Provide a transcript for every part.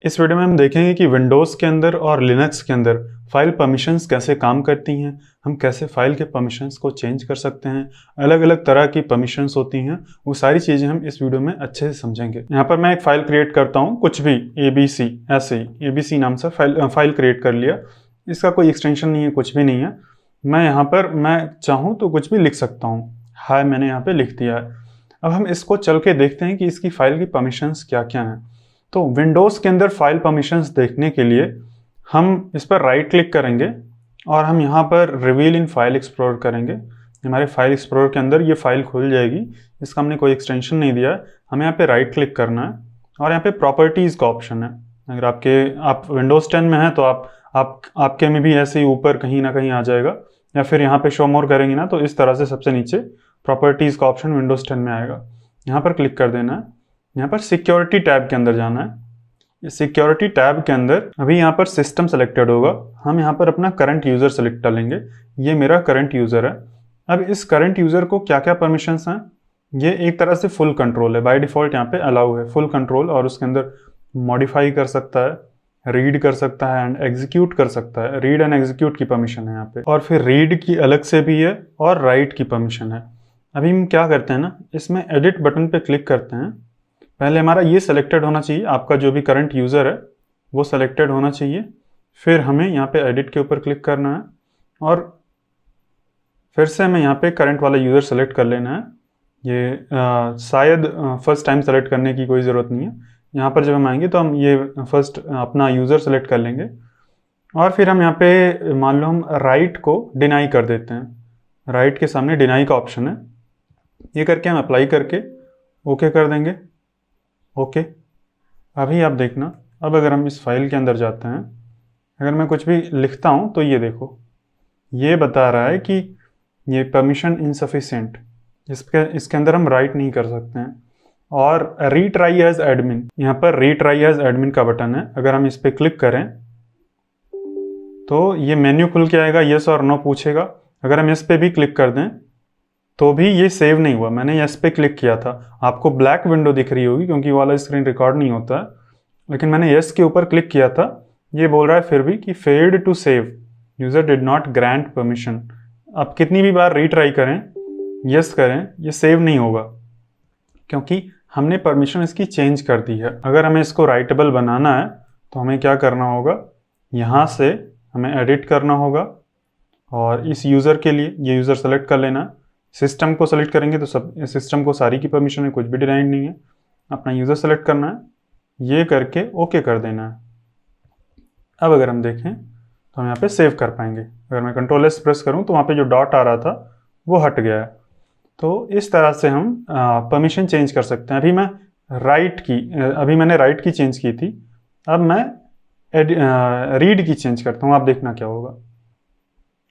इस वीडियो में हम देखेंगे कि विंडोज़ के अंदर और लिनक्स के अंदर फाइल परमिशंस कैसे काम करती हैं, हम कैसे फाइल के परमिशंस को चेंज कर सकते हैं, अलग अलग तरह की परमिशंस होती हैं, वो सारी चीज़ें हम इस वीडियो में अच्छे से समझेंगे। यहाँ पर मैं एक फ़ाइल क्रिएट करता हूँ, कुछ भी ABC ऐसे ही ABC नाम से फाइल क्रिएट कर लिया। इसका कोई एक्सटेंशन नहीं है, कुछ भी नहीं है। मैं यहाँ पर मैं चाहूँ तो कुछ भी लिख सकता हूँ। हाय मैंने यहाँ पर लिख दिया है। अब हम इसको चल के देखते हैं कि इसकी फ़ाइल की परमिशंस क्या क्या हैं। तो विंडोज़ के अंदर फाइल परमिशंस देखने के लिए हम इस पर राइट क्लिक करेंगे और हम यहाँ पर रिवील इन फाइल एक्सप्लोरर करेंगे। हमारे फाइल एक्सप्लोरर के अंदर ये फाइल खुल जाएगी। इसका हमने कोई एक्सटेंशन नहीं दिया है। हमें यहाँ पे राइट क्लिक करना है और यहाँ पे प्रॉपर्टीज़ का ऑप्शन है। अगर आप विंडोज़ 10 में हैं तो आपके में भी ऐसे ही ऊपर कहीं ना कहीं आ जाएगा, या फिर यहाँ पे शो मोर करेंगे ना तो इस तरह से सबसे नीचे प्रॉपर्टीज़ का ऑप्शन विंडोज़ 10 में आएगा। यहाँ पर क्लिक कर देना है। यहाँ पर सिक्योरिटी टैब के अंदर जाना है। सिक्योरिटी टैब के अंदर अभी यहाँ पर सिस्टम सेलेक्टेड होगा। हम यहाँ पर अपना करंट यूज़र सेलेक्ट कर लेंगे। ये मेरा करंट यूज़र है। अब इस करंट यूज़र को क्या क्या परमिशंस हैं, ये एक तरह से फुल कंट्रोल है। बाय डिफ़ॉल्ट यहाँ पे अलाउ है फुल कंट्रोल, और उसके अंदर मॉडिफाई कर सकता है, रीड कर सकता है एंड एग्जीक्यूट कर सकता है। रीड एंड एग्जीक्यूट की परमिशन है यहाँ पे, और फिर रीड की अलग से भी है और राइट की परमिशन है। अभी हम क्या करते हैं ना, इसमें एडिट बटन पे क्लिक करते हैं। पहले हमारा ये सेलेक्टेड होना चाहिए, आपका जो भी करंट यूज़र है वो सेलेक्टेड होना चाहिए। फिर हमें यहाँ पे एडिट के ऊपर क्लिक करना है और फिर से हमें यहाँ पे करंट वाला यूज़र सेलेक्ट कर लेना है। ये शायद फर्स्ट टाइम सेलेक्ट करने की कोई ज़रूरत नहीं है। यहाँ पर जब हम आएंगे तो हम ये फर्स्ट अपना यूज़र सेलेक्ट कर लेंगे और फिर हम यहाँ पे मान लो हम राइट को डिनाई कर देते हैं। राइट के सामने डिनाई का ऑप्शन है, ये करके हम अप्लाई करके ओके कर देंगे। ओके अभी आप देखना, अब अगर हम इस फाइल के अंदर जाते हैं, अगर मैं कुछ भी लिखता हूँ तो ये देखो, ये बता रहा है कि ये परमिशन इनसफिशिएंट, इसके अंदर हम राइट नहीं कर सकते हैं। और रीट्राई एज एडमिन, यहाँ पर रीट्राई एज एडमिन का बटन है। अगर हम इस पर क्लिक करें तो ये मेन्यू खुल के आएगा, येस और नो पूछेगा। अगर हम इस पर भी क्लिक कर दें तो भी ये सेव नहीं हुआ। मैंने यस पे क्लिक किया था, आपको ब्लैक विंडो दिख रही होगी क्योंकि वाला स्क्रीन रिकॉर्ड नहीं होता है, लेकिन मैंने यस के ऊपर क्लिक किया था। ये बोल रहा है फिर भी कि failed to save, user did not grant permission. आप कितनी भी बार रीट्राई करें, यस करें, ये सेव नहीं होगा क्योंकि हमने परमिशन इसकी चेंज कर दी है। अगर हमें इसको राइटेबल बनाना है तो हमें क्या करना होगा, यहाँ से हमें एडिट करना होगा और इस यूज़र के लिए ये यूज़र सेलेक्ट कर लेना। सिस्टम को सेलेक्ट करेंगे तो सब सिस्टम को सारी की परमिशन है, कुछ भी डिनाइड नहीं है। अपना यूज़र सेलेक्ट करना है, ये करके ओके कर देना है। अब अगर हम देखें तो हम यहाँ पे सेव कर पाएंगे। अगर मैं कंट्रोल एस प्रेस करूँ तो वहाँ पे जो डॉट आ रहा था वो हट गया है। तो इस तरह से हम परमिशन चेंज कर सकते हैं। अभी मैंने राइट की चेंज की थी, अब मैं रीड की चेंज करता हूँ। आप देखना क्या होगा,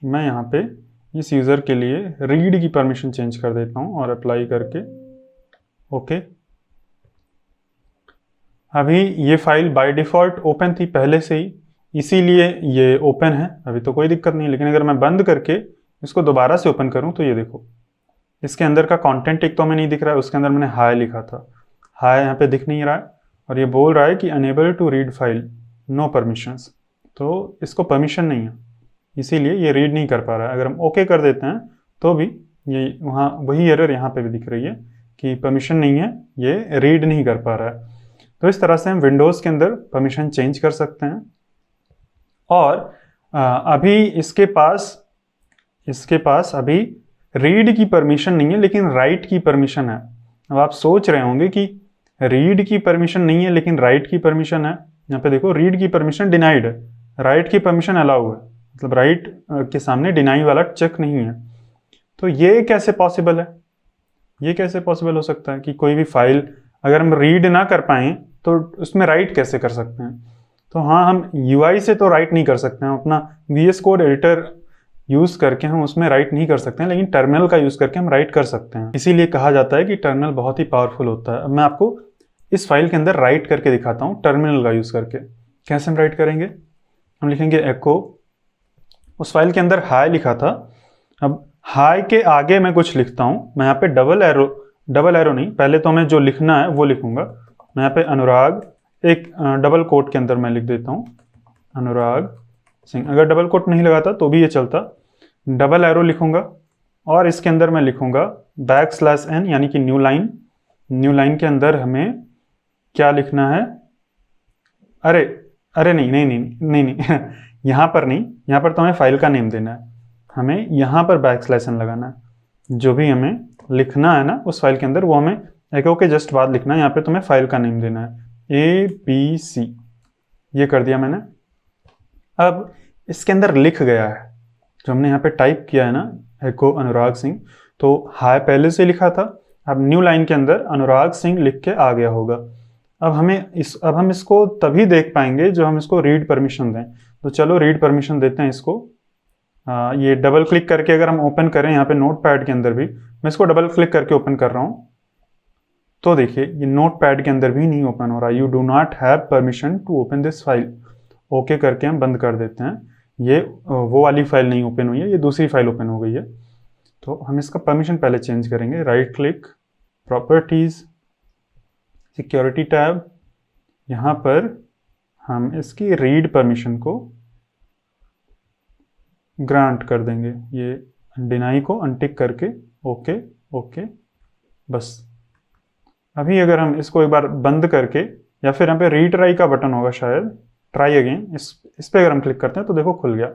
मैं यहाँ पे इस यूज़र के लिए रीड की परमिशन चेंज कर देता हूँ और अप्लाई करके ओके। अभी ये फाइल बाय डिफ़ॉल्ट ओपन थी पहले से ही, इसीलिए ये ओपन है, अभी तो कोई दिक्कत नहीं। लेकिन अगर मैं बंद करके इसको दोबारा से ओपन करूँ तो ये देखो, इसके अंदर का कंटेंट एक तो हमें नहीं दिख रहा है। उसके अंदर मैंने हाय लिखा था, हाय यहाँ पे दिख नहीं रहा है और ये बोल रहा है कि unable to read file, no permissions. तो इसको परमिशन नहीं है, इसीलिए ये रीड नहीं कर पा रहा है। अगर हम ओके कर देते हैं तो भी ये वहाँ वही एरर यहाँ पे भी दिख रही है कि परमिशन नहीं है, ये रीड नहीं कर पा रहा है। तो इस तरह से हम विंडोज़ के अंदर परमिशन चेंज कर सकते हैं। और अभी इसके पास अभी रीड की परमिशन नहीं है लेकिन राइट की परमिशन है। अब आप सोच रहे होंगे कि रीड की परमिशन नहीं है लेकिन राइट की परमिशन है। यहाँ पे देखो, रीड की परमिशन डिनाइड है, राइट की परमिशन अलाउ है, मतलब राइट के सामने डिनाई वाला चेक नहीं है। तो ये कैसे पॉसिबल है, ये कैसे पॉसिबल हो सकता है कि कोई भी फाइल अगर हम रीड ना कर पाएँ तो उसमें राइट कैसे कर सकते हैं। तो हाँ, हम UI से तो राइट नहीं कर सकते हैं, अपना VS कोड एडिटर यूज़ करके हम उसमें राइट नहीं कर सकते हैं, लेकिन टर्मिनल का यूज़ करके हम राइट कर सकते हैं। इसीलिए कहा जाता है कि टर्मिनल बहुत ही पावरफुल होता है। अब मैं आपको इस फाइल के अंदर राइट करके दिखाता हूँ टर्मिनल का यूज़ करके। कैसे हम राइट करेंगे, हम लिखेंगे एको, उस फाइल के अंदर हाय लिखा था। अब हाय के आगे मैं कुछ लिखता हूँ, मैं यहाँ पे डबल एरो नहीं, पहले तो मैं जो लिखना है वो लिखूंगा। मैं यहाँ पे अनुराग एक डबल कोट के अंदर मैं लिख देता हूँ अनुराग सिंह। अगर डबल कोट नहीं लगाता तो भी ये चलता। डबल एरो लिखूंगा और इसके अंदर मैं लिखूंगा \n यानी कि न्यू लाइन। न्यू लाइन के अंदर हमें क्या लिखना है? अरे अरे नहीं नहीं नहीं नहीं नहीं यहाँ पर नहीं, यहाँ पर तो हमें फाइल का नेम देना है। हमें यहाँ पर \n लगाना है। जो भी हमें लिखना है ना उस फाइल के अंदर वो हमें एको के जस्ट बाद लिखना है। यहाँ पे तुम्हें फाइल का नेम देना है ABC। ये कर दिया मैंने। अब इसके अंदर लिख गया है जो हमने यहाँ पे टाइप किया है ना, एको अनुराग सिंह, तो हाय पहले से लिखा था। अब न्यू लाइन के अंदर अनुराग सिंह लिख के आ गया होगा। अब हम इसको तभी देख पाएंगे जो हम इसको रीड परमिशन दें। तो चलो रीड परमिशन देते हैं इसको। ये डबल क्लिक करके अगर हम ओपन करें यहाँ पे नोटपैड के अंदर भी, मैं इसको डबल क्लिक करके ओपन कर रहा हूँ तो देखिए ये नोटपैड के अंदर भी नहीं ओपन हो रहा। You do not have permission to open this file. Okay करके हम बंद कर देते हैं। ये वो वाली फाइल नहीं ओपन हुई है, ये दूसरी फाइल ओपन हो गई है। तो हम इसका परमिशन पहले चेंज करेंगे। Right click, properties, security tab, यहाँ पर हम इसकी रीड परमिशन को ग्रांट कर देंगे। ये डिनाई को अनटिक करके ओके ओके बस। अभी अगर हम इसको एक बार बंद करके, या फिर यहाँ पे रीट्राई का बटन होगा शायद, ट्राई अगेन, इस पे अगर हम क्लिक करते हैं तो देखो खुल गया।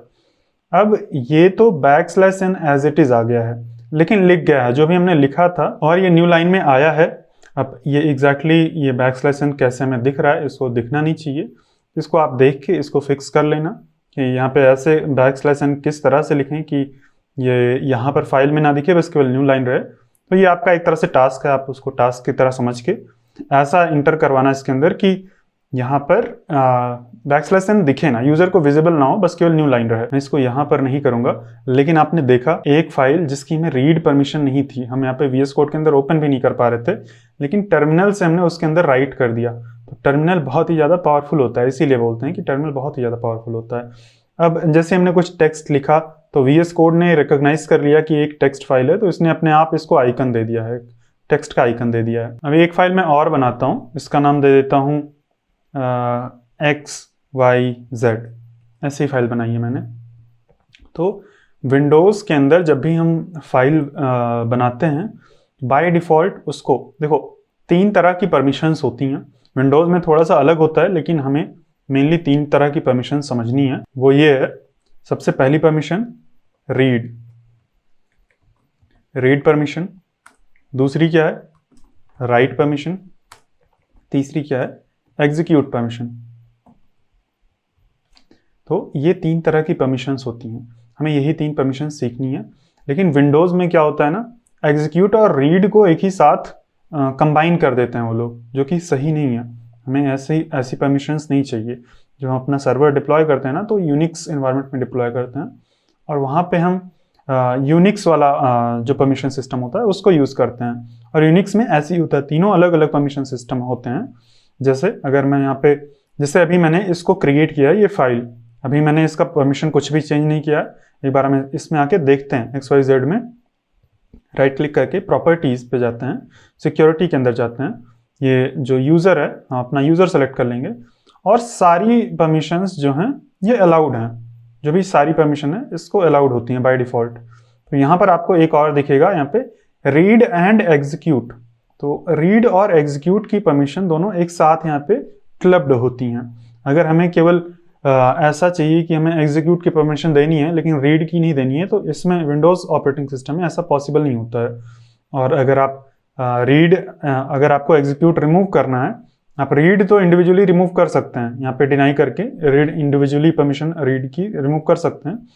अब ये तो \n एज इट इज आ गया है, लेकिन लिख गया है जो भी हमने लिखा था और ये न्यू लाइन में आया है। अब ये एग्जैक्टली ये \n कैसे हमें दिख रहा है, इसको दिखना नहीं चाहिए। इसको आप देख के इसको फिक्स कर लेना कि यहाँ पे ऐसे \n किस तरह से लिखें कि ये यहाँ पर फाइल में ना दिखे, बस केवल न्यू लाइन रहे। तो ये आपका एक तरह से टास्क है, आप उसको टास्क की तरह समझ के ऐसा इंटर करवाना इसके अंदर कि यहाँ पर \n दिखे ना, यूजर को विजिबल ना हो, बस केवल न्यू लाइन रहे। मैं इसको यहाँ पर नहीं करूंगा, लेकिन आपने देखा एक फाइल जिसकी हमें रीड परमिशन नहीं थी, हम यहाँ पे VS कोड के अंदर ओपन भी नहीं कर पा रहे थे, लेकिन टर्मिनल से हमने उसके अंदर राइट कर दिया। तो टर्मिनल बहुत ही ज़्यादा पावरफुल होता है, इसीलिए बोलते हैं कि टर्मिनल बहुत ही ज़्यादा पावरफुल होता है। अब जैसे हमने कुछ टेक्स्ट लिखा तो VS कोड ने रिकॉग्नाइज कर लिया कि एक टेक्स्ट फाइल है, तो इसने अपने आप इसको आइकन दे दिया है, टेक्स्ट का आइकन दे दिया है। अभी एक फाइल मैं और बनाता हूँ, इसका नाम दे देता हूँ XYZ। ऐसी फाइल बनाई है मैंने। तो विंडोज़ के अंदर जब भी हम फाइल बनाते हैं बाय डिफ़ॉल्ट उसको देखो 3 तरह की परमिशंस होती हैं। विंडोज़ में थोड़ा सा अलग होता है, लेकिन हमें मेनली 3 तरह की परमिशन समझनी है। वो ये है, सबसे पहली परमिशन रीड परमिशन, दूसरी क्या है राइट परमिशन, तीसरी क्या है एग्जीक्यूट परमिशन। तो ये 3 तरह की परमिशंस होती हैं, हमें यही 3 परमिशन सीखनी है। लेकिन विंडोज़ में क्या होता है ना, एग्जीक्यूट और रीड को एक ही साथ कंबाइन कर देते हैं वो लोग, जो कि सही नहीं है। हमें ऐसी परमिशंस नहीं चाहिए। जब हम अपना सर्वर डिप्लॉय करते हैं ना, तो यूनिक्स एनवायरनमेंट में डिप्लॉय करते हैं और वहाँ पे हम यूनिक्स वाला जो परमिशन सिस्टम होता है उसको यूज़ करते हैं। और यूनिक्स में ऐसे ही होता है, तीनों अलग अलग परमिशन सिस्टम होते हैं। जैसे अगर मैं यहाँ पे, जैसे अभी मैंने इसको क्रिएट किया है ये फाइल, अभी मैंने इसका परमिशन कुछ भी चेंज नहीं किया है। एक बार हमें इसमें आके देखते हैं, XYZ में राइट क्लिक करके प्रॉपर्टीज पे जाते हैं, सिक्योरिटी के अंदर जाते हैं, ये जो यूज़र है हम अपना यूज़र सेलेक्ट कर लेंगे और सारी परमिशंस जो हैं ये अलाउड हैं। जो भी सारी परमिशन है इसको अलाउड होती हैं बाय डिफ़ॉल्ट। तो यहाँ पर आपको एक और दिखेगा यहाँ पे रीड एंड एग्जीक्यूट। तो रीड और एग्जीक्यूट की परमिशन दोनों एक साथ यहाँ पे क्लब्ड होती हैं। अगर हमें केवल ऐसा चाहिए कि हमें एग्जीक्यूट की परमिशन देनी है लेकिन रीड की नहीं देनी है, तो इसमें विंडोज़ ऑपरेटिंग सिस्टम में ऐसा पॉसिबल नहीं होता है। और अगर आप अगर आपको एग्जीक्यूट रिमूव करना है, आप रीड तो इंडिविजुअली रिमूव कर सकते हैं, यहाँ पे डिनाई करके रीड इंडिविजुअली परमिशन रीड की रिमूव कर सकते हैं,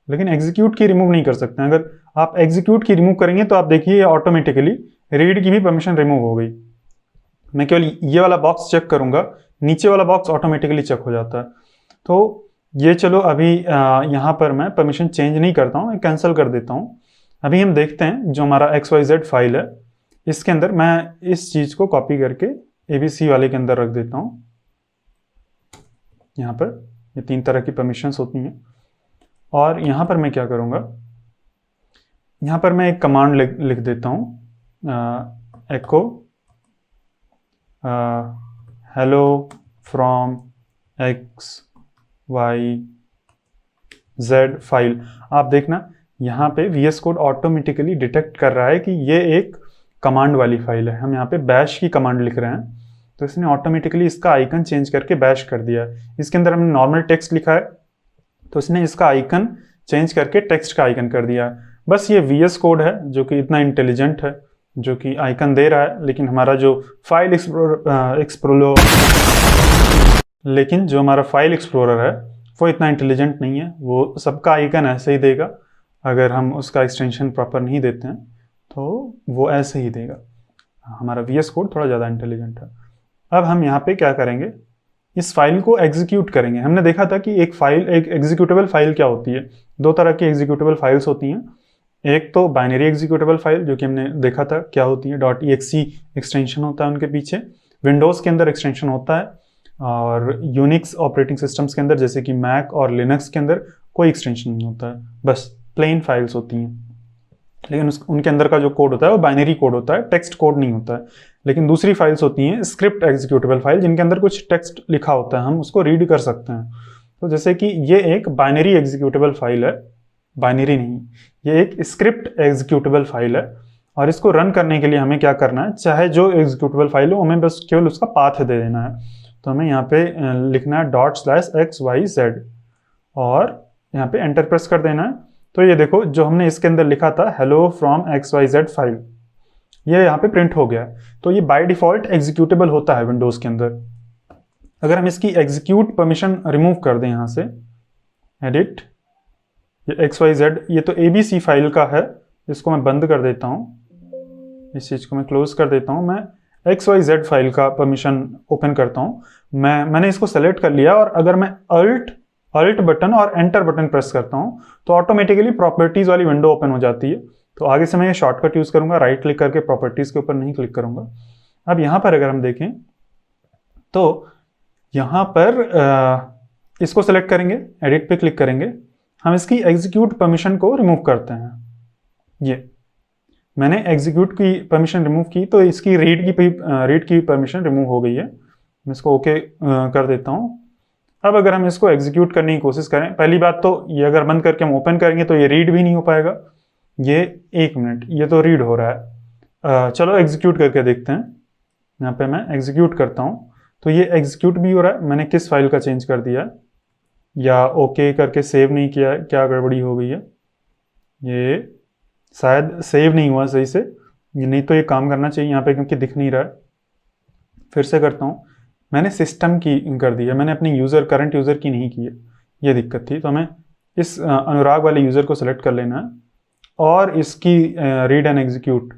लेकिन एग्जीक्यूट की रिमूव नहीं कर सकते हैं। अगर आप एग्जीक्यूट की रिमूव करेंगे तो आप देखिए ऑटोमेटिकली रीड की भी परमिशन रिमूव हो गई। मैं केवल ये वाला बॉक्स चेक करूंगा, नीचे वाला बॉक्स ऑटोमेटिकली चेक हो जाता है। तो ये चलो अभी यहाँ पर मैं परमिशन चेंज नहीं करता हूँ, कैंसिल कर देता हूँ। अभी हम देखते हैं जो हमारा XYZ फाइल है, इसके अंदर मैं इस चीज़ को कॉपी करके ABC वाले के अंदर रख देता हूँ। यहाँ पर ये 3 तरह की परमिशंस होती हैं। और यहाँ पर मैं क्या करूँगा, यहाँ पर मैं एक कमांड लिख देता हूँ, एको हेलो फ्रॉम XYZ फाइल। आप देखना यहाँ पे VS कोड ऑटोमेटिकली डिटेक्ट कर रहा है कि ये एक कमांड वाली फाइल है। हम यहाँ पे बैश की कमांड लिख रहे हैं तो इसने ऑटोमेटिकली इसका आइकन चेंज करके बैश कर दिया है। इसके अंदर हमने नॉर्मल टेक्स्ट लिखा है तो इसने इसका आइकन चेंज करके टेक्स्ट का आइकन कर दिया है। बस ये VS कोड है जो कि इतना इंटेलिजेंट है, जो कि आइकन दे रहा है, लेकिन हमारा जो फाइल एक्सप्लोरर है वो इतना इंटेलिजेंट नहीं है। वो सबका आइकन ऐसे ही देगा, अगर हम उसका एक्सटेंशन प्रॉपर नहीं देते हैं तो वो ऐसे ही देगा। हमारा VS कोड थोड़ा ज़्यादा इंटेलिजेंट है। अब हम यहाँ पे क्या करेंगे, इस फाइल को एग्जीक्यूट करेंगे। हमने देखा था कि एक एग्जीक्यूटेबल फाइल क्या होती है। दो तरह की एग्जीक्यूटेबल फाइल्स होती हैं। एक तो बाइनरी एग्जीक्यूटेबल फाइल जो कि हमने देखा था क्या होती है, .exe एक्सटेंशन होता है उनके पीछे। विंडोज़ के अंदर एक्सटेंशन होता है और यूनिक्स ऑपरेटिंग सिस्टम्स के अंदर जैसे कि मैक और लिनक्स के अंदर कोई एक्सटेंशन नहीं होता है, बस प्लेन फाइल्स होती हैं। लेकिन उनके अंदर का जो कोड होता है वो बाइनरी कोड होता है, टेक्स्ट कोड नहीं होता है। लेकिन दूसरी फाइल्स होती हैं स्क्रिप्ट एग्जीक्यूटेबल फाइल, जिनके अंदर कुछ टेक्स्ट लिखा होता है, हम उसको रीड कर सकते हैं। तो जैसे कि ये एक बाइनरी एग्जीक्यूटेबल फाइल है, बाइनरी नहीं, ये एक स्क्रिप्ट एग्जीक्यूटेबल फाइल है। और इसको रन करने के लिए हमें क्या करना है, चाहे जो एग्जीक्यूटेबल फाइल हो हमें बस केवल उसका पाथ दे देना है। तो हमें यहाँ पे लिखना है ./XYZ और यहाँ पे एंटर प्रेस कर देना है। तो ये देखो जो हमने इसके अंदर लिखा था हेलो फ्रॉम XYZ फाइल, ये यहाँ पे प्रिंट हो गया है। तो ये बाय डिफॉल्ट एग्जीक्यूटेबल होता है विंडोज़ के अंदर। अगर हम इसकी एग्जीक्यूट परमिशन रिमूव कर दें यहाँ से, एडिट, ये XYZ, ये तो ABC फाइल का है, इसको मैं बंद कर देता हूँ, इस चीज़ को मैं क्लोज कर देता हूँ। मैं XYZ फाइल का परमिशन ओपन करता हूँ। मैंने इसको सेलेक्ट कर लिया और अगर मैं अल्ट बटन और एंटर बटन प्रेस करता हूँ तो ऑटोमेटिकली प्रॉपर्टीज़ वाली विंडो ओपन हो जाती है। तो आगे से मैं ये शॉर्टकट यूज़ करूँगा, राइट क्लिक करके प्रॉपर्टीज़ के ऊपर नहीं क्लिक करूँगा। अब यहाँ पर अगर हम देखें तो यहाँ पर इसको सेलेक्ट करेंगे, एडिट पे क्लिक करेंगे, हम इसकी एग्जीक्यूट परमिशन को रिमूव करते हैं। ये मैंने एग्जीक्यूट की परमिशन रिमूव की तो इसकी रीड की परमिशन रिमूव हो गई है। मैं इसको ओके कर देता हूँ। अब अगर हम इसको एग्जीक्यूट करने की कोशिश करें, पहली बात तो ये अगर बंद करके हम ओपन करेंगे तो ये रीड भी नहीं हो पाएगा। ये 1 मिनट, ये तो रीड हो रहा है। चलो एग्जीक्यूट करके देखते हैं। यहाँ पे मैं एग्जीक्यूट करता हूँ तो ये एग्जीक्यूट भी हो रहा है। मैंने किस फाइल का चेंज कर दिया है या ओके करके सेव नहीं किया है, क्या गड़बड़ी हो गई है, ये शायद सेव नहीं हुआ सही से, नहीं तो ये काम करना चाहिए यहाँ पे क्योंकि दिख नहीं रहा है। फिर से करता हूँ, मैंने सिस्टम की कर दी है, मैंने अपनी करंट यूज़र की नहीं की है, ये दिक्कत थी। तो हमें इस अनुराग वाले यूज़र को सेलेक्ट कर लेना है और इसकी रीड एंड एग्जीक्यूट,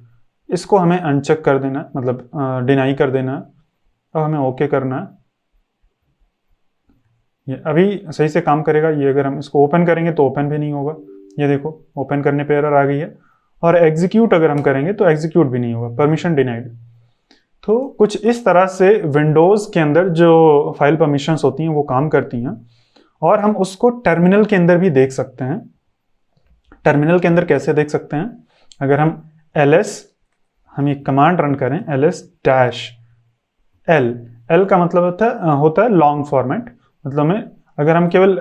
इसको हमें अनचेक कर देना है, मतलब डिनाई कर देना है। अब हमें ओके करना है। ये अभी सही से काम करेगा। ये अगर हम इसको ओपन करेंगे तो ओपन भी नहीं होगा, ये देखो ओपन करने पे एरर आ गई है। और एग्जीक्यूट अगर हम करेंगे तो एग्जीक्यूट भी नहीं होगा, परमिशन डिनाइड। तो कुछ इस तरह से विंडोज़ के अंदर जो फाइल परमिशंस होती हैं वो काम करती हैं और हम उसको टर्मिनल के अंदर भी देख सकते हैं। टर्मिनल के अंदर कैसे देख सकते हैं, अगर हम हम एक कमांड रन करें ls-l का मतलब होता है लॉन्ग फॉर्मेट। मतलब में अगर हम केवल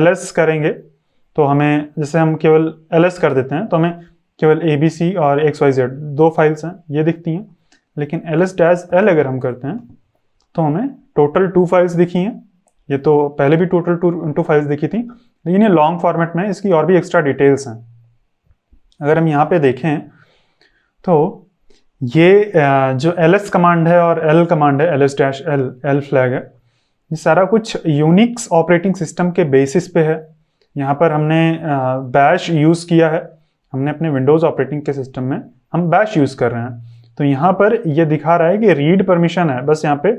ls करेंगे तो हमें, जैसे हम केवल ls कर देते हैं तो हमें केवल ABC और XYZ 2 फाइल्स हैं ये दिखती हैं। लेकिन ls-l अगर हम करते हैं तो हमें टोटल 2 फाइल्स दिखी हैं। ये तो पहले भी टोटल 2 फाइल्स दिखी थी, लेकिन ये लॉन्ग फॉर्मेट में, इसकी और भी एक्स्ट्रा डिटेल्स हैं। अगर हम यहाँ पे देखें तो ये जो ls कमांड है और l कमांड है, ls-l फ्लैग है, ये सारा कुछ यूनिक्स ऑपरेटिंग सिस्टम के बेसिस पे है। यहाँ पर हमने बैश यूज़ किया है, हमने अपने विंडोज़ ऑपरेटिंग के सिस्टम में हम बैश यूज़ कर रहे हैं। तो यहाँ पर ये दिखा रहा है कि रीड परमिशन है, बस यहाँ पे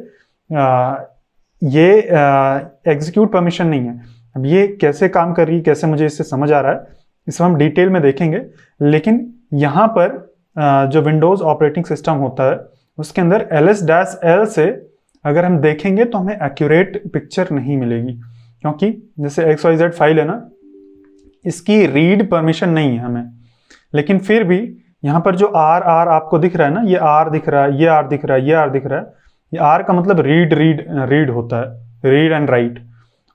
ये एग्जीक्यूट परमिशन नहीं है। अब ये कैसे काम कर रही है, कैसे मुझे इससे समझ आ रहा है, इसको हम डिटेल में देखेंगे। लेकिन यहाँ पर जो विंडोज़ ऑपरेटिंग सिस्टम होता है उसके अंदर ls-l से अगर हम देखेंगे तो हमें एक्यूरेट पिक्चर नहीं मिलेगी, क्योंकि जैसे XYZ फाइल है ना, इसकी रीड परमिशन नहीं है हमें। लेकिन फिर भी यहाँ पर जो R आपको दिख रहा है ना, ये R दिख रहा है, ये R दिख रहा है, ये R दिख रहा है, ये R का मतलब रीड रीड रीड होता है, रीड एंड राइट,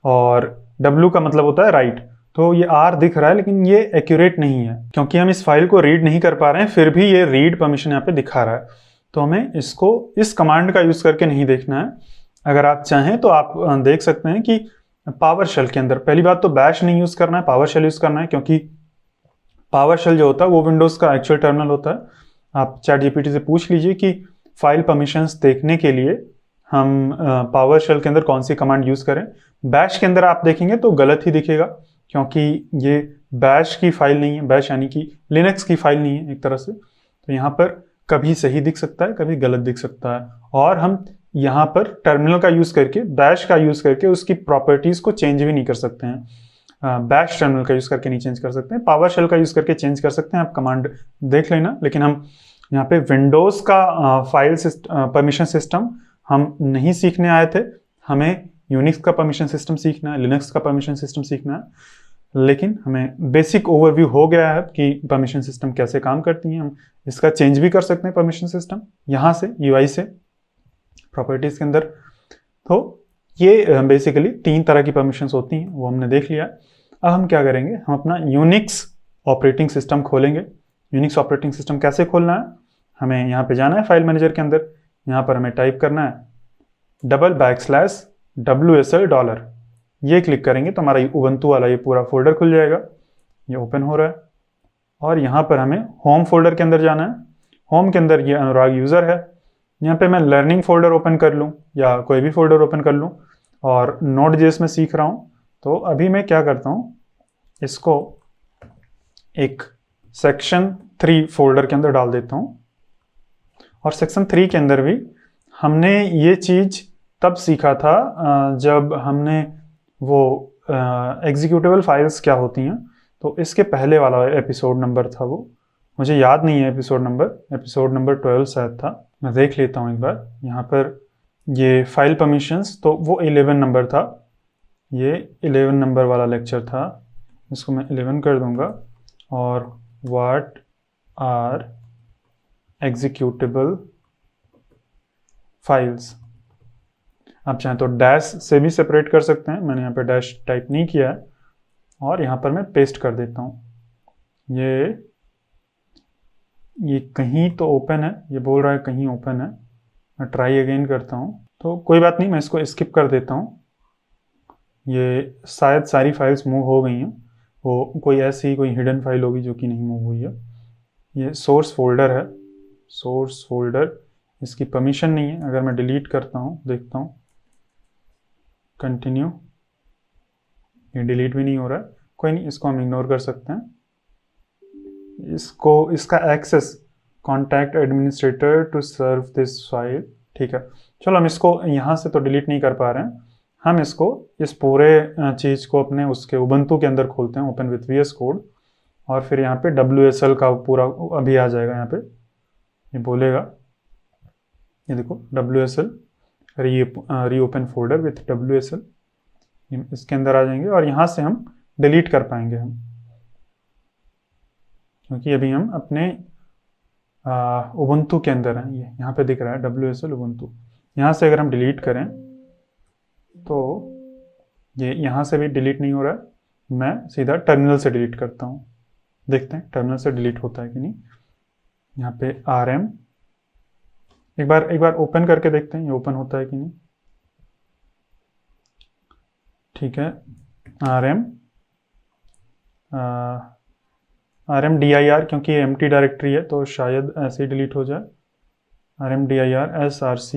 और W का मतलब होता है राइट। तो ये R दिख रहा है लेकिन ये एक्यूरेट नहीं है, क्योंकि हम इस फाइल को रीड नहीं कर पा रहे हैं, फिर भी ये रीड परमिशन यहाँ पे दिखा रहा है। तो हमें इसको इस कमांड का यूज करके नहीं देखना है। अगर आप चाहें तो आप देख सकते हैं कि पावर शेल के अंदर पहली बात तो बैश नहीं यूज करना है, पावर शेल यूज करना है, क्योंकि पावर शेल जो होता है वो विंडोज का एक्चुअल टर्मिनल होता है। आप चैट जीपीटी से पूछ लीजिए कि फाइल परमिशंस देखने के लिए हम पावर शेल के अंदर कौन सी कमांड यूज करें। बैश के अंदर आप देखेंगे तो गलत ही दिखेगा, क्योंकि ये बैश की फाइल नहीं है, बैश यानी कि लिनक्स की फाइल नहीं है एक तरह से। तो यहाँ पर कभी सही दिख सकता है, कभी गलत दिख सकता है, और हम यहाँ पर टर्मिनल का यूज करके, बैश का यूज करके उसकी प्रॉपर्टीज को चेंज भी नहीं कर सकते हैं। बैश टर्मिनल का यूज करके नहीं चेंज कर सकते हैं, पावर शेल का यूज करके चेंज कर सकते हैं। आप कमांड देख लेना। लेकिन हम यहाँ पे विंडोज का फाइल परमिशन सिस्टम हम नहीं सीखने आए थे, हमें यूनिक्स का परमिशन सिस्टम सीखना है, लिनक्स का परमिशन सिस्टम सीखना है। लेकिन हमें बेसिक ओवरव्यू हो गया है कि परमिशन सिस्टम कैसे काम करती हैं। हम इसका चेंज भी कर सकते हैं परमिशन सिस्टम यहाँ से, यूआई से, प्रॉपर्टीज के अंदर। तो ये बेसिकली 3 तरह की परमिशंस होती हैं, वो हमने देख लिया। अब हम क्या करेंगे, हम अपना यूनिक्स ऑपरेटिंग सिस्टम खोलेंगे। यूनिक्स ऑपरेटिंग सिस्टम कैसे खोलना है, हमें यहाँ पे जाना है फाइल मैनेजर के अंदर, यहाँ पर हमें टाइप करना है $WSL। ये क्लिक करेंगे तो हमारा उबंटू वाला ये पूरा फोल्डर खुल जाएगा, ये ओपन हो रहा है। और यहाँ पर हमें होम फोल्डर के अंदर जाना है। होम के अंदर ये अनुराग यूज़र है, यहाँ पे मैं लर्निंग फोल्डर ओपन कर लूँ या कोई भी फोल्डर ओपन कर लूँ, और Node.js में सीख रहा हूँ। तो अभी मैं क्या करता हूँ, इसको एक सेक्शन 3 फोल्डर के अंदर डाल देता हूँ। और सेक्शन 3 के अंदर भी हमने ये चीज़ तब सीखा था जब हमने वो एग्जीक्यूटेबल फाइल्स क्या होती हैं, तो इसके पहले वाला एपिसोड नंबर था वो, मुझे याद नहीं है एपिसोड नंबर 12 शायद था। मैं देख लेता हूँ एक बार यहाँ पर, ये फाइल परमिशंस, तो वो 11 नंबर था, ये 11 नंबर वाला लेक्चर था। इसको मैं 11 कर दूंगा। और व्हाट आर एग्जीक्यूटेबल फाइल्स, आप चाहें तो डैश से भी सेपरेट कर सकते हैं, मैंने यहाँ पे डैश टाइप नहीं किया है। और यहाँ पर मैं पेस्ट कर देता हूँ। ये कहीं तो ओपन है, ये बोल रहा है कहीं ओपन है, मैं ट्राई अगेन करता हूँ। तो कोई बात नहीं, मैं इसको स्किप कर देता हूँ। ये शायद सारी फाइल्स मूव हो गई हैं, वो कोई ऐसी कोई हिडन फाइल होगी जो कि नहीं मूव हुई है। ये सोर्स फोल्डर है, सोर्स फोल्डर, इसकी परमिशन नहीं है। अगर मैं डिलीट करता हूँ, देखता हूँ, कंटिन्यू, ये डिलीट भी नहीं हो रहा है। कोई नहीं, इसको हम इग्नोर कर सकते हैं। इसका access contact administrator to serve this file, ठीक है। चलो हम इसको यहाँ से तो डिलीट नहीं कर पा रहे हैं, हम इसको इस पूरे चीज़ को अपने उसके उबंटू के अंदर खोलते हैं, ओपन विथ VS कोड, और फिर यहाँ पे WSL का पूरा अभी आ जाएगा। यहाँ पे ये बोलेगा, ये देखो WSL reopen folder with WSL, इसके अंदर आ जाएंगे और यहाँ से हम डिलीट कर पाएंगे हम, क्योंकि अभी हम अपने उबंटू के अंदर हैं। ये यहाँ पे दिख रहा है WSL उबंटू। यहाँ से अगर हम डिलीट करें तो ये यहाँ से भी डिलीट नहीं हो रहा है। मैं सीधा टर्मिनल से डिलीट करता हूँ, देखते हैं टर्मिनल से डिलीट होता है कि नहीं। यहाँ पे RM एक बार ओपन करके देखते हैं ये ओपन होता है कि नहीं। ठीक है, RMDIR, क्योंकि ये एम्प्टी डायरेक्टरी है तो शायद ऐसे ही डिलीट हो जाए। RMDIR SRC,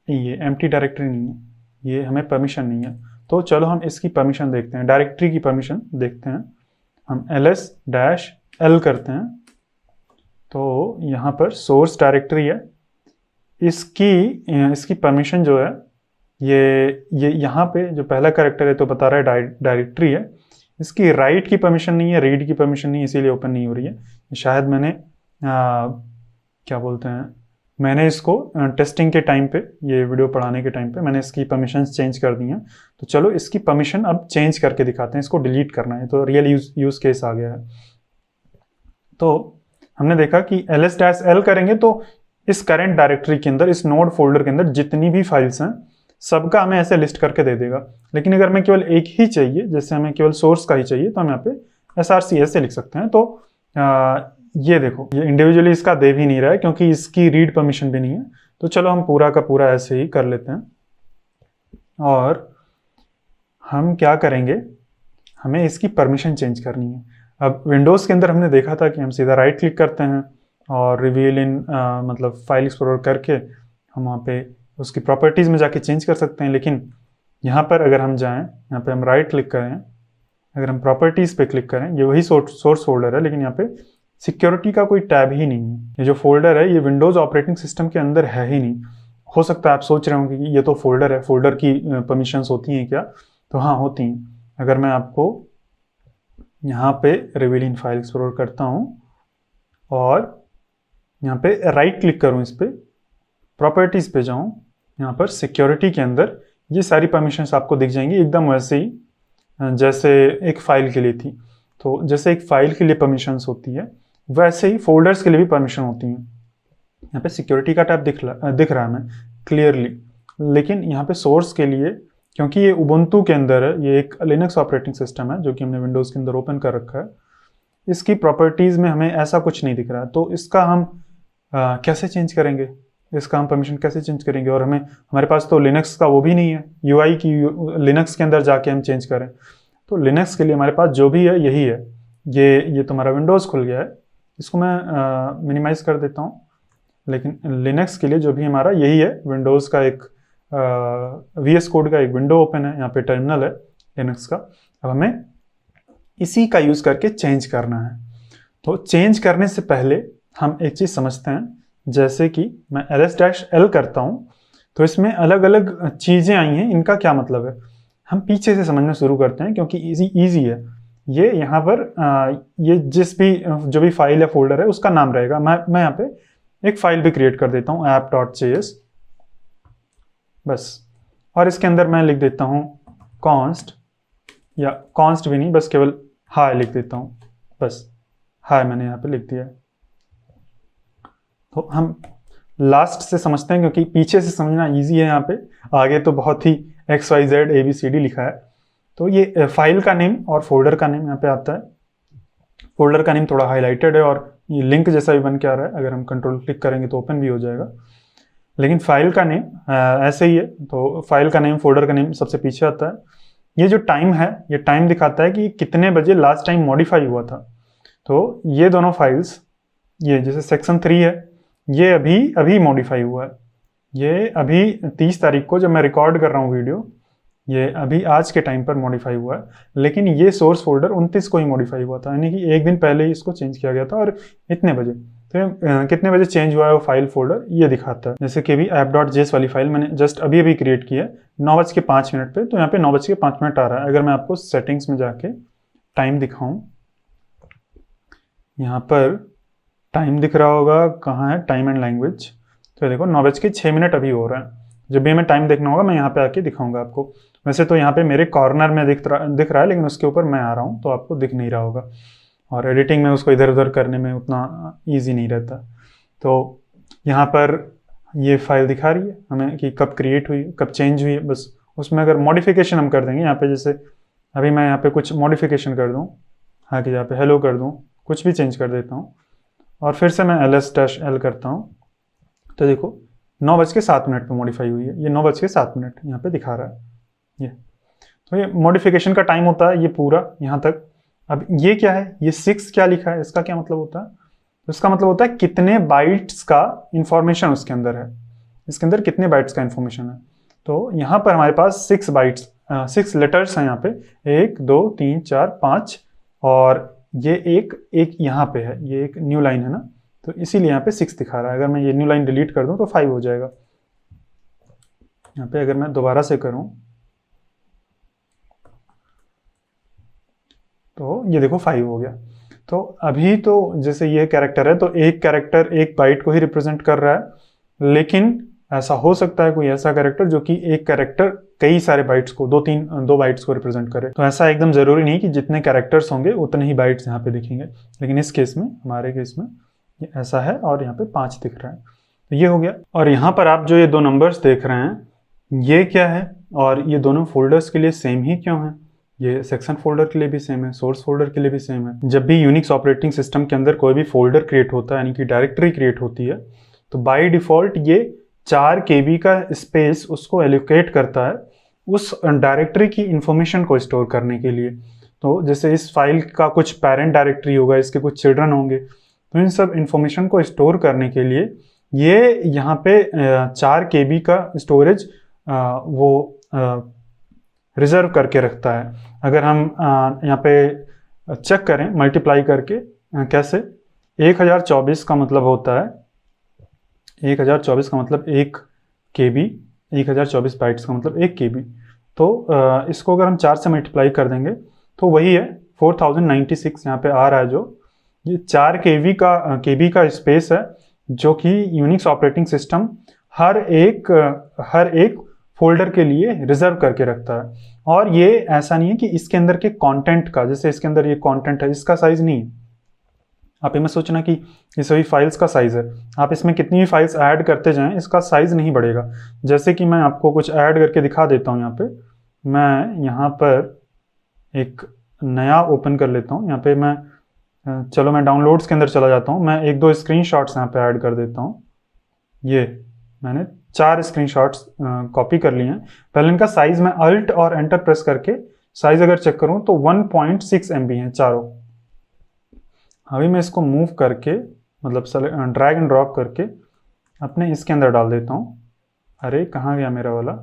ये एम्प्टी डायरेक्टरी नहीं है, ये हमें परमिशन नहीं है। तो चलो हम इसकी परमिशन देखते हैं, डायरेक्टरी की परमिशन देखते हैं। हम ls-l करते हैं, तो यहाँ पर सोर्स डायरेक्टरी है, इसकी परमिशन जो है ये यहाँ पे जो पहला कैरेक्टर है तो बता रहा है डायरेक्टरी है। इसकी राइट की परमिशन नहीं है, रीड की परमिशन नहीं है, इसीलिए ओपन नहीं हो रही है। शायद मैंने क्या बोलते हैं, मैंने इसको टेस्टिंग के टाइम पे, ये वीडियो पढ़ाने के टाइम पे मैंने इसकी परमिशंस चेंज कर दी हैं। तो चलो इसकी परमिशन अब चेंज करके दिखाते हैं। इसको डिलीट करना है, तो रियल यूज केस आ गया है। तो हमने देखा कि ls-l करेंगे तो इस करंट डायरेक्टरी के अंदर, इस नोड फोल्डर के अंदर जितनी भी फाइल्स हैं सबका हमें ऐसे लिस्ट करके दे देगा। लेकिन अगर हमें केवल एक ही चाहिए, जैसे हमें केवल सोर्स का ही चाहिए, तो हम यहाँ पे src ऐसे लिख सकते हैं। तो ये देखो, ये इंडिविजुअली इसका दे भी नहीं रहा है क्योंकि इसकी रीड परमिशन भी नहीं है। तो चलो हम पूरा का पूरा ऐसे ही कर लेते हैं। और हम क्या करेंगे, हमें इसकी परमिशन चेंज करनी है। अब विंडोज़ के अंदर हमने देखा था कि हम सीधा राइट क्लिक करते हैं और रिवील इन मतलब फाइल एक्सप्लोरर करके हम वहाँ पे उसकी प्रॉपर्टीज़ में जाके चेंज कर सकते हैं। लेकिन यहाँ पर अगर हम जाएं, यहाँ पे हम राइट क्लिक करें, अगर हम प्रॉपर्टीज़ पे क्लिक करें, ये वही सोर्स फोल्डर है, लेकिन यहाँ पे सिक्योरिटी का कोई टैब ही नहीं है। ये जो फोल्डर है ये विंडोज़ ऑपरेटिंग सिस्टम के अंदर है ही नहीं। हो सकता है आप सोच रहे होंगे कि ये तो फोल्डर है, फोल्डर की परमिशंस होती हैं क्या? तो हाँ, होती हैं। अगर मैं आपको यहाँ पे रिवील इन फाइल एक्सप्लोरर करता हूँ और यहाँ पे राइट क्लिक करूँ, इस पे प्रॉपर्टीज़ पे जाऊँ, यहाँ पर सिक्योरिटी के अंदर ये सारी परमिशंस आपको दिख जाएंगी एकदम वैसे ही जैसे एक फ़ाइल के लिए थी। तो जैसे एक फ़ाइल के लिए परमिशंस होती है वैसे ही फोल्डर्स के लिए भी परमिशन होती हैं। यहाँ पे सिक्योरिटी का टैब दिख रहा है हमें क्लियरली, लेकिन यहाँ पे सोर्स के लिए, क्योंकि ये उबुंटू के अंदर है, ये एक लिनक्स ऑपरेटिंग सिस्टम है जो कि हमने विंडोज़ के अंदर ओपन कर रखा है, इसकी प्रॉपर्टीज़ में हमें ऐसा कुछ नहीं दिख रहा है। तो इसका हम कैसे चेंज करेंगे, इसका हम परमिशन कैसे चेंज करेंगे? और हमारे पास तो लिनक्स का वो भी नहीं है, यूआई की लिनक्स के अंदर जाके हम चेंज करें। तो लिनक्स के लिए हमारे पास जो भी है यही है। ये तुम्हारा विंडोज़ खुल गया है, इसको मैं मिनिमाइज़ कर देता हूँ। लेकिन लिनक्स के लिए जो भी हमारा यही है, विंडोज़ का एक VS कोड का एक विंडो ओपन है, यहाँ पे टर्मिनल है लिनक्स का। अब हमें इसी का यूज़ करके चेंज करना है। तो चेंज करने से पहले हम एक चीज़ समझते हैं, जैसे कि मैं ls-l करता हूँ तो इसमें अलग अलग चीज़ें आई हैं, इनका क्या मतलब है हम पीछे से समझना शुरू करते हैं क्योंकि ईजी है। ये यहाँ पर ये जो भी फाइल या फोल्डर है उसका नाम रहेगा। मैं यहाँ पे एक फाइल भी क्रिएट कर देता हूँ app.js बस, और इसके अंदर मैं लिख देता हूँ const, या const भी नहीं, बस केवल हाई लिख देता हूँ, बस हाई मैंने यहाँ पे लिख दिया है। तो हम लास्ट से समझते हैं क्योंकि पीछे से समझना इजी है, यहाँ पे आगे तो बहुत ही XYZ ABCD लिखा है। तो ये फाइल का नेम और फोल्डर का नेम यहाँ पे आता है। फोल्डर का नेम थोड़ा हाईलाइटेड है और ये लिंक जैसा भी बन के आ रहा है, अगर हम कंट्रोल क्लिक करेंगे तो ओपन भी हो जाएगा। लेकिन फाइल का नेम ऐसे ही है, तो फाइल का नेम, फोल्डर का नेम सबसे पीछे आता है। ये जो टाइम है, ये टाइम दिखाता है कि कितने बजे लास्ट टाइम मॉडिफाई हुआ था। तो ये दोनों फाइल्स, ये जैसे सेक्शन 3 है, ये अभी मॉडिफाई हुआ है। ये अभी 30 तारीख को जब मैं रिकॉर्ड कर रहा हूँ वीडियो, ये अभी आज के टाइम पर मॉडिफाई हुआ है। लेकिन ये सोर्स फोल्डर 29 को ही मॉडिफाई हुआ था, यानी कि एक दिन पहले ही इसको चेंज किया गया था और इतने बजे। तो कितने बजे चेंज हुआ है वो फाइल फोल्डर ये दिखाता है। जैसे कि अभी app.js वाली फाइल मैंने जस्ट अभी क्रिएट की है 9:05 पे, तो यहाँ पे 9:05 आ रहा है। अगर मैं आपको सेटिंग्स में जाके टाइम दिखाऊं, यहाँ पर टाइम दिख रहा होगा, कहाँ है टाइम एंड लैंग्वेज, तो देखो 9:06 अभी हो रहा है। जब भी हमें टाइम देखना होगा मैं यहाँ पे आके दिखाऊंगा आपको। वैसे तो यहाँ पे मेरे कॉर्नर में दिख रहा है, लेकिन उसके ऊपर मैं आ रहा हूँ तो आपको दिख नहीं रहा होगा, और एडिटिंग में उसको इधर उधर करने में उतना ईजी नहीं रहता। तो यहाँ पर ये फाइल दिखा रही है हमें कि कब क्रिएट हुई, कब चेंज हुई है। बस उसमें अगर मॉडिफिकेशन हम कर देंगे, यहाँ पे जैसे अभी मैं यहाँ पे कुछ मॉडिफिकेशन कर दूँ, हाँ कि यहाँ पे हेलो कर दूँ, कुछ भी चेंज कर देता हूँ और फिर से मैं ls-l करता हूँ, तो देखो 9:07 पे मॉडिफाई हुई है। ये 9:07 यहाँ पे दिखा रहा है ये। तो ये मॉडिफिकेशन का टाइम होता है ये पूरा यहाँ तक। अब ये क्या है, ये 6 क्या लिखा है, इसका क्या मतलब होता है? तो इसका मतलब होता है कितने बाइट्स का इंफॉर्मेशन उसके अंदर है, इसके अंदर कितने बाइट्स का इंफॉर्मेशन है। तो यहाँ पर हमारे पास 6 बाइट्स, 6 लेटर्स हैं यहाँ पे, 1 2 3 4 5, और ये एक यहाँ पे है, ये एक न्यू लाइन है ना, तो इसीलिए यहाँ पे 6 दिखा रहा है। अगर मैं ये न्यू लाइन डिलीट कर दूं तो 5 हो जाएगा। यहाँ पे अगर मैं दोबारा से करूं तो ये देखो 5 हो गया। तो अभी तो जैसे ये कैरेक्टर है तो एक कैरेक्टर एक बाइट को ही रिप्रेजेंट कर रहा है, लेकिन ऐसा हो सकता है कोई ऐसा कैरेक्टर जो कि एक कैरेक्टर कई सारे बाइट्स को, 2 बाइट्स को रिप्रेजेंट करे। तो ऐसा एकदम जरूरी नहीं कि जितने कैरेक्टर्स होंगे उतने ही बाइट्स यहाँ पे दिखेंगे, लेकिन इस केस में, हमारे केस में ये ऐसा है और यहाँ पे 5 दिख रहा है। तो ये हो गया। और यहाँ पर आप जो ये दो नंबर्स देख रहे हैं ये क्या है, और ये दोनों फोल्डर्स के लिए सेम ही क्यों है? ये सेक्शन फोल्डर के लिए भी सेम है, सोर्स फोल्डर के लिए भी सेम है। जब भी यूनिक्स ऑपरेटिंग सिस्टम के अंदर कोई भी फोल्डर क्रिएट होता है, यानी कि डायरेक्टरी क्रिएट होती है, तो बाय डिफॉल्ट ये 4 KB का स्पेस उसको एलोकेट करता है उस डायरेक्टरी की इंफॉर्मेशन को स्टोर करने के लिए। तो जैसे इस फाइल का कुछ पेरेंट डायरेक्टरी होगा, इसके कुछ चिल्ड्रन होंगे, तो इन सब इंफॉर्मेशन को स्टोर करने के लिए ये यहाँ पे 4 KB का स्टोरेज वो रिजर्व करके रखता है। अगर हम यहाँ पे चेक करें मल्टीप्लाई करके, कैसे 1024 का मतलब होता है 1024 का मतलब 1 KB, 1024 बाइट्स का मतलब 1 KB। तो इसको अगर हम 4 से मल्टीप्लाई कर देंगे तो वही है 4096 यहाँ पे आ रहा है। जो ये 4 KB का स्पेस है जो कि यूनिक्स ऑपरेटिंग सिस्टम हर एक फोल्डर के लिए रिजर्व करके रखता है। और ये ऐसा नहीं है कि इसके अंदर के कंटेंट का, जैसे इसके अंदर ये कंटेंट है, इसका साइज नहीं है। आप ये मत सोचना कि ये सभी फाइल्स का साइज है। आप इसमें कितनी भी फाइल्स ऐड करते जाएं इसका साइज नहीं बढ़ेगा। जैसे कि मैं आपको कुछ ऐड करके दिखा देता हूँ। यहाँ पे मैं यहाँ पर एक नया ओपन कर लेता हूँ। यहाँ पे मैं चलो मैं डाउनलोड्स के अंदर चला जाता हूँ। मैं 1-2 स्क्रीनशॉट्स यहाँ पे ऐड कर देता हूँ। ये मैंने 4 स्क्रीनशॉट्स कॉपी कर लिए हैं। पहले इनका साइज मैं अल्ट और एंटर प्रेस करके साइज अगर चेक करूँ तो 1.6 MB है चारों। अभी मैं इसको मूव करके मतलब ड्रैग एंड ड्रॉप करके अपने इसके अंदर डाल देता हूँ। अरे कहाँ गया मेरा वाला,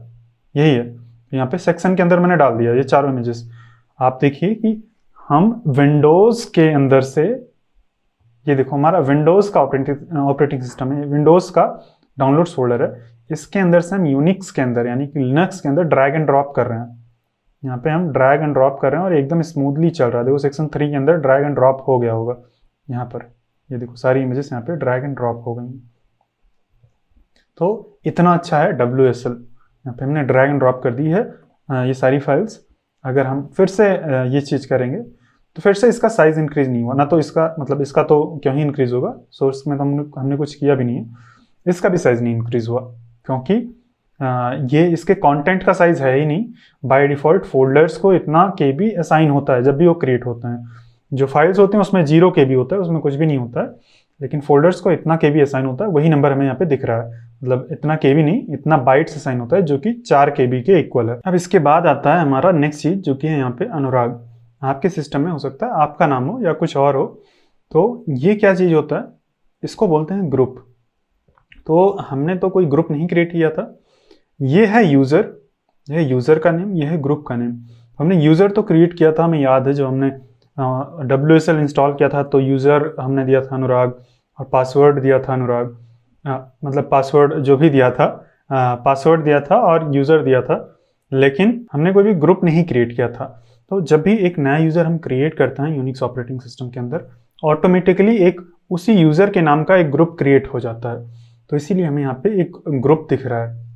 यही है। यहाँ पे सेक्शन के अंदर मैंने डाल दिया ये चारों इमेजेस। आप देखिए कि हम विंडोज के अंदर से, ये देखो हमारा विंडोज का ऑपरेटिंग सिस्टम है, विंडोज का डाउनलोड्स फोल्डर है, इसके अंदर से हम यूनिक्स के अंदर यानी कि लिनक्स के अंदर ड्रैग एंड ड्रॉप कर रहे हैं। यहाँ पे हम ड्रैग एंड ड्रॉप कर रहे हैं और एकदम स्मूथली चल रहा है। देखो सेक्शन 3 के अंदर ड्रैग एंड ड्रॉप हो गया होगा। यहाँ पर ये देखो सारी इमेजेस यहाँ पे ड्रैग एंड ड्रॉप हो गई। तो इतना अच्छा है WSL। यहाँ पे हमने ड्रैग एंड ड्रॉप कर दी है ये सारी फाइल्स। अगर हम फिर से ये चीज़ करेंगे तो फिर से इसका साइज इंक्रीज नहीं हुआ ना, तो इसका मतलब इसका तो क्यों ही इंक्रीज होगा, सोर्स में तो हमने कुछ किया भी नहीं है। इसका भी साइज नहीं इंक्रीज हुआ क्योंकि ये इसके कंटेंट का साइज है ही नहीं। बाय डिफॉल्ट फोल्डर्स को इतना KB असाइन होता है जब भी वो क्रिएट होते हैं। जो फाइल्स होते हैं उसमें 0 KB होता है, उसमें कुछ भी नहीं होता है, लेकिन फोल्डर्स को इतना KB असाइन होता है। वही नंबर हमें यहाँ पे दिख रहा है, मतलब इतना KB नहीं, इतना बाइट्स असाइन होता है जो कि 4 KB के इक्वल है। अब इसके बाद आता है हमारा नेक्स्ट चीज जो कि है यहाँ पे अनुराग। आपके सिस्टम में हो सकता है आपका नाम हो या कुछ और हो। तो ये क्या चीज होता है, इसको बोलते हैं ग्रुप। तो हमने तो कोई ग्रुप नहीं क्रिएट किया था। ये है यूजर, ये यूजर का नेम, ये है ग्रुप का नेम। हमने यूजर तो क्रिएट किया था, हमें याद है जब हमने WSL इंस्टॉल किया था तो यूजर हमने दिया था अनुराग और पासवर्ड दिया था अनुराग। मतलब पासवर्ड जो भी दिया था, पासवर्ड दिया था और यूजर दिया था, लेकिन हमने कोई भी ग्रुप नहीं क्रिएट किया था। तो जब भी एक नया यूजर हम क्रिएट करते हैं यूनिक्स ऑपरेटिंग सिस्टम के अंदर, ऑटोमेटिकली एक उसी यूजर के नाम का एक ग्रुप क्रिएट हो जाता है। तो इसीलिए हमें यहाँ पे एक ग्रुप दिख रहा है।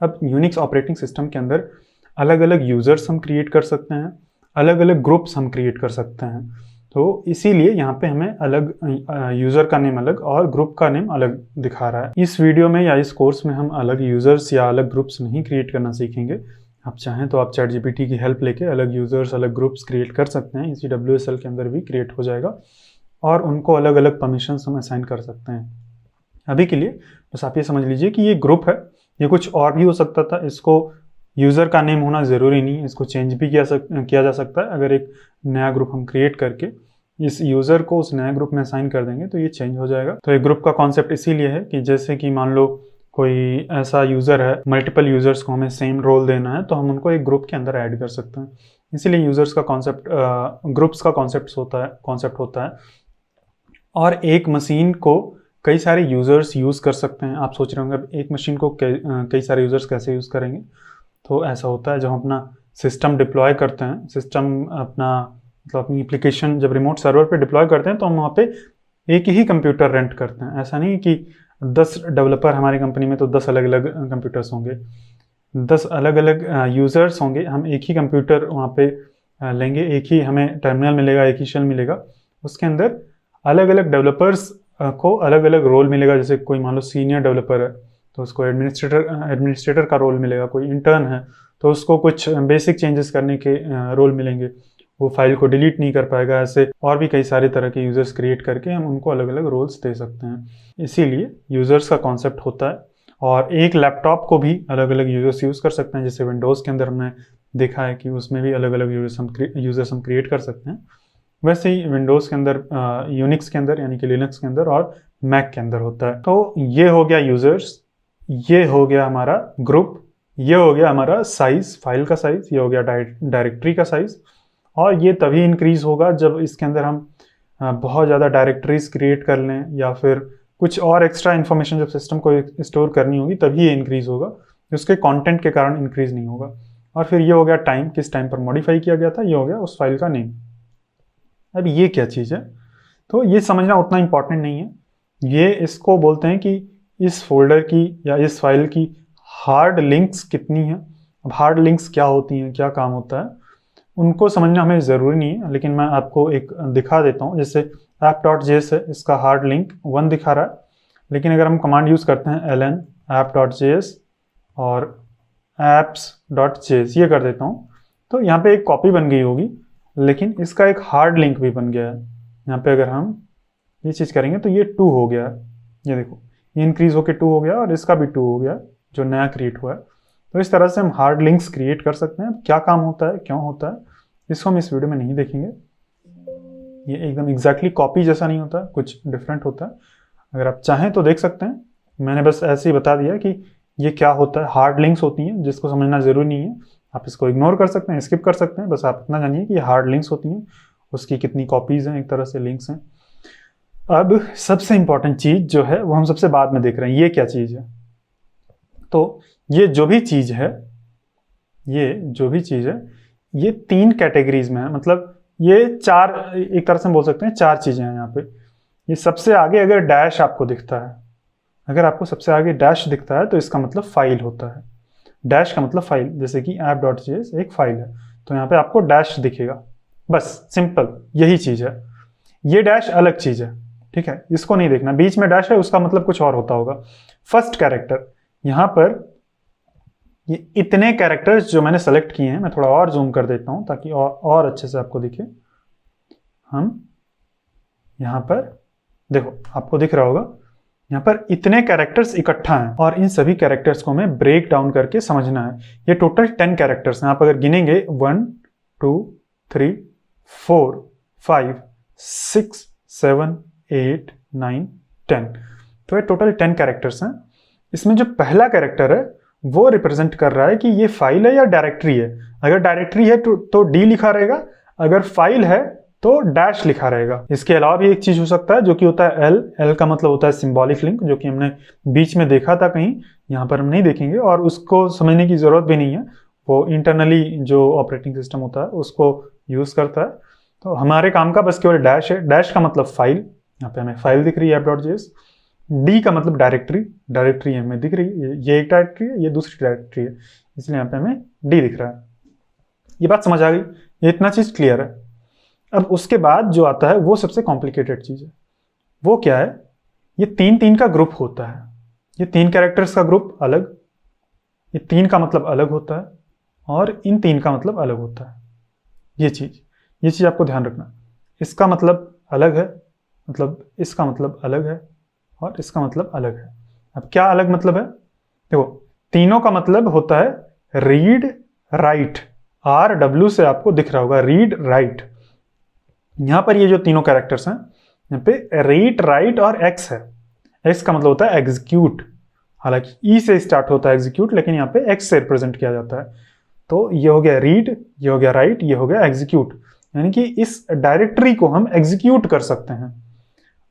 अब यूनिक्स ऑपरेटिंग सिस्टम के अंदर अलग अलग यूजर्स हम क्रिएट कर सकते हैं, अलग अलग ग्रुप्स हम क्रिएट कर सकते हैं। तो इसीलिए यहाँ पे हमें अलग यूजर का नेम अलग और ग्रुप का नेम अलग दिखा रहा है। इस वीडियो में या इस कोर्स में हम अलग यूजर्स या अलग ग्रुप्स नहीं क्रिएट करना सीखेंगे। आप चाहें तो आप ChatGPT की हेल्प लेके अलग यूजर्स अलग ग्रुप्स क्रिएट कर सकते हैं। इसी WSL के अंदर भी क्रिएट हो जाएगा और उनको अलग अलग परमिशंस हम असाइन कर सकते हैं। अभी के लिए बस आप ये समझ लीजिए कि ये ग्रुप है, ये कुछ और भी हो सकता था। इसको यूज़र का नेम होना ज़रूरी नहीं है, इसको चेंज भी किया जा सकता है। अगर एक नया ग्रुप हम क्रिएट करके इस यूज़र को उस नए ग्रुप में असाइन कर देंगे तो ये चेंज हो जाएगा। तो एक ग्रुप का कॉन्सेप्ट इसीलिए है कि जैसे कि मान लो कोई ऐसा यूज़र है, मल्टीपल यूज़र्स को हमें सेम रोल देना है तो हम उनको एक ग्रुप के अंदर ऐड कर सकते हैं। इसीलिए यूज़र्स का कॉन्सेप्ट, ग्रुप्स का कॉन्सेप्ट होता है। और एक मशीन को कई सारे यूज़र्स यूज़ कर सकते हैं। आप सोच रहे होंगे एक मशीन को कई सारे यूज़र्स कैसे यूज़ करेंगे। तो ऐसा होता है जब हम अपना सिस्टम डिप्लॉय करते हैं, सिस्टम अपना मतलब अपनी एप्लीकेशन जब रिमोट सर्वर पे डिप्लॉय करते हैं तो हम वहाँ पे एक ही कंप्यूटर रेंट करते हैं। ऐसा नहीं कि 10 डेवलपर हमारी कंपनी में तो 10 अलग अलग कंप्यूटर्स होंगे, 10 अलग अलग यूज़र्स होंगे। हम एक ही कंप्यूटर वहाँ पे लेंगे, एक ही हमें टर्मिनल मिलेगा, एक ही शेल मिलेगा, उसके अंदर अलग अलग डेवलपर्स को अलग अलग रोल मिलेगा। जैसे कोई मान लो सीनियर डेवलपर है तो उसको एडमिनिस्ट्रेटर का रोल मिलेगा, कोई इंटर्न है तो उसको कुछ बेसिक चेंजेस करने के रोल मिलेंगे, वो फाइल को डिलीट नहीं कर पाएगा। ऐसे और भी कई सारे तरह के यूज़र्स क्रिएट करके हम उनको अलग अलग रोल्स दे सकते हैं। इसीलिए यूज़र्स का कॉन्सेप्ट होता है। और एक लैपटॉप को भी अलग अलग यूज़र्स यूज़ कर सकते हैं। जैसे विंडोज़ के अंदर हमने देखा है कि उसमें भी अलग अलग यूज़र्स हम क्रिएट कर सकते हैं, वैसे ही विंडोज़ के अंदर, यूनिक्स के अंदर यानी कि लिनक्स के अंदर और मैक के अंदर होता है। तो ये हो गया यूज़र्स, ये हो गया हमारा ग्रुप, ये हो गया हमारा साइज़, फाइल का साइज़, ये हो गया डायरेक्टरी का साइज़। और ये तभी इंक्रीज़ होगा जब इसके अंदर हम बहुत ज़्यादा डायरेक्टरीज क्रिएट कर लें या फिर कुछ और एक्स्ट्रा इन्फॉर्मेशन जब सिस्टम को स्टोर करनी होगी तभी ये इंक्रीज़ होगा, उसके कंटेंट के कारण इंक्रीज़ नहीं होगा। और फिर ये हो गया टाइम, किस टाइम पर मॉडिफाई किया गया था, ये हो गया उस फाइल का नेम। अब ये क्या चीज़ है, तो ये समझना उतना इम्पॉर्टेंट नहीं है। ये इसको बोलते हैं कि इस फोल्डर की या इस फाइल की हार्ड लिंक्स कितनी हैं। अब हार्ड लिंक्स क्या होती हैं, क्या काम होता है, उनको समझना हमें ज़रूरी नहीं है, लेकिन मैं आपको एक दिखा देता हूँ। जैसे app.js है, इसका हार्ड लिंक 1 दिखा रहा है, लेकिन अगर हम कमांड यूज़ करते हैं ln app.js और apps.js ये कर देता हूँ, तो यहाँ पे एक कॉपी बन गई होगी, लेकिन इसका एक हार्ड लिंक भी बन गया है। यहाँ पे अगर हम ये चीज़ करेंगे तो ये 2 हो गया है, ये देखो ये इंक्रीज होके 2 हो गया और इसका भी 2 हो गया जो नया क्रिएट हुआ है। तो इस तरह से हम हार्ड लिंक्स क्रिएट कर सकते हैं। क्या काम होता है, क्यों होता है, इसको हम इस वीडियो में नहीं देखेंगे। ये एकदम एग्जैक्टली कॉपी जैसा नहीं होता है, कुछ डिफरेंट होता है। अगर आप चाहें तो देख सकते हैं, मैंने बस ऐसे ही बता दिया कि ये क्या होता है। हार्ड लिंक्स होती हैं जिसको समझना ज़रूरी नहीं है, आप इसको इग्नोर कर सकते हैं, स्किप कर सकते हैं। बस आप इतना जानिए कि ये हार्ड लिंक्स होती हैं, उसकी कितनी कॉपीज़ हैं, एक तरह से लिंक्स हैं। अब सबसे इंपॉर्टेंट चीज़ जो है वो हम सबसे बाद में देख रहे हैं, ये क्या चीज़ है। तो ये जो भी चीज़ है, ये 3 कैटेगरीज में है। मतलब ये 4, एक तरह से हम बोल सकते हैं 4 चीज़ें हैं यहाँ पे। ये सबसे आगे अगर डैश आपको दिखता है, अगर आपको सबसे आगे डैश दिखता है तो इसका मतलब फाइल होता है। डैश का मतलब फाइल, जैसे कि app.js एक फाइल है तो यहाँ पे आपको डैश दिखेगा। बस सिंपल यही चीज़ है। ये डैश अलग चीज़ है, ठीक है, इसको नहीं देखना। बीच में डैश है उसका मतलब कुछ और होता होगा। फर्स्ट कैरेक्टर, यहाँ पर ये इतने कैरेक्टर्स जो मैंने सेलेक्ट किए हैं, मैं थोड़ा और जूम कर देता हूँ ताकि और अच्छे से आपको दिखे। हम यहाँ पर देखो, आपको दिख रहा होगा यहाँ पर इतने कैरेक्टर्स इकट्ठा हैं और इन सभी कैरेक्टर्स को हमें ब्रेक डाउन करके समझना है। ये टोटल 10 कैरेक्टर्स हैं। आप अगर गिनेंगे 1 2 3 4 5 6 7 8 9 10, तो ये टोटल 10 कैरेक्टर्स हैं। इसमें जो पहला कैरेक्टर है वो रिप्रेजेंट कर रहा है कि ये फाइल है या डायरेक्टरी है। अगर डायरेक्टरी है तो डी लिखा रहेगा, अगर फाइल है तो डैश लिखा रहेगा। इसके अलावा भी एक चीज हो सकता है जो कि होता है एल का मतलब होता है सिंबॉलिक लिंक, जो कि हमने बीच में देखा था कहीं, यहाँ पर हम नहीं देखेंगे और उसको समझने की जरूरत भी नहीं है। वो इंटरनली जो ऑपरेटिंग सिस्टम होता है उसको यूज करता है। तो हमारे काम का बस केवल डैश है। डैश का मतलब फाइल, यहाँ पे हमें फाइल दिख रही है app.js। डी का मतलब डायरेक्टरी हमें दिख रही है, ये एक डायरेक्टरी है, ये दूसरी डायरेक्टरी है, इसलिए यहाँ पे हमें डी दिख रहा है। ये बात समझ आ गई, ये इतना चीज क्लियर है। अब उसके बाद जो आता है वो सबसे कॉम्प्लिकेटेड चीज है। वो क्या है, ये 3 का ग्रुप होता है। ये 3 कैरेक्टर्स का ग्रुप अलग, ये 3 का मतलब अलग होता है और इन 3 का मतलब अलग होता है। ये चीज आपको ध्यान रखना। इसका मतलब अलग है, मतलब इसका मतलब अलग है और इसका मतलब अलग है। अब क्या अलग मतलब है, देखो तीनों का मतलब होता है रीड राइट। RW से आपको दिख रहा होगा रीड राइट। यहां पर ये जो तीनों कैरेक्टर्स हैं, यहाँ पे रीड राइट और एक्स है। एक्स का मतलब होता है एग्जीक्यूट, हालांकि ई से स्टार्ट होता है एग्जीक्यूट, लेकिन यहाँ पे एक्स से रिप्रेजेंट किया जाता है। तो ये हो गया रीड, ये हो गया राइट, ये हो गया एग्जीक्यूट, यानी कि इस डायरेक्टरी को हम एग्जीक्यूट कर सकते हैं।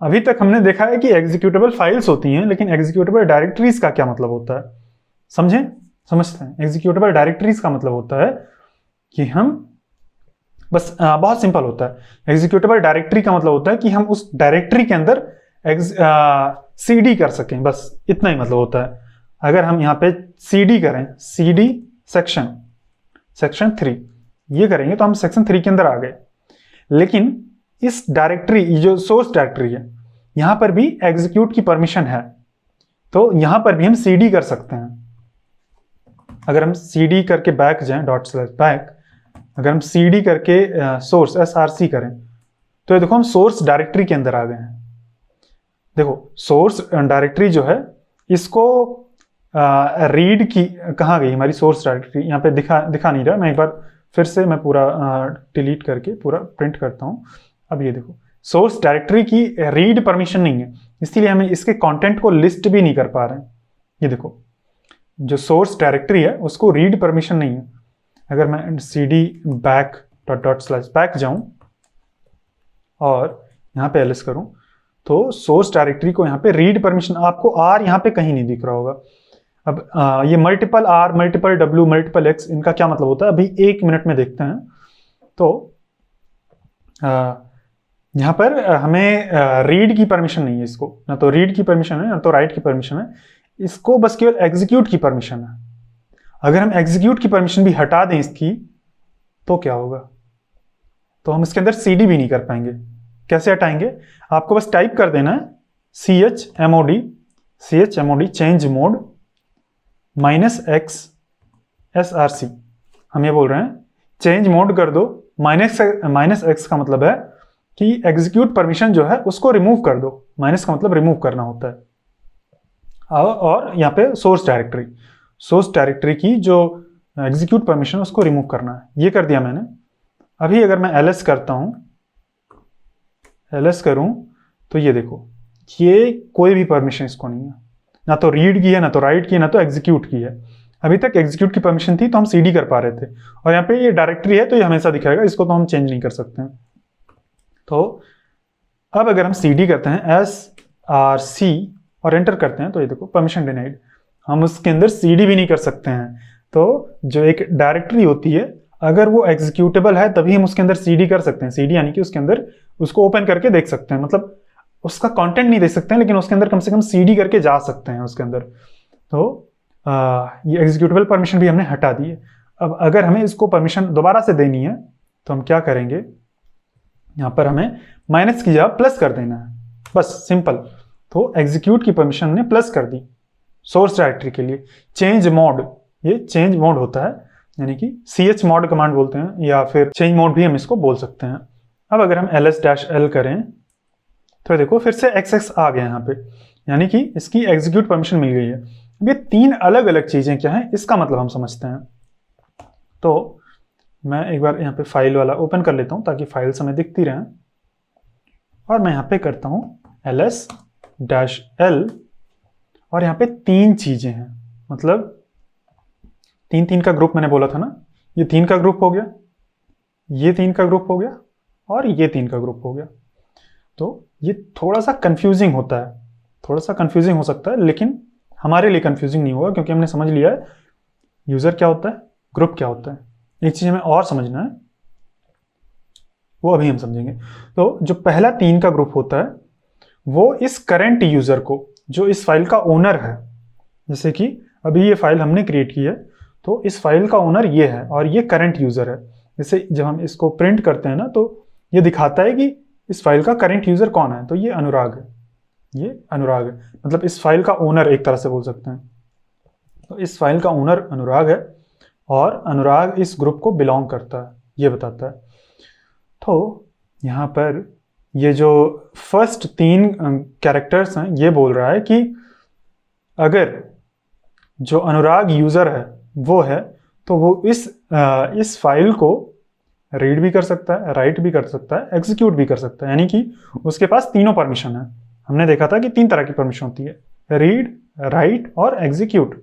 अभी तक हमने देखा है कि एग्जीक्यूटेबल फाइल्स होती हैं, लेकिन एग्जीक्यूटेबल डायरेक्टरीज का क्या मतलब होता है, समझते हैं। एग्जीक्यूटेबल डायरेक्टरीज का मतलब होता है कि हम बस बहुत सिंपल होता है। एग्जीक्यूटेबल डायरेक्टरी का मतलब होता है कि हम उस डायरेक्टरी के अंदर CD कर सकें, बस इतना ही मतलब होता है। अगर हम यहाँ पे CD करें, CD सेक्शन 3 ये करेंगे तो हम सेक्शन 3 के अंदर आ गए। लेकिन इस डायरेक्टरी, जो सोर्स डायरेक्टरी है, यहाँ पर भी एग्जीक्यूट की परमिशन है, तो यहाँ पर भी हम cd कर सकते हैं। अगर हम cd करके बैक जाएं, .बैक, अगर हम cd करके सोर्स src करें, तो ये देखो हम सोर्स डायरेक्टरी के अंदर आ गए हैं। देखो सोर्स डायरेक्टरी जो है, इसको रीड की कहाँ गई हमारी सोर्स डायरेक्टरी, यहाँ पे दिखा नहीं रहा। मैं एक बार फिर से मैं पूरा डिलीट करके पूरा प्रिंट करता हूँ। अब ये देखो सोर्स डायरेक्टरी की रीड परमिशन नहीं है, इसीलिए हमें इसके कंटेंट को लिस्ट भी नहीं कर पा रहे हैं। ये देखो जो सोर्स डायरेक्टरी है उसको रीड परमिशन नहीं है। अगर मैं cd back जाऊं और यहाँ पे ls करूं, तो सोर्स डायरेक्टरी को यहाँ पे रीड परमिशन, आपको r यहाँ पे कहीं नहीं दिख रहा होगा। अब ये multiple r, multiple w, multiple x, इनका क्या मतलब होता है अभी 1 मिनट में देखते हैं। तो यहाँ पर हमें रीड की परमिशन नहीं है, इसको ना तो रीड की परमिशन है ना तो राइट की परमिशन है, इसको बस केवल एग्जीक्यूट की परमिशन है। अगर हम एग्जीक्यूट की परमिशन भी हटा दें इसकी, तो क्या होगा, तो हम इसके अंदर cd भी नहीं कर पाएंगे। कैसे हटाएंगे, आपको बस टाइप कर देना है chmod change mode -x src। हम ये बोल रहे हैं चेंज मोड कर दो, -x का मतलब है कि एग्जीक्यूट परमिशन जो है उसको रिमूव कर दो, माइनस का मतलब रिमूव करना होता है। और यहाँ पे सोर्स डायरेक्टरी की जो एग्जीक्यूट परमिशन उसको रिमूव करना है, ये कर दिया मैंने। अभी अगर मैं ls करता हूँ, ls करूँ, तो ये देखो ये कोई भी परमिशन इसको नहीं है, ना तो रीड की है, ना तो राइट की है, ना तो एग्जीक्यूट की है। अभी तक एग्जीक्यूट की परमिशन थी तो हम cd कर पा रहे थे, और यहाँ पे ये डायरेक्टरी है तो ये हमेशा दिखाएगा, इसको तो हम चेंज नहीं कर सकते हैं। तो अब अगर हम cd करते हैं src और एंटर करते हैं, तो ये देखो परमिशन डिनाइड, हम उसके अंदर cd भी नहीं कर सकते हैं। तो जो एक डायरेक्टरी होती है, अगर वो एग्जीक्यूटेबल है तभी हम उसके अंदर cd कर सकते हैं। cd यानी कि उसके अंदर उसको ओपन करके देख सकते हैं, मतलब उसका कंटेंट नहीं देख सकते हैं, लेकिन उसके अंदर कम से कम cd करके जा सकते हैं उसके अंदर। तो ये एग्जीक्यूटेबल परमिशन भी हमने हटा दी है। अब अगर हमें इसको परमिशन दोबारा से देनी है तो हम क्या करेंगे, यहाँ पर हमें माइनस की जगह प्लस कर देना है, बस सिंपल। तो एग्जीक्यूट की परमिशन ने प्लस कर दी सोर्स डायरेक्टरी के लिए। चेंज मोड, ये चेंज मोड होता है, यानी कि chmod कमांड बोलते हैं, या फिर चेंज मोड भी हम इसको बोल सकते हैं। अब अगर हम ls-l करें, तो देखो फिर से xx आ गया यहाँ पे, यानी कि इसकी एग्जीक्यूट परमिशन मिल गई है। अब ये 3 अलग अलग चीजें क्या हैं, इसका मतलब हम समझते हैं। तो मैं एक बार यहाँ पे फाइल वाला ओपन कर लेता हूँ ताकि फाइल्स हमें दिखती रहें, और मैं यहाँ पे करता हूँ ls-l, और यहाँ पे 3 चीजें हैं, मतलब 3 का ग्रुप मैंने बोला था ना, ये 3 का ग्रुप हो गया, ये 3 का ग्रुप हो गया, और ये 3 का ग्रुप हो गया। तो ये थोड़ा सा कंफ्यूजिंग होता है, थोड़ा सा कंफ्यूजिंग हो सकता है, लेकिन हमारे लिए कंफ्यूजिंग नहीं होगा, क्योंकि हमने समझ लिया है यूजर क्या होता है, ग्रुप क्या होता है। एक चीज हमें और समझना है, वो अभी हम समझेंगे। तो जो पहला 3 का ग्रुप होता है, वो इस करंट यूजर को, जो इस फाइल का ओनर है, जैसे कि अभी ये फाइल हमने क्रिएट की है, तो इस फाइल का ओनर ये है और ये करंट यूजर है। जैसे जब हम इसको प्रिंट करते हैं ना, तो ये दिखाता है कि इस फाइल का करंट यूजर कौन है, तो ये अनुराग है, ये अनुराग है, मतलब इस फाइल का ओनर एक तरह से बोल सकते हैं। तो इस फाइल का ओनर अनुराग है, और अनुराग इस ग्रुप को बिलोंग करता है, ये बताता है। तो यहाँ पर ये जो फर्स्ट 3 कैरेक्टर्स हैं, ये बोल रहा है कि अगर जो अनुराग यूजर है वो है, तो वो इस फाइल को रीड भी कर सकता है, राइट भी कर सकता है, एग्जीक्यूट भी कर सकता है, यानी कि उसके पास तीनों परमिशन है। हमने देखा था कि 3 तरह की परमिशन होती है, रीड, राइट और एग्जीक्यूट।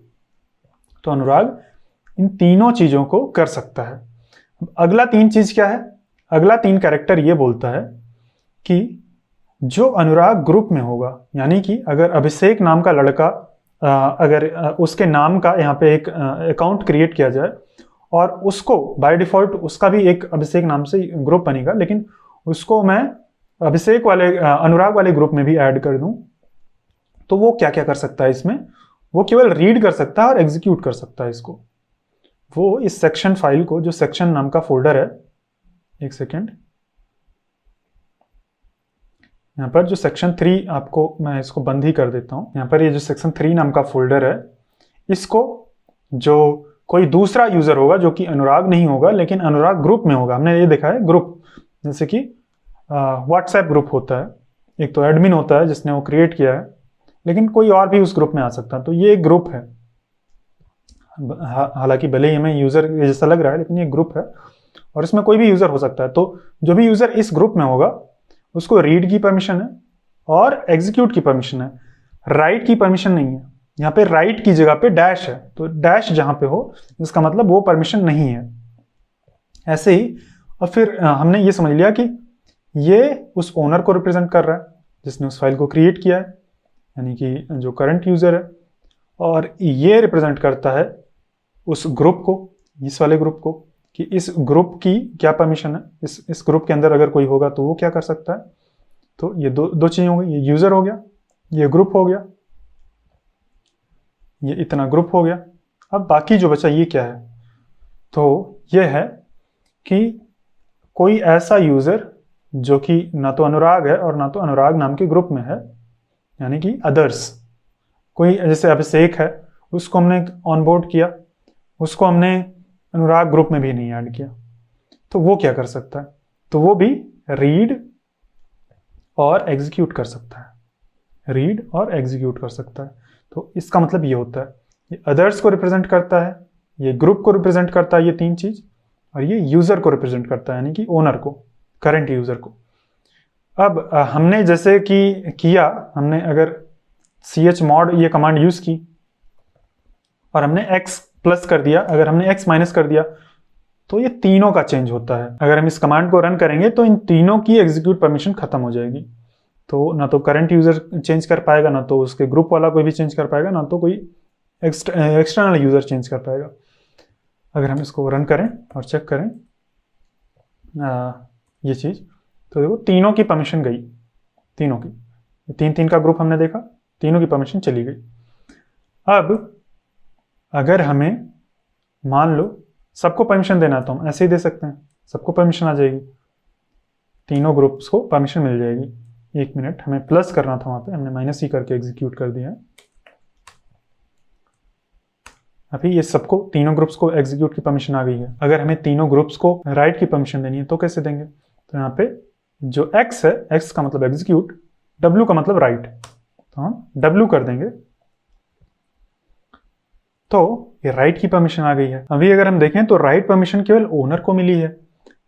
तो अनुराग इन तीनों चीजों को कर सकता है। अगला 3 चीज क्या है, अगला 3 कैरेक्टर ये बोलता है कि जो अनुराग ग्रुप में होगा, यानी कि अगर अभिषेक नाम का लड़का, अगर उसके नाम का यहाँ पे एक अकाउंट क्रिएट किया जाए, और उसको बाय डिफॉल्ट उसका भी एक अभिषेक नाम से ग्रुप बनेगा, लेकिन उसको मैं अभिषेक वाले अनुराग वाले ग्रुप में भी ऐड कर दूं, तो वो क्या क्या कर सकता है इसमें, वो केवल रीड कर सकता है और एग्जीक्यूट कर सकता है इसको। वो इस सेक्शन फाइल को, जो सेक्शन नाम का फोल्डर है, एक सेकेंड, यहाँ पर जो सेक्शन 3 आपको, मैं इसको बंद ही कर देता हूँ। यहाँ पर ये जो सेक्शन 3 नाम का फोल्डर है, इसको जो कोई दूसरा यूजर होगा जो कि अनुराग नहीं होगा लेकिन अनुराग ग्रुप में होगा, हमने ये देखा है ग्रुप, जैसे कि व्हाट्सएप ग्रुप होता है, एक तो एडमिन होता है जिसने वो क्रिएट किया है, लेकिन कोई और भी उस ग्रुप में आ सकता है। तो ये एक ग्रुप है, हालांकि भले ही हमें यूजर जैसा लग रहा है लेकिन ये ग्रुप है और इसमें कोई भी यूजर हो सकता है। तो जो भी यूजर इस ग्रुप में होगा उसको रीड की परमिशन है और एग्जीक्यूट की परमिशन है, राइट की परमिशन नहीं है। यहाँ पे राइट की जगह पे डैश है, तो डैश जहां पे हो इसका मतलब वो परमिशन नहीं है। ऐसे ही और फिर हमने ये समझ लिया कि ये उस ओनर को रिप्रेजेंट कर रहा है जिसने उस फाइल को क्रिएट किया है, यानी कि जो करंट यूजर है, और ये रिप्रेजेंट करता है उस ग्रुप को, इस वाले ग्रुप को, कि इस ग्रुप की क्या परमिशन है, इस ग्रुप के अंदर अगर कोई होगा तो वो क्या कर सकता है। तो ये दो चीजें हो गई, ये यूजर हो गया, ये ग्रुप हो गया, ये इतना ग्रुप हो गया। अब बाकी जो बचा ये क्या है, तो ये है कि कोई ऐसा यूजर जो कि ना तो अनुराग है और ना तो अनुराग नाम के ग्रुप में है, यानी कि अदर्स, कोई जैसे अभिषेक है उसको हमने ऑनबोर्ड किया, उसको हमने अनुराग ग्रुप में भी नहीं ऐड किया, तो वो क्या कर सकता है, तो वो भी रीड और एग्जीक्यूट कर सकता है, रीड और एग्जीक्यूट कर सकता है। तो इसका मतलब ये होता है, ये अदर्स को रिप्रेजेंट करता है, ये ग्रुप को रिप्रेजेंट करता है, ये तीन चीज, और ये यूजर को रिप्रेजेंट करता है, यानी कि ओनर को, करंट यूजर को। अब हमने जैसे कि किया, हमने अगर chmod ये कमांड यूज की और हमने x प्लस कर दिया, अगर हमने x माइनस कर दिया, तो ये तीनों का चेंज होता है। अगर हम इस कमांड को रन करेंगे तो इन तीनों की एग्जीक्यूट परमिशन खत्म हो जाएगी। तो ना तो करंट यूजर चेंज कर पाएगा, ना तो उसके ग्रुप वाला कोई भी चेंज कर पाएगा, ना तो कोई एक्सटर्नल यूजर चेंज कर पाएगा। अगर हम इसको रन करें और चेक करें ये चीज, तो देखो तीनों की परमिशन गई, तीनों की, तीन का ग्रुप हमने देखा, तीनों की परमिशन चली गई। अब अगर हमें मान लो सबको परमिशन देना है तो हम ऐसे ही दे सकते हैं, सबको परमिशन आ जाएगी, तीनों ग्रुप्स को परमिशन मिल जाएगी। एक मिनट, हमें प्लस करना था, वहां पे हमने माइनस ही करके एग्जीक्यूट कर दिया है। अभी ये सबको, तीनों ग्रुप्स को एग्जीक्यूट की परमिशन आ गई है। अगर हमें तीनों ग्रुप्स को राइट की परमिशन देनी है तो कैसे देंगे, तो यहाँ पे जो x है, x का मतलब एग्जीक्यूट, w का मतलब राइट, तो हम w कर देंगे, तो ये राइट की परमिशन आ गई है। अभी अगर हम देखें तो राइट परमिशन केवल ओनर को मिली है,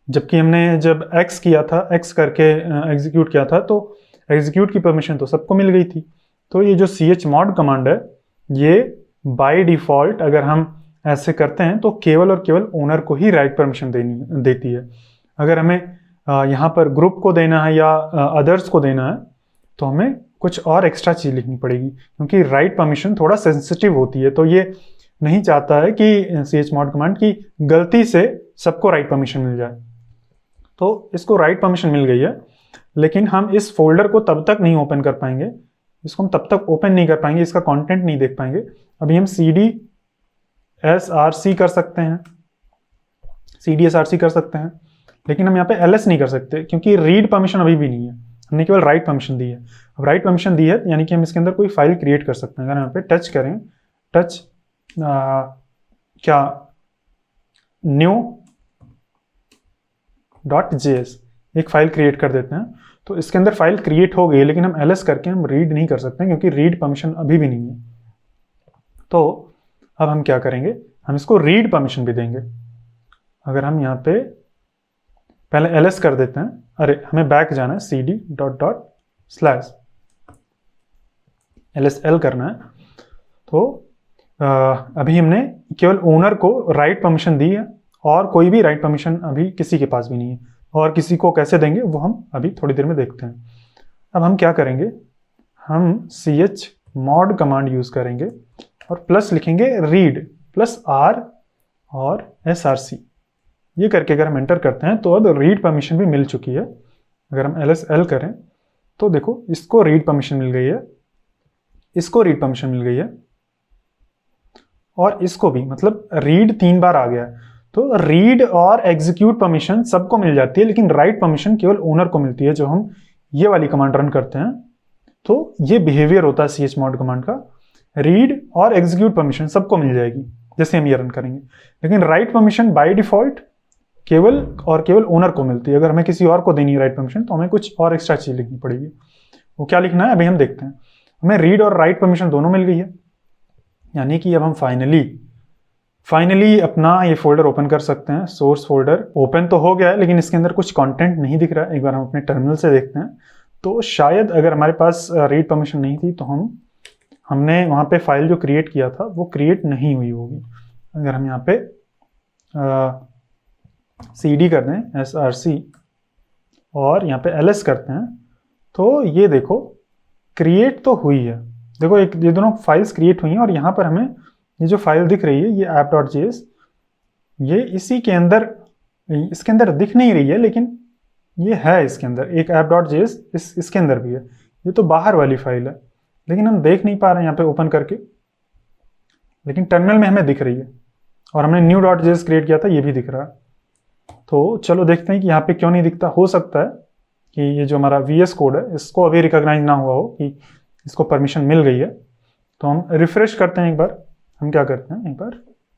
जबकि हमने जब x किया था, x करके एग्जीक्यूट किया था, तो एग्जीक्यूट की परमिशन तो सबको मिल गई थी। तो ये जो chmod कमांड है, ये बाय डिफॉल्ट अगर हम ऐसे करते हैं तो केवल और केवल ओनर को ही राइट परमिशन देती है। अगर हमें यहाँ पर ग्रुप को देना है या अदर्स को देना है तो हमें कुछ और एक्स्ट्रा चीज लिखनी पड़ेगी, क्योंकि राइट परमिशन थोड़ा सेंसिटिव होती है। तो ये नहीं चाहता है कि chmod कमांड की गलती से सबको राइट परमिशन मिल जाए। तो इसको राइट परमिशन मिल गई है, लेकिन हम इस फोल्डर को तब तक नहीं ओपन कर पाएंगे, इसको हम तब तक ओपन नहीं कर पाएंगे, इसका कंटेंट नहीं देख पाएंगे। अभी हम cd-src कर सकते हैं, cd-src कर सकते हैं, लेकिन हम यहाँ पे ls नहीं कर सकते क्योंकि रीड परमिशन अभी भी नहीं है, हमने केवल राइट परमिशन दी है। अब राइट परमिशन दी है यानी कि हम इसके अंदर कोई फाइल क्रिएट कर सकते हैं। अगर यहाँ पे टच करें, टच क्या न्यू .js एक फाइल क्रिएट कर देते हैं, तो इसके अंदर फाइल क्रिएट हो गई, लेकिन हम ls करके हम रीड नहीं कर सकते क्योंकि रीड परमिशन अभी भी नहीं है। तो अब हम क्या करेंगे, हम इसको रीड परमिशन भी देंगे। अगर हम यहाँ पे पहले ls कर देते हैं, अरे हमें बैक जाना है, cd ... lsl करना है। तो अभी हमने केवल ओनर को राइट परमिशन दी है और कोई भी राइट परमिशन अभी किसी के पास भी नहीं है, और किसी को कैसे देंगे वो हम अभी थोड़ी देर में देखते हैं। अब हम क्या करेंगे, हम chmod कमांड यूज करेंगे और प्लस लिखेंगे रीड प्लस r और src, ये करके अगर हम एंटर करते हैं तो अब रीड परमिशन भी मिल चुकी है। अगर हम lsl करें तो देखो इसको रीड परमिशन मिल गई है, इसको रीड परमिशन मिल गई है, और इसको भी, मतलब रीड 3 बार आ गया है। तो रीड और एग्जीक्यूट परमिशन सबको मिल जाती है, लेकिन राइट परमिशन केवल ओनर को मिलती है, जो हम ये वाली कमांड रन करते हैं तो ये बिहेवियर होता है chmod कमांड का, रीड और एग्जीक्यूट परमिशन सबको मिल जाएगी जैसे हम ये रन करेंगे। लेकिन राइट परमिशन बाय डिफॉल्ट केवल और केवल ओनर को मिलती है। अगर हमें किसी और को देनी है राइट परमिशन तो हमें कुछ और एक्स्ट्रा चीज लिखनी पड़ेगी। वो क्या लिखना है अभी हम देखते हैं। हमें रीड और राइट परमिशन दोनों मिल गई है, यानी कि अब हम फाइनली अपना ये फोल्डर ओपन कर सकते हैं। सोर्स फोल्डर ओपन तो हो गया है लेकिन इसके अंदर कुछ कंटेंट नहीं दिख रहा है। एक बार हम अपने टर्मिनल से देखते हैं तो शायद अगर हमारे पास रीड परमिशन नहीं थी तो हमने वहाँ पे फाइल जो क्रिएट किया था वो क्रिएट नहीं हुई होगी। अगर हम यहाँ पे cd कर दें src और यहाँ पे ls करते हैं तो ये देखो क्रिएट तो हुई है। देखो ये दोनों फाइल्स क्रिएट हुई हैं और यहाँ पर हमें ये जो फाइल दिख रही है ये app.js, ये इसी के अंदर, इसके अंदर दिख नहीं रही है लेकिन ये है इसके अंदर एक app.js, इसके अंदर भी है। ये तो बाहर वाली फाइल है लेकिन हम देख नहीं पा रहे हैं यहाँ पे ओपन करके, लेकिन टर्मिनल में हमें दिख रही है और हमने new.js क्रिएट किया था ये भी दिख रहा है। तो चलो देखते हैं कि यहाँ पे क्यों नहीं दिखता। हो सकता है कि ये जो हमारा VS कोड है इसको अभी रिकॉग्नाइज ना हुआ हो कि इसको परमिशन मिल गई है। तो हम रिफ्रेश करते हैं एक बार, हम क्या करते हैं एक बार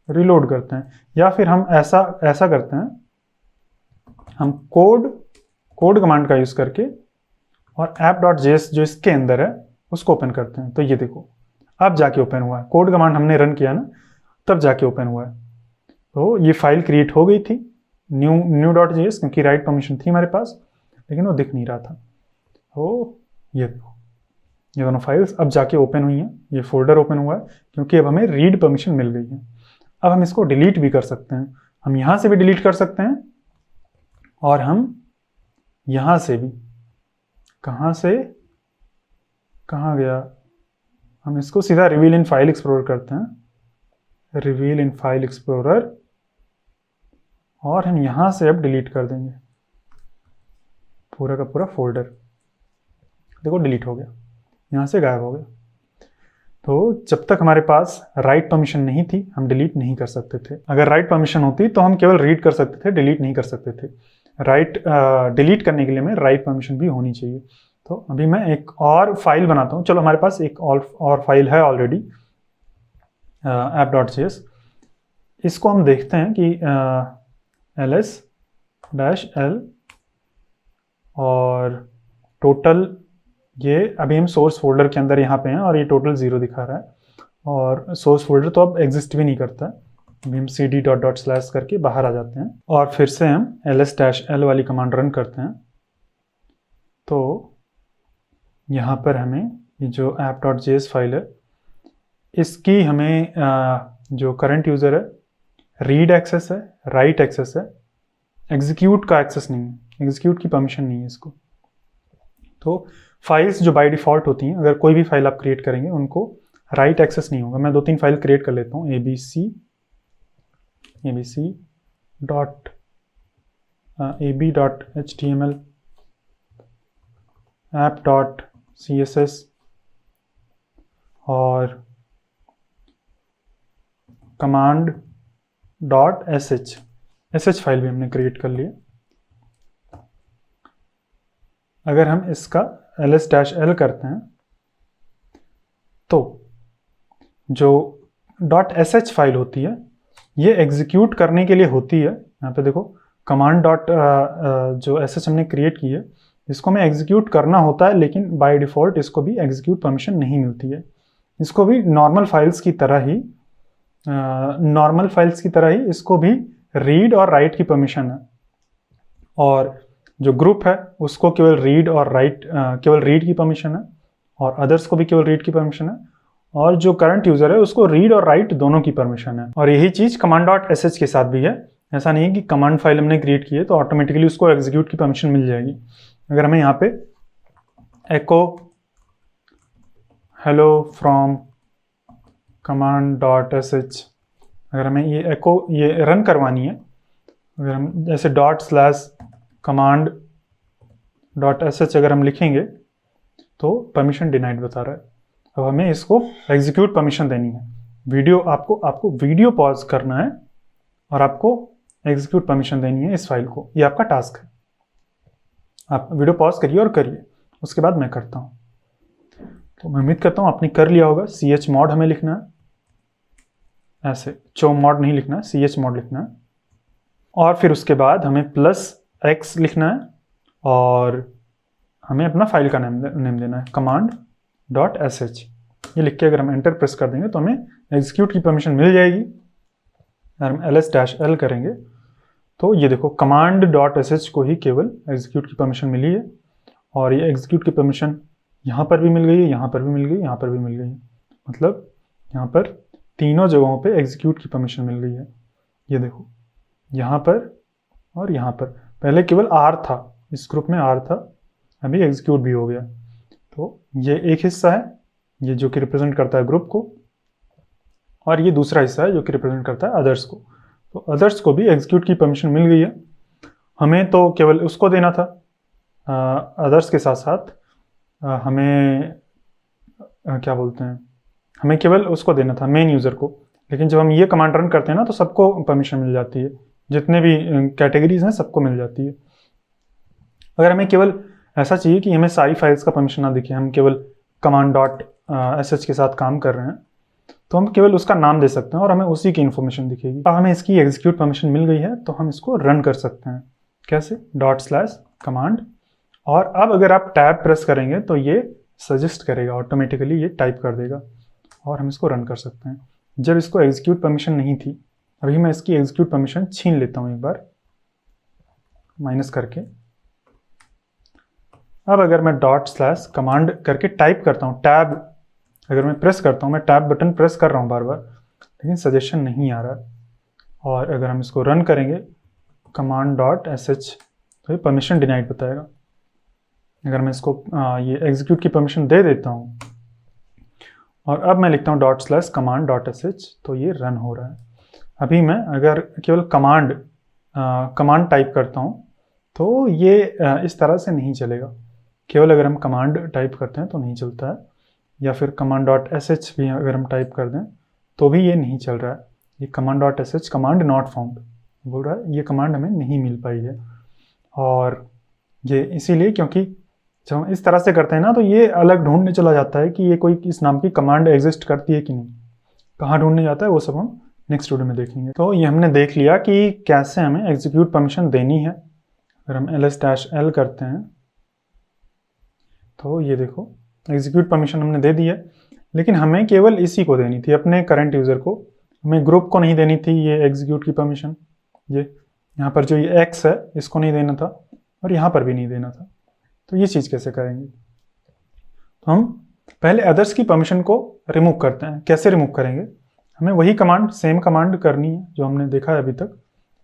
रिलोड करते हैं, या फिर हम ऐसा करते हैं, हम कोड कमांड का यूज करके और app.js जो इसके अंदर है उसको ओपन करते हैं। तो ये देखो अब जाके ओपन हुआ है। कोड कमांड हमने रन किया ना तब जाके ओपन हुआ है। तो ये फाइल क्रिएट हो गई थी new.js क्योंकि राइट परमिशन थी हमारे पास, लेकिन वो दिख नहीं रहा था। तो ये देखो ये दोनों फाइल्स अब जाके ओपन हुई हैं, ये फोल्डर ओपन हुआ है क्योंकि अब हमें रीड परमिशन मिल गई है। अब हम इसको डिलीट भी कर सकते हैं, हम यहाँ से भी डिलीट कर सकते हैं और हम यहाँ से भी, कहाँ गया, हम इसको सीधा रिवील इन फाइल एक्सप्लोरर करते हैं, रिवील इन फाइल एक्सप्लोरर, और हम यहाँ से अब डिलीट कर देंगे पूरा का पूरा फोल्डर। देखो डिलीट हो गया, यहाँ से गायब हो गया। तो जब तक हमारे पास राइट परमिशन नहीं थी हम डिलीट नहीं कर सकते थे। अगर राइट परमिशन होती तो हम केवल रीड कर सकते थे, डिलीट नहीं कर सकते थे। डिलीट करने के लिए हमें राइट परमिशन भी होनी चाहिए। तो अभी मैं एक और फाइल बनाता हूँ। चलो हमारे पास एक और फाइल है ऑलरेडी app.js। इसको हम देखते हैं कि ls-l और टोटल, ये अभी हम सोर्स फोल्डर के अंदर यहाँ पे हैं और ये टोटल 0 दिखा रहा है और सोर्स फोल्डर तो अब एग्जिस्ट भी नहीं करता है। अभी हम cd ... करके बाहर आ जाते हैं और फिर से हम ls-l वाली कमांड रन करते हैं। तो यहाँ पर हमें ये जो app.js फाइल है इसकी हमें जो करंट यूज़र है रीड एक्सेस है, राइट एक्सेस है, एग्जीक्यूट का एक्सेस नहीं है, एग्जीक्यूट की परमिशन नहीं है इसको। तो फाइल्स जो बाय डिफ़ॉल्ट होती हैं, अगर कोई भी फाइल आप क्रिएट करेंगे उनको राइट एक्सेस नहीं होगा। मैं 2-3 फाइल क्रिएट कर लेता हूँ, ab.html, app.css और command.sh फाइल भी हमने क्रिएट कर लिया। अगर हम इसका ls-l करते हैं तो जो .sh फाइल होती है ये एग्जीक्यूट करने के लिए होती है। यहाँ पे देखो कमांड जो sh हमने क्रिएट की है इसको हमें एग्जीक्यूट करना होता है, लेकिन बाय डिफ़ॉल्ट इसको भी एग्जीक्यूट परमिशन नहीं मिलती है। इसको भी नॉर्मल फाइल्स की तरह ही इसको भी रीड और राइट की परमिशन है, और जो ग्रुप है उसको केवल रीड और राइट, केवल रीड की परमिशन है, और अदर्स को भी केवल रीड की परमिशन है, और जो करंट यूज़र है उसको रीड और राइट दोनों की परमिशन है। और यही चीज़ command.sh के साथ भी है। ऐसा नहीं है कि कमांड फाइल हमने क्रिएट की है तो ऑटोमेटिकली उसको एग्जीक्यूट की परमिशन मिल जाएगी। अगर हमें यहाँ पे echo hello from command.sh, अगर हमें ये रन करवानी है, अगर हम जैसे ./command.sh अगर हम लिखेंगे तो परमिशन डिनाइड बता रहा है। अब हमें इसको एग्जीक्यूट परमिशन देनी है। आपको वीडियो पॉज करना है और आपको एग्जीक्यूट परमिशन देनी है इस फाइल को। ये आपका टास्क है। आप वीडियो पॉज करिए और करिए उसके बाद मैं करता हूँ। तो मैं उम्मीद करता हूँ आपने कर लिया होगा। chmod हमें लिखना है, ऐसे chmod नहीं लिखना है, chmod लिखना है। और फिर उसके बाद हमें +x लिखना है और हमें अपना फाइल का नेम देना है command.sh। ये लिख के अगर हम एंटर प्रेस कर देंगे तो हमें एग्जीक्यूट की परमिशन मिल जाएगी। अगर हम ls-l करेंगे तो ये देखो command.sh को ही केवल एग्जीक्यूट की परमिशन मिली है, और ये एग्जीक्यूट की परमिशन यहाँ पर भी मिल गई है, यहाँ पर भी मिल गई, यहाँ पर भी मिल गई है। मतलब यहाँ पर तीनों जगहों पे एग्जीक्यूट की परमिशन मिल गई है। ये देखो यहाँ पर और यहाँ पर। पहले केवल R था, इस ग्रुप में R था, अभी एग्जीक्यूट भी हो गया। तो ये एक हिस्सा है, ये जो कि रिप्रेजेंट करता है ग्रुप को, और ये दूसरा हिस्सा है जो कि रिप्रेजेंट करता है अदर्स को। तो अदर्स को भी एग्जीक्यूट की परमिशन मिल गई है। हमें तो केवल उसको देना था, अदर्स के साथ साथ हमें क्या बोलते हैं, हमें केवल उसको देना था मेन यूज़र को। लेकिन जब हम ये कमांड रन करते हैं ना तो सबको परमिशन मिल जाती है, जितने भी कैटेगरीज हैं सबको मिल जाती है। अगर हमें केवल ऐसा चाहिए कि हमें सारी फाइल्स का परमिशन ना दिखे, हम केवल command.sh के साथ काम कर रहे हैं, तो हम केवल उसका नाम दे सकते हैं और हमें उसी की इन्फॉर्मेशन दिखेगी। अब हमें इसकी एग्जीक्यूट परमिशन मिल गई है तो हम इसको रन कर सकते हैं। कैसे? /command। और अब अगर आप टैब प्रेस करेंगे तो ये सजेस्ट करेगा, ऑटोमेटिकली ये टाइप कर देगा और हम इसको रन कर सकते हैं। जब इसको एग्जीक्यूट परमिशन नहीं थी, अभी मैं इसकी एग्जीक्यूट परमिशन छीन लेता हूँ एक बार माइनस करके। अब अगर मैं /command करके टाइप करता हूँ, टैब अगर मैं प्रेस करता हूँ, मैं टैब बटन प्रेस कर रहा हूँ बार बार, लेकिन सजेशन नहीं आ रहा। और अगर हम इसको रन करेंगे command.sh तो ये परमिशन डिनाइड बताएगा। अगर मैं इसको ये एग्जीक्यूट की परमिशन दे देता हूँ और अब मैं लिखता हूँ /command.sh तो ये रन हो रहा है। अभी मैं अगर केवल कमांड टाइप करता हूँ तो ये इस तरह से नहीं चलेगा। केवल अगर हम कमांड टाइप करते हैं तो नहीं चलता है, या फिर command.sh भी अगर हम टाइप कर दें तो भी ये नहीं चल रहा है। ये command.sh कमांड नॉट फाउंड बोल रहा है, ये कमांड हमें नहीं मिल पाई है। और ये इसीलिए क्योंकि जब हम इस तरह से करते हैं ना तो ये अलग ढूंढने चला जाता है कि ये कोई इस नाम की कमांड एग्जिस्ट करती है कि नहीं। कहाँ ढूंढने जाता है वो सब हम नेक्स्ट वीडियो में देखेंगे। तो ये हमने देख लिया कि कैसे हमें एग्जीक्यूट परमिशन देनी है। अगर हम ls-l करते हैं तो ये देखो एग्जीक्यूट परमिशन हमने दे दी है, लेकिन हमें केवल इसी को देनी थी, अपने करंट यूज़र को। हमें ग्रुप को नहीं देनी थी ये एग्जीक्यूट की परमिशन। ये यहाँ पर जो ये x है इसको नहीं देना था और यहाँ पर भी नहीं देना था। तो ये चीज़ कैसे करेंगे? तो हम पहले अदर्स की परमिशन को रिमूव करते हैं। कैसे रिमूव करेंगे? हमें वही कमांड, सेम कमांड करनी है जो हमने देखा है अभी तक।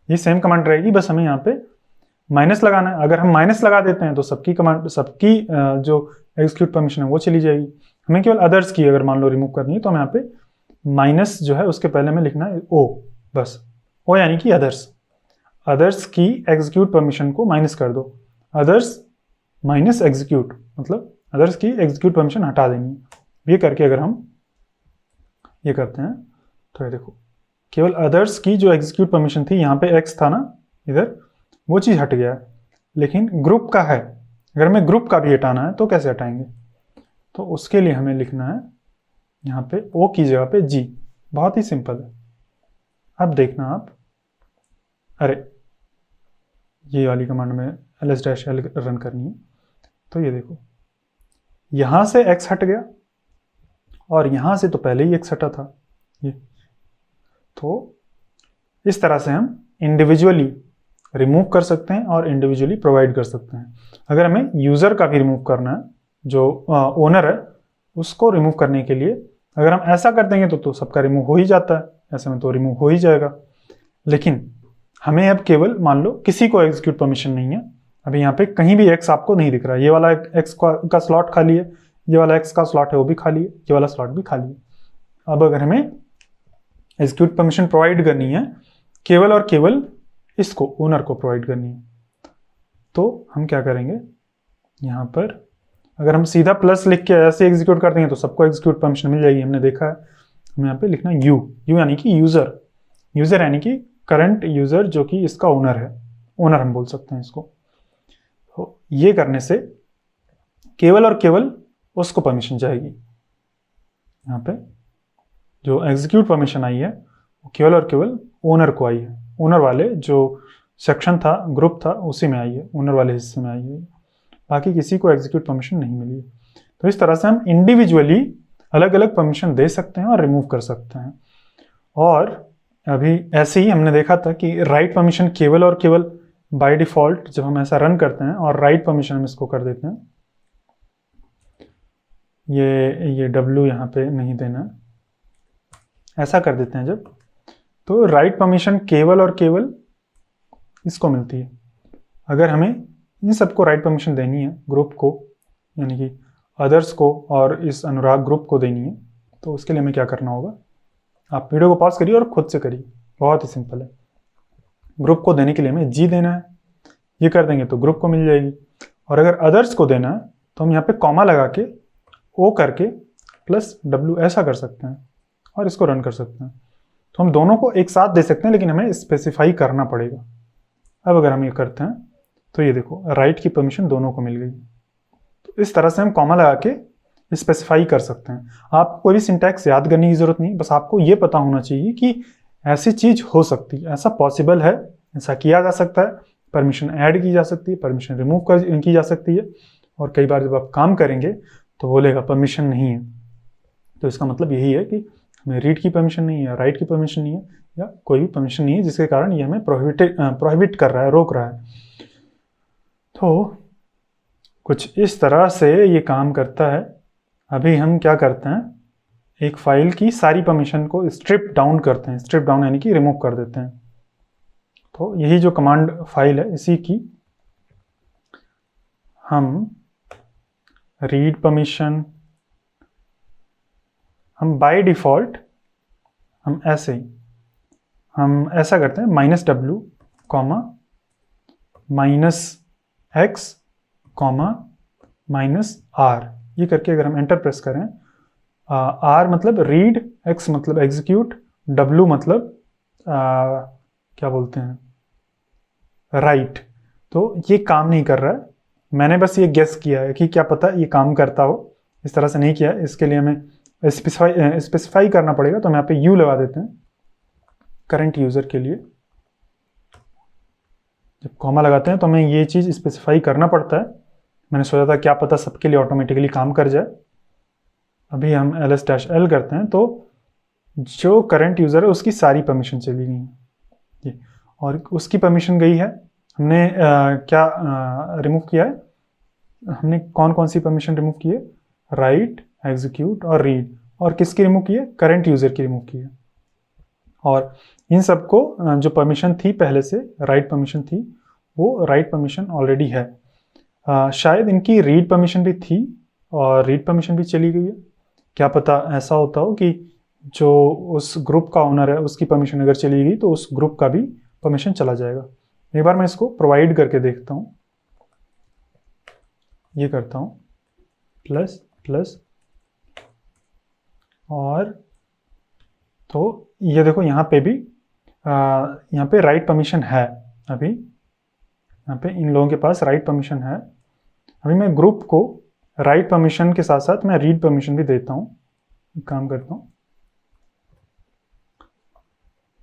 ये सेम कमांड रहेगी, बस हमें यहाँ पे माइनस लगाना है। अगर हम माइनस लगा देते हैं तो सबकी कमांड, सबकी जो एग्जीक्यूट परमिशन है वो चली जाएगी। हमें केवल अदर्स की अगर मान लो रिमूव करनी है तो हमें यहाँ पे माइनस जो है उसके पहले में लिखना है ओ, बस ओ यानी कि अदर्स की एग्जीक्यूट परमिशन को माइनस कर दो। अदर्स माइनस एग्जीक्यूट मतलब अदर्स की एग्जीक्यूट परमिशन हटा देंगे। ये करके अगर हम ये करते हैं तो ये देखो केवल अदर्स की जो एग्जीक्यूट परमिशन थी, यहाँ पे x था ना इधर, वो चीज़ हट गया है। लेकिन ग्रुप का है, अगर हमें ग्रुप का भी हटाना है तो कैसे हटाएंगे? तो उसके लिए हमें लिखना है यहाँ पे ओ की जगह पे g। बहुत ही सिंपल है। अब देखना आप, अरे ये वाली कमांड में ls-l रन करनी है तो ये देखो यहाँ से x हट गया और यहाँ से तो पहले ही x हटा था ये। तो इस तरह से हम इंडिविजुअली रिमूव कर सकते हैं और इंडिविजुअली प्रोवाइड कर सकते हैं। अगर हमें यूज़र का भी रिमूव करना है, जो ओनर है उसको रिमूव करने के लिए अगर हम ऐसा कर देंगे तो सबका रिमूव हो ही जाता है, ऐसे में तो रिमूव हो ही जाएगा। लेकिन हमें अब केवल मान लो किसी को एग्जीक्यूट परमिशन नहीं है, अभी यहाँ पे कहीं भी x आपको नहीं दिख रहा है। ये वाला x का स्लॉट खाली है, ये वाला x का स्लॉट है वो भी खाली है, ये वाला स्लॉट भी खाली है। अब अगर हमें एग्जीक्यूट परमिशन प्रोवाइड करनी है केवल और केवल इसको, ओनर को प्रोवाइड करनी है, तो हम क्या करेंगे? यहाँ पर अगर हम सीधा प्लस लिख के ऐसे एग्जीक्यूट कर देंगे तो सबको एग्जीक्यूट परमिशन मिल जाएगी, हमने देखा है। हमें यहाँ पे लिखना है यू यानी कि यूज़र यानी कि करंट यूज़र जो कि इसका ओनर है, ओनर हम बोल सकते हैं इसको। तो ये करने से केवल और केवल उसको परमिशन जाएगी। यहाँ पे जो एग्जीक्यूट परमिशन आई है वो केवल और केवल ओनर को आई है, ओनर वाले जो सेक्शन था, ग्रुप था, उसी में आई है, ओनर वाले हिस्से में आई है, बाकी किसी को एग्जीक्यूट परमिशन नहीं मिली है। तो इस तरह से हम इंडिविजुअली अलग अलग परमिशन दे सकते हैं और रिमूव कर सकते हैं। और अभी ऐसे ही हमने देखा था कि राइट परमिशन केवल और केवल बाय डिफॉल्ट जब हम ऐसा रन करते हैं और राइट परमिशन हम इसको कर देते हैं, ये W यहाँ पे नहीं देना, ऐसा कर देते हैं जब, तो राइट परमिशन केवल और केवल इसको मिलती है। अगर हमें इन सबको राइट परमिशन देनी है, ग्रुप को यानी कि अदर्स को और इस अनुराग ग्रुप को देनी है, तो उसके लिए हमें क्या करना होगा, आप वीडियो को पॉज करिए और खुद से करिए, बहुत ही सिंपल है। ग्रुप को देने के लिए हमें G देना है, ये कर देंगे तो ग्रुप को मिल जाएगी। और अगर अदर्स को देना है तो हम यहाँ पे कॉमा लगा के O करके प्लस W ऐसा कर सकते हैं और इसको रन कर सकते हैं। तो हम दोनों को एक साथ दे सकते हैं, लेकिन हमें स्पेसिफाई करना पड़ेगा। अब अगर हम ये करते हैं तो ये देखो राइट की परमिशन दोनों को मिल गई। तो इस तरह से हम कॉमा लगा के स्पेसिफाई कर सकते हैं। आपको कोई भी सिंटैक्स याद करने की जरूरत नहीं, बस आपको ये पता होना चाहिए कि ऐसी चीज हो सकती है, ऐसा पॉसिबल है, ऐसा किया जा सकता है, परमिशन ऐड की जा सकती है, परमिशन रिमूव की जा सकती है। और कई बार जब आप काम करेंगे तो बोलेगा परमिशन नहीं है, तो इसका मतलब यही है कि हमें रीड की परमिशन नहीं है, राइट की परमिशन नहीं है, या कोई भी परमिशन नहीं है जिसके कारण ये हमें प्रोहिबिट कर रहा है, रोक रहा है। तो कुछ इस तरह से ये काम करता है। अभी हम क्या करते हैं, एक फाइल की सारी परमिशन को स्ट्रिप डाउन करते हैं। स्ट्रिप डाउन यानी कि रिमूव कर देते हैं। तो यही जो कमांड फाइल है, इसी की हम रीड परमिशन, हम बाय डिफॉल्ट हम ऐसा करते हैं -W, -X, -R, ये करके अगर हम एंटर प्रेस करें, R मतलब रीड, X मतलब एग्जीक्यूट, W मतलब क्या बोलते हैं, राइट। तो ये काम नहीं कर रहा है, मैंने बस ये गेस किया है कि क्या पता ये काम करता हो, इस तरह से नहीं किया। इसके लिए हमें स्पेसिफाई करना पड़ेगा, तो हम यहाँ पे U लगा देते हैं करंट यूजर के लिए। जब कॉमा लगाते हैं तो हमें ये चीज़ स्पेसिफाई करना पड़ता है। मैंने सोचा था क्या पता सबके लिए ऑटोमेटिकली काम कर जाए। अभी हम ls-l करते हैं तो जो करंट यूज़र है उसकी सारी परमिशन चली गई है, और उसकी परमिशन गई है। हमने क्या रिमूव किया है, हमने कौन कौन सी परमिशन रिमूव की है, राइट, एग्जीक्यूट और रीड। और किसकी रिमूव की है, करंट यूज़र की रिमूव की है। और इन सबको जो परमिशन थी पहले से, राइट परमिशन थी, वो राइट परमिशन ऑलरेडी है। शायद इनकी रीड परमिशन भी थी और रीड परमिशन भी चली गई है। क्या पता ऐसा होता हो कि जो उस ग्रुप का ओनर है उसकी परमिशन अगर चली गई तो उस ग्रुप का भी परमिशन चला जाएगा। एक बार मैं इसको प्रोवाइड करके देखता हूँ, ये करता हूँ प्लस और तो ये देखो यहाँ पे भी यहाँ पे राइट परमिशन है। अभी यहाँ पे इन लोगों के पास राइट परमिशन है। अभी मैं ग्रुप को राइट परमिशन के साथ साथ मैं रीड परमिशन भी देता हूँ। काम करता हूँ,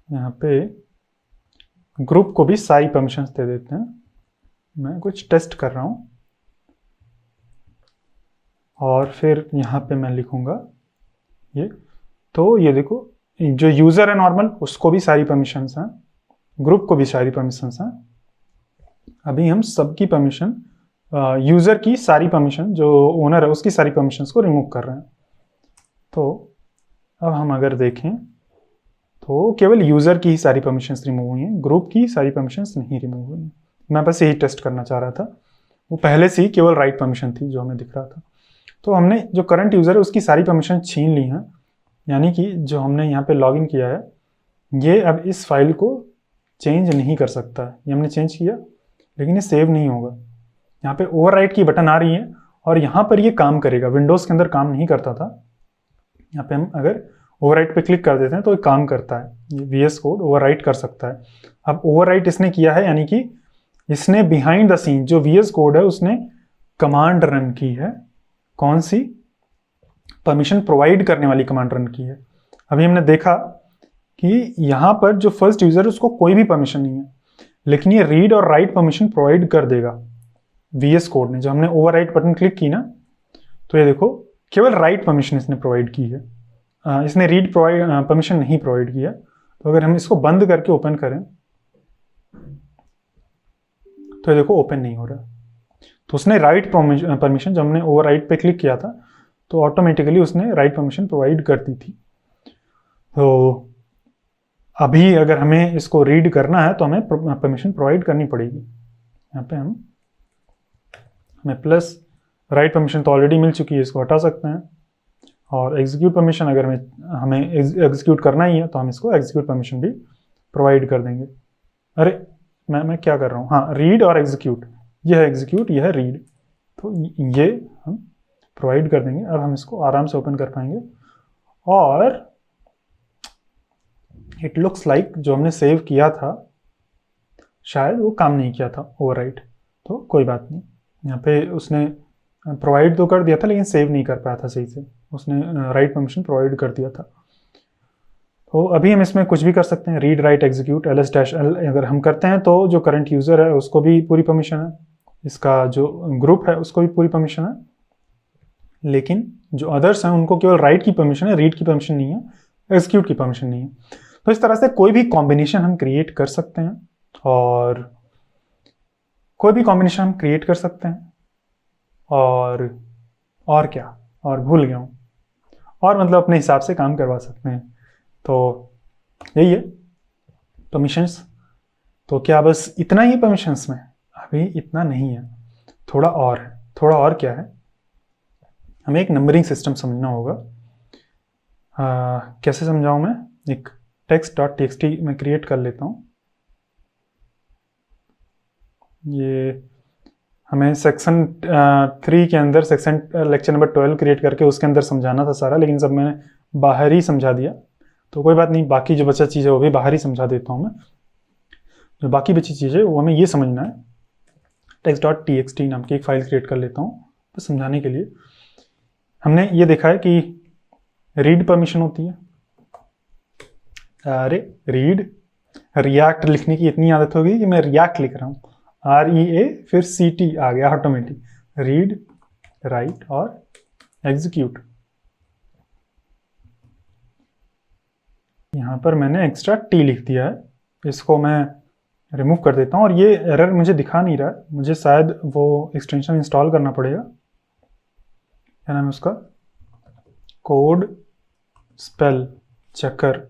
यहाँ पे ग्रुप को भी सारी परमिशंस दे देते हैं। मैं कुछ टेस्ट कर रहा हूँ और फिर यहाँ पे मैं लिखूँगा ये। तो ये देखो जो यूज़र है नॉर्मल, उसको भी सारी परमिशंस हैं, ग्रुप को भी सारी परमिशंस हैं। अभी हम सबकी परमिशन, यूज़र की सारी परमिशन, जो ओनर है उसकी सारी परमिशंस को रिमूव कर रहे हैं। तो अब हम अगर देखें तो केवल यूज़र की ही सारी परमिशंस रिमूव हुई हैं, ग्रुप की सारी परमिशंस नहीं रिमूव हुई हैं। मैं बस यही टेस्ट करना चाह रहा था। वो पहले से ही केवल राइट परमिशन थी जो हमें दिख रहा था। तो हमने जो करंट यूज़र है उसकी सारी परमिशन छीन ली हैं, यानी कि जो हमने यहाँ पे लॉगिन किया है ये अब इस फाइल को चेंज नहीं कर सकता है। ये हमने चेंज किया लेकिन ये सेव नहीं होगा। यहाँ पे ओवरराइट की बटन आ रही है और यहाँ पर ये काम करेगा। विंडोज़ के अंदर काम नहीं करता था। यहाँ पे हम अगर ओवरराइट पे क्लिक कर देते हैं तो ये काम करता है, ये VS कोड ओवरराइट कर सकता है। अब ओवरराइट इसने किया है, यानी कि इसने बिहाइंड द सीन जो VS कोड है उसने कमांड रन की है, कौन सी, परमिशन प्रोवाइड करने वाली कमांड रन की है। अभी हमने देखा कि यहाँ पर जो फर्स्ट यूजर है उसको कोई भी परमिशन नहीं है, लेकिन ये रीड और राइट परमिशन प्रोवाइड कर देगा VS कोड ने। जब हमने ओवरराइट बटन क्लिक की ना, तो ये देखो केवल राइट परमिशन इसने प्रोवाइड की है, इसने रीड परमिशन नहीं प्रोवाइड किया। तो अगर हम इसको बंद करके ओपन करें तो ये देखो ओपन नहीं हो रहा। तो उसने राइट परमिशन, जब हमने ओवरराइट पे क्लिक किया था तो ऑटोमेटिकली उसने राइट परमिशन प्रोवाइड कर दी थी। तो अभी अगर हमें इसको रीड करना है तो हमें परमिशन प्रोवाइड करनी पड़ेगी। यहाँ पे हमें प्लस राइट परमिशन तो ऑलरेडी मिल चुकी है, इसको हटा सकते हैं। और एग्जीक्यूट परमिशन अगर हमें एग्जीक्यूट करना ही है तो हम इसको एग्जीक्यूट परमिशन भी प्रोवाइड कर देंगे। अरे मैं क्या कर रहा हूँ, हाँ, रीड और एग्जीक्यूट, यह है एग्जीक्यूट, यह है रीड, तो ये हम प्रोवाइड कर देंगे। अब हम इसको आराम से ओपन कर पाएंगे। और इट लुक्स लाइक जो हमने सेव किया था शायद वो काम नहीं किया था ओवरराइट, तो कोई बात नहीं। यहाँ पे उसने प्रोवाइड तो कर दिया था लेकिन सेव नहीं कर पाया था सही से, उसने राइट परमिशन प्रोवाइड कर दिया था। तो अभी हम इसमें कुछ भी कर सकते हैं, रीड राइट एग्जीक्यूट ls-l अगर हम करते हैं तो जो करंट यूज़र है उसको भी पूरी परमिशन है, इसका जो ग्रुप है उसको भी पूरी परमिशन है, लेकिन जो अदर्स हैं उनको केवल राइट की परमिशन है, रीड की परमिशन नहीं है, एग्जीक्यूट की परमिशन नहीं है। तो इस तरह से कोई भी कॉम्बिनेशन हम क्रिएट कर सकते हैं, और कोई भी कॉम्बिनेशन हम क्रिएट कर सकते हैं। और क्या, और भूल गया हूँ, और मतलब अपने हिसाब से काम करवा सकते हैं। तो यही है परमिशंस। तो क्या बस इतना ही परमिशंस में? अभी इतना नहीं है, थोड़ा और है। थोड़ा और क्या है, हमें एक नंबरिंग सिस्टम समझना होगा। कैसे समझाऊं मैं, एक text.txt में क्रिएट कर लेता हूँ। ये हमें सेक्शन 3 के अंदर सेक्शन लेक्चर नंबर 12 क्रिएट करके उसके अंदर समझाना था सारा, लेकिन सब मैंने बाहर ही समझा दिया। तो कोई बात नहीं, बाकी जो बचा चीज़ है वो भी बाहर ही समझा देता हूँ मैं। जो बाकी बची चीज़ है वो हमें ये समझना है। text.txt नाम की एक फाइल क्रिएट कर लेता हूँ बस समझाने के लिए। हमने ये देखा है कि रीड परमिशन होती है। अरे रीड, रिएक्ट लिखने की इतनी आदत हो गई कि मैं रिएक्ट लिख रहा हूँ, REA फिर CT आ गया ऑटोमेटिक। रीड, राइट और एग्जीक्यूट। यहाँ पर मैंने एक्स्ट्रा T लिख दिया है, इसको मैं रिमूव कर देता हूँ। और ये एरर मुझे दिखा नहीं रहा है, मुझे शायद वो एक्सटेंशन इंस्टॉल करना पड़ेगा। क्या नाम है उसका, code spell checker.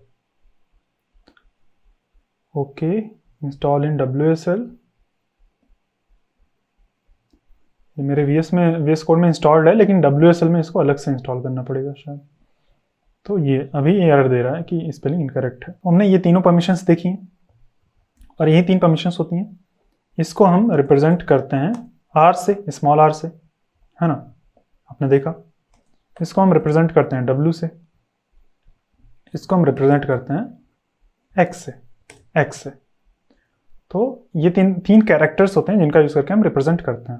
Okay, install इन WSL। ये मेरे VS कोड में इंस्टॉल्ड है, लेकिन WSL में इसको अलग से इंस्टॉल करना पड़ेगा शायद। तो ये अभी एरर दे रहा है कि स्पेलिंग इनकरेक्ट है। हमने ये तीनों परमिशंस देखी हैं, और यही 3 परमिशंस होती हैं। इसको हम रिप्रेजेंट करते हैं R से, स्मॉल r से, है ना, आपने देखा। इसको हम रिप्रेजेंट करते हैं W से, इसको हम रिप्रेजेंट करते हैं X से। तो ये तीन कैरेक्टर्स होते हैं जिनका यूज़ करके हम रिप्रेजेंट करते हैं।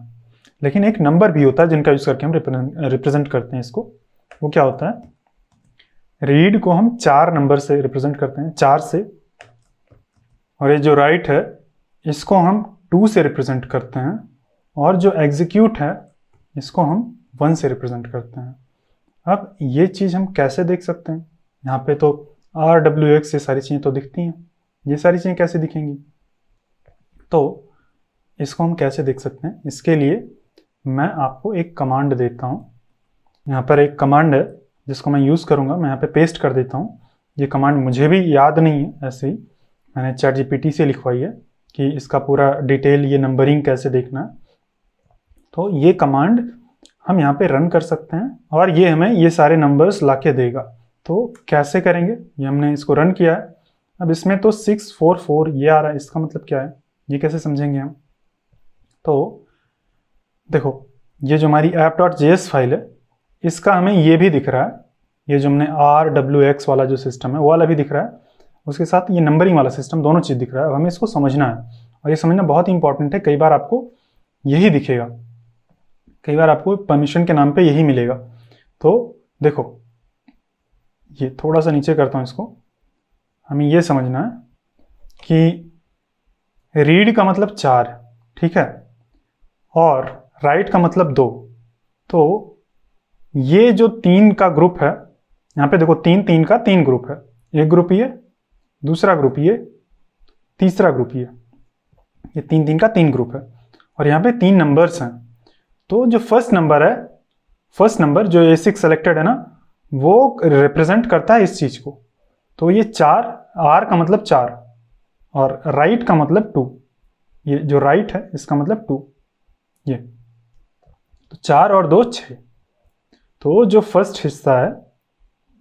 लेकिन एक नंबर भी होता है जिनका यूज़ करके हम रिप्रेजेंट करते हैं इसको। वो क्या होता है, रीड को हम 4 नंबर से रिप्रेजेंट करते हैं, 4 से। और ये जो राइट है इसको हम 2 से रिप्रेजेंट करते हैं, और जो एग्जीक्यूट है इसको हम 1 से रिप्रेजेंट करते हैं। अब ये चीज़ हम कैसे देख सकते हैं, यहाँ पे तो RWX ये सारी चीज़ें तो दिखती हैं, ये सारी चीज़ें कैसे दिखेंगी? तो इसको हम कैसे देख सकते हैं, इसके लिए मैं आपको एक कमांड देता हूँ। यहाँ पर एक कमांड है जिसको मैं यूज़ करूँगा, मैं यहाँ पे पेस्ट कर देता हूँ। ये कमांड मुझे भी याद नहीं है, ऐसे ही मैंने ChatGPT से लिखवाई है कि इसका पूरा डिटेल, ये नंबरिंग कैसे देखना है। तो ये कमांड हम यहाँ पे रन कर सकते हैं, और ये हमें ये सारे नंबर्स लाके देगा। तो कैसे करेंगे, ये हमने इसको रन किया है। अब इसमें तो 644 ये आ रहा है, इसका मतलब क्या है, ये कैसे समझेंगे हम? तो देखो, ये जो हमारी app.js फाइल है इसका हमें ये भी दिख रहा है, ये जो हमने RWX वाला जो सिस्टम है वो वाला भी दिख रहा है, उसके साथ ये नंबरिंग वाला सिस्टम, दोनों चीज़ दिख रहा है। अब हमें इसको समझना है, और ये समझना बहुत इंपॉर्टेंट है। कई बार आपको यही दिखेगा कई बार आपको परमिशन के नाम पे यही मिलेगा। तो देखो, ये थोड़ा सा नीचे करता हूँ इसको। हमें ये समझना है कि रीड का मतलब 4, ठीक है, और राइट का मतलब 2। तो ये जो 3 का ग्रुप है, यहाँ पे देखो 3 3 का 3 ग्रुप है। एक ग्रुप ये, दूसरा ग्रुप ये, तीसरा ग्रुप ये 3 3 का 3 ग्रुप है। और यहाँ पे 3 नंबर्स हैं। तो जो फर्स्ट नंबर है, फर्स्ट नंबर जो A6 सेलेक्टेड है ना, वो रिप्रेजेंट करता है इस चीज को। तो ये 4, R का मतलब 4 और राइट का मतलब 2। ये जो राइट है इसका मतलब 2। ये तो 4 और 2 6। तो जो फर्स्ट हिस्सा है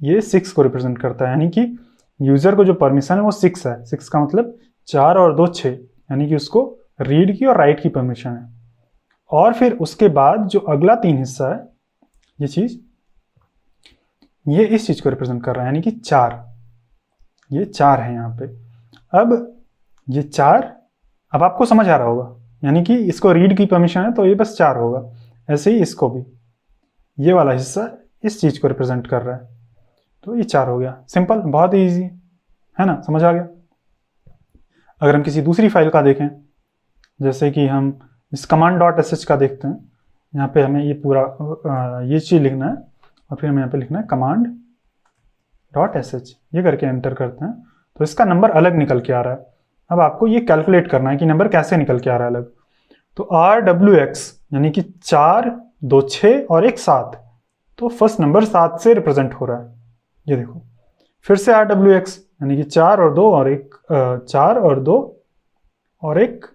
ये 6 को रिप्रेजेंट करता है, यानी कि यूजर को जो परमिशन है वो 6 है। 6 का मतलब 4 और 2 6, यानी कि उसको रीड की और राइट की परमिशन है। और फिर उसके बाद जो अगला 3 हिस्सा है, ये चीज, ये इस चीज को रिप्रेजेंट कर रहा है, यानी कि 4। ये 4 है यहाँ पे। अब ये 4, अब आपको समझ आ रहा होगा, यानी कि इसको रीड की परमिशन है तो ये बस 4 होगा। ऐसे ही इसको भी, ये वाला हिस्सा इस चीज को रिप्रेजेंट कर रहा है, तो ये 4 हो गया। सिंपल, बहुत ईजी है ना, समझ आ गया। अगर हम किसी दूसरी फाइल का देखें, जैसे कि हम इस command.sh का देखते हैं, यहाँ पे हमें ये पूरा ये चीज लिखना है और फिर हमें यहाँ पे लिखना है command.sh। ये करके एंटर करते हैं तो इसका नंबर अलग निकल के आ रहा है। अब आपको ये कैलकुलेट करना है कि नंबर कैसे निकल के आ रहा है अलग। तो RWX यानी कि 4 2 6 और 1 7, तो फर्स्ट नंबर 7 से रिप्रेजेंट हो रहा है। ये देखो, फिर से RWX यानी कि 4 और 2 और 1, 4 और 2 और 1,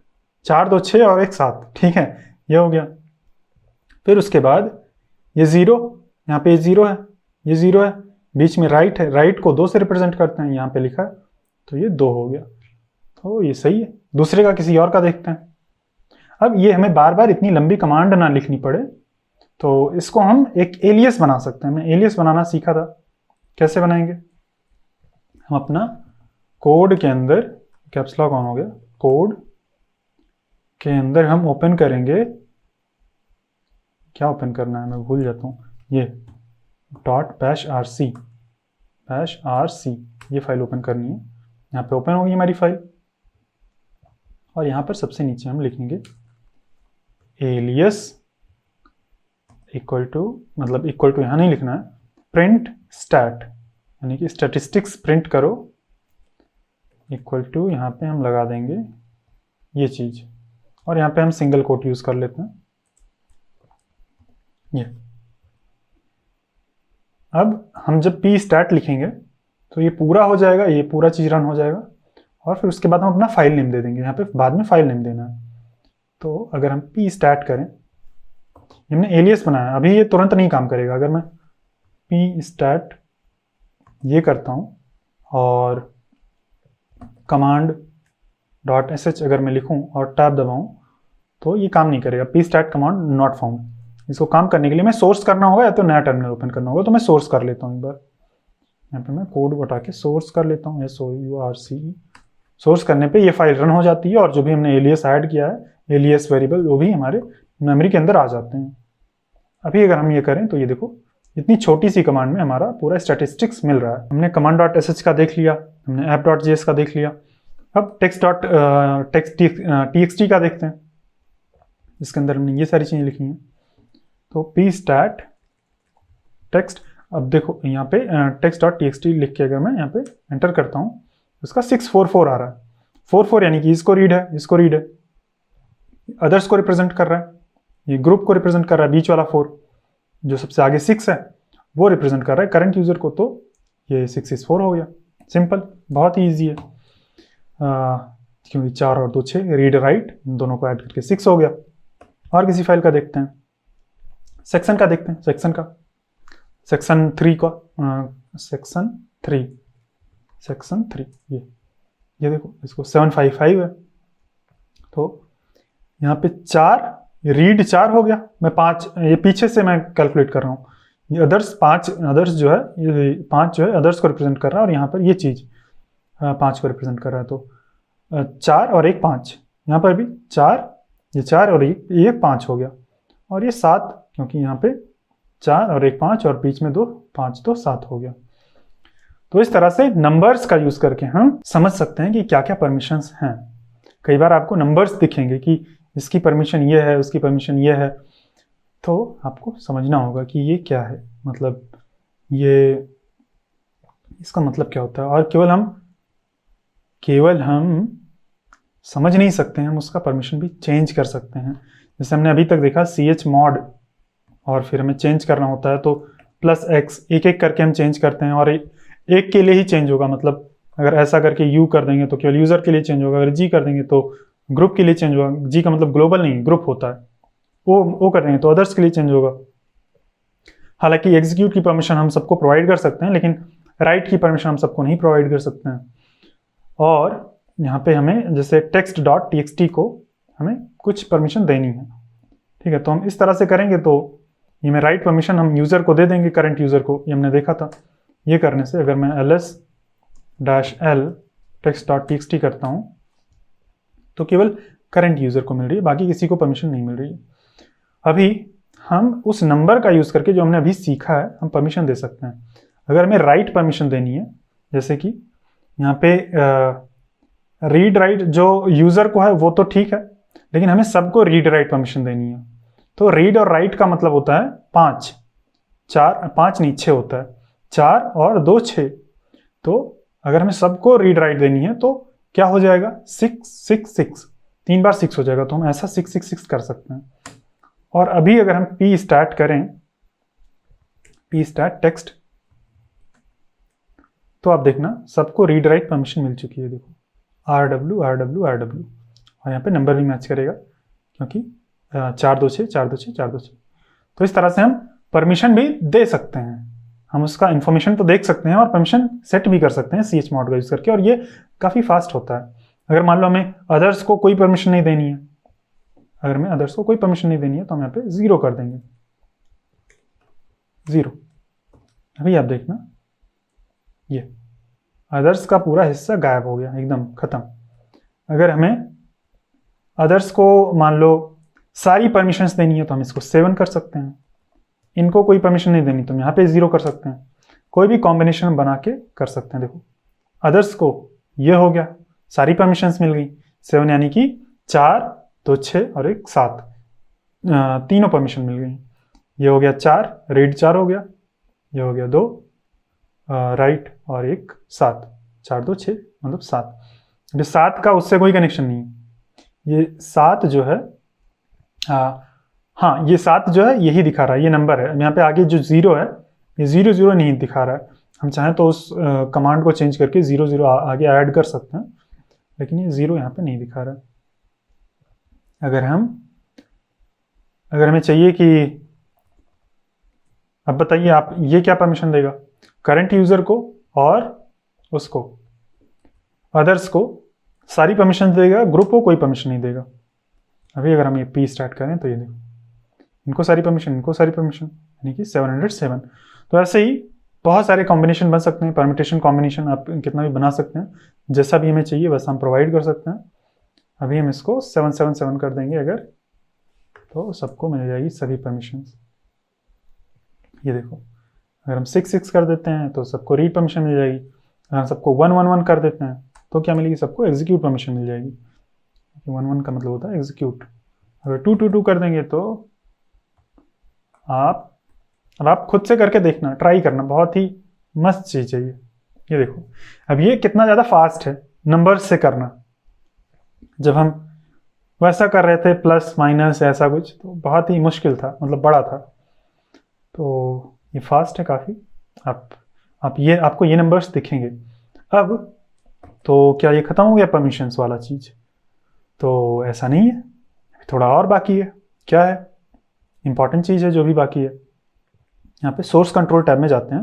4 2 6 और 1 7, ठीक है, ये हो गया। फिर उसके बाद ये 0, यहाँ पे 0 है, ये 0 है, बीच में राइट है, राइट को 2 से रिप्रेजेंट करते हैं, यहाँ पे लिखा है, तो ये 2 हो गया। तो ये सही है। दूसरे का, किसी और का देखते हैं। अब ये हमें बार बार इतनी लंबी कमांड ना लिखनी पड़े, तो इसको हम एक एलियस बना सकते हैं। मैं एलियस बनाना सीखा था, कैसे बनाएंगे। हम अपना कोड के अंदर, कैप्स लॉक ऑन हो गया, कोड के अंदर हम ओपन करेंगे, क्या ओपन करना है मैं भूल जाता हूँ, ये .bashrc, ये फाइल ओपन करनी है। यहाँ पे ओपन होगी हमारी फाइल और यहाँ पर सबसे नीचे हम लिखेंगे एलियस इक्वल टू, मतलब इक्वल टू यहाँ नहीं लिखना है, प्रिंट स्टैट, यानी कि स्टैटिस्टिक्स प्रिंट करो, इक्वल टू यहाँ पे हम लगा देंगे ये चीज, और यहाँ पे हम सिंगल कोट यूज कर लेते हैं। ये अब हम जब p स्टैट लिखेंगे तो ये पूरा हो जाएगा, ये पूरा चीज रन हो जाएगा, और फिर उसके बाद हम अपना फाइल नेम दे देंगे। यहाँ पे बाद में फाइल नेम देना है। तो अगर हम p स्टैट करें, हमने एलियस बनाया, अभी ये तुरंत नहीं काम करेगा। अगर मैं p स्टैट ये करता हूँ और command.sh अगर मैं लिखूं और टैब दबाऊं, तो ये काम नहीं करेगा। p stat command not found. इसको काम करने के लिए मैं सोर्स करना होगा या तो नया टर्मिनल ओपन करना होगा। तो मैं सोर्स कर लेता हूँ एक बार, यहाँ पे मैं कोड बता के सोर्स कर लेता हूँ, SOURCE। सोर्स करने पे ये फाइल रन हो जाती है और जो भी हमने एलियस ऐड किया है, एलियस वेरिएबल, वो भी हमारे मेमोरी के अंदर आ जाते हैं। अभी अगर हम ये करें तो ये देखो, इतनी छोटी सी कमांड में हमारा पूरा स्टैटिस्टिक्स मिल रहा है। हमने command.sh का देख लिया, हमने app.js का देख लिया। अब text.txt का देखते हैं, इसके अंदर हमने ये सारी चीजें लिखी हैं। तो p stat text, अब देखो यहाँ पे text.txt लिख के अगर मैं यहाँ पे एंटर करता हूँ, उसका 644 आ रहा है। 44 यानी कि इसको रीड है, इसको रीड है, अदर्स को रिप्रेजेंट कर रहा है, ये ग्रुप को रिप्रेजेंट कर रहा है, बीच वाला 4 जो सबसे आगे 6 है वो रिप्रेजेंट कर रहा है करंट यूजर को। तो ये 6 is 4 हो गया। सिंपल, बहुत ही ईजी है, क्योंकि 4 और 2 6, रीड राइट दोनों को ऐड करके 6 हो गया। और किसी फाइल का देखते हैं, सेक्शन का देखते हैं, सेक्शन 3, ये देखो, इसको 755 है। तो यहाँ पे 4, रीड 4 हो गया, मैं 5, ये पीछे से मैं कैलकुलेट कर रहा हूँ, ये अदर्स 5, अदर्स जो है, ये 5 जो है अदर्स को रिप्रेजेंट कर रहा है, और यहाँ पर ये चीज 5 को रिप्रेजेंट कर रहा है। तो 4 और 1 5, यहाँ पर भी 4, ये 4 और ये 5 हो गया। और ये 7, क्योंकि यहाँ पे 4 और एक 5 और बीच में 2, 5 तो 7 हो गया। तो इस तरह से नंबर्स का यूज करके हम समझ सकते हैं कि क्या क्या परमिशंस हैं। कई बार आपको नंबर्स दिखेंगे कि इसकी परमिशन ये है, उसकी परमिशन ये है, तो आपको समझना होगा कि ये क्या है, मतलब ये इसका मतलब क्या होता है। और केवल हम समझ नहीं सकते हैं, हम उसका परमिशन भी चेंज कर सकते हैं। जैसे हमने अभी तक देखा chmod, और फिर हमें चेंज करना होता है तो +x, एक एक करके हम चेंज करते हैं, और एक के लिए ही चेंज होगा। मतलब अगर ऐसा करके u कर देंगे तो केवल यूजर के लिए चेंज होगा, अगर g कर देंगे तो ग्रुप के लिए चेंज होगा। g का मतलब ग्लोबल नहीं, ग्रुप होता है। o कर देंगे तो अदर्स के लिए चेंज होगा। हालांकि एग्जीक्यूट की परमिशन हम सबको प्रोवाइड कर सकते हैं, लेकिन राइट की परमिशन हम सबको नहीं प्रोवाइड कर सकते हैं। और यहाँ पे हमें जैसे text.txt को हमें कुछ परमिशन देनी है, ठीक है। तो हम इस तरह से करेंगे तो ये मैं राइट परमिशन हम यूज़र को दे देंगे, करंट यूज़र को। ये हमने देखा था। ये करने से अगर मैं ls-l text.txt करता हूँ तो केवल करंट यूज़र को मिल रही है, बाकी किसी को परमिशन नहीं मिल रही है। अभी हम उस नंबर का यूज़ करके जो हमने अभी सीखा है, हम परमिशन दे सकते हैं। अगर हमें राइट परमिशन देनी है, जैसे कि यहाँ पे रीड राइट जो यूज़र को है वो तो ठीक है, लेकिन हमें सबको रीड राइट परमिशन देनी है। तो रीड और राइट का मतलब होता है 5, 5 नहीं 6 होता है, 4 और 2 6। तो अगर हमें सबको रीड राइट देनी है तो क्या हो जाएगा, 6 6 6, 3 बार 6 हो जाएगा। तो हम ऐसा 6 6 6 कर सकते हैं। और अभी अगर हम p स्टार्ट करें, p स्टार्ट टेक्स्ट, तो आप देखना सबको रीड राइट परमिशन मिल चुकी है। देखो rw rw rw, और यहाँ पे नंबर भी मैच करेगा क्योंकि 4 2 6 4 2 6 4 2 6। तो इस तरह से हम परमिशन भी दे सकते हैं, हम उसका इन्फॉर्मेशन तो देख सकते हैं और परमिशन सेट भी कर सकते हैं chmod का यूज करके, और ये काफ़ी फास्ट होता है। अगर मान लो हमें अदर्स को कोई परमिशन नहीं देनी है, अगर हमें अदर्स को कोई परमिशन नहीं देनी है तो हम यहाँ पे 0 कर देंगे, 0। अभी आप देखना ये अदर्स का पूरा हिस्सा गायब हो गया, एकदम खत्म। अगर हमें अदर्स को मान लो सारी परमिशंस देनी है तो हम इसको 7 कर सकते हैं। इनको कोई परमिशन नहीं देनी तो हम यहाँ पे 0 कर सकते हैं। कोई भी कॉम्बिनेशन बना के कर सकते हैं। देखो अदर्स को ये हो गया, सारी परमिशंस मिल गई, 7 यानी कि 4 2 6 और एक 7, तीनों परमिशन मिल गई। ये हो गया 4, रीड 4 हो गया, ये हो गया 2 राइट और एक 7, 4 2 6 मतलब 7। जो 7 का उससे कोई कनेक्शन नहीं है। ये 7 जो है हाँ ये 7 जो है यही दिखा रहा है, ये नंबर है। यहाँ पे आगे जो 0 है ये 0 0 नहीं दिखा रहा है। हम चाहें तो उस कमांड को चेंज करके 0 0 आगे ऐड कर सकते हैं, लेकिन ये 0 यहाँ पे नहीं दिखा रहा है। अगर हमें चाहिए कि अब बताइए आप ये क्या परमिशन देगा, करंट यूजर को और उसको अदर्स को सारी परमिशन देगा, ग्रुप को कोई परमिशन नहीं देगा। अभी अगर हम ये p स्टार्ट करें तो ये देखो इनको सारी परमिशन, इनको सारी परमिशन, यानी कि 707। तो ऐसे ही बहुत सारे कॉम्बिनेशन बन सकते हैं, परमिटेशन कॉम्बिनेशन आप कितना भी बना सकते हैं, जैसा भी हमें चाहिए वैसा हम प्रोवाइड कर सकते हैं। अभी हम इसको 777 कर देंगे अगर, तो सबको मिल जाएगी सभी परमिशन। ये देखो अगर हम 6 6 कर देते हैं तो सबको रीड परमिशन मिल जाएगी। अगर हम सबको 1 1 1 कर देते हैं तो क्या मिलेगी, सबको एग्जीक्यूट परमिशन मिल जाएगी। 1 1 का मतलब होता है एग्जीक्यूट। अगर 2 2 2 कर देंगे तो आप खुद से करके देखना, ट्राई करना, बहुत ही मस्त चीज़ है ये देखो अब ये कितना ज़्यादा फास्ट है नंबर्स से करना। जब हम वैसा कर रहे थे प्लस माइनस ऐसा कुछ, तो बहुत ही मुश्किल था, मतलब बड़ा था। तो ये फास्ट है काफ़ी। आपको ये नंबर्स दिखेंगे। अब तो क्या ये ख़त्म हो गया परमिशंस वाला चीज़? तो ऐसा नहीं है, थोड़ा और बाकी है। क्या है? इंपॉर्टेंट चीज़ है जो भी बाकी है। यहाँ पे सोर्स कंट्रोल टैब में जाते हैं,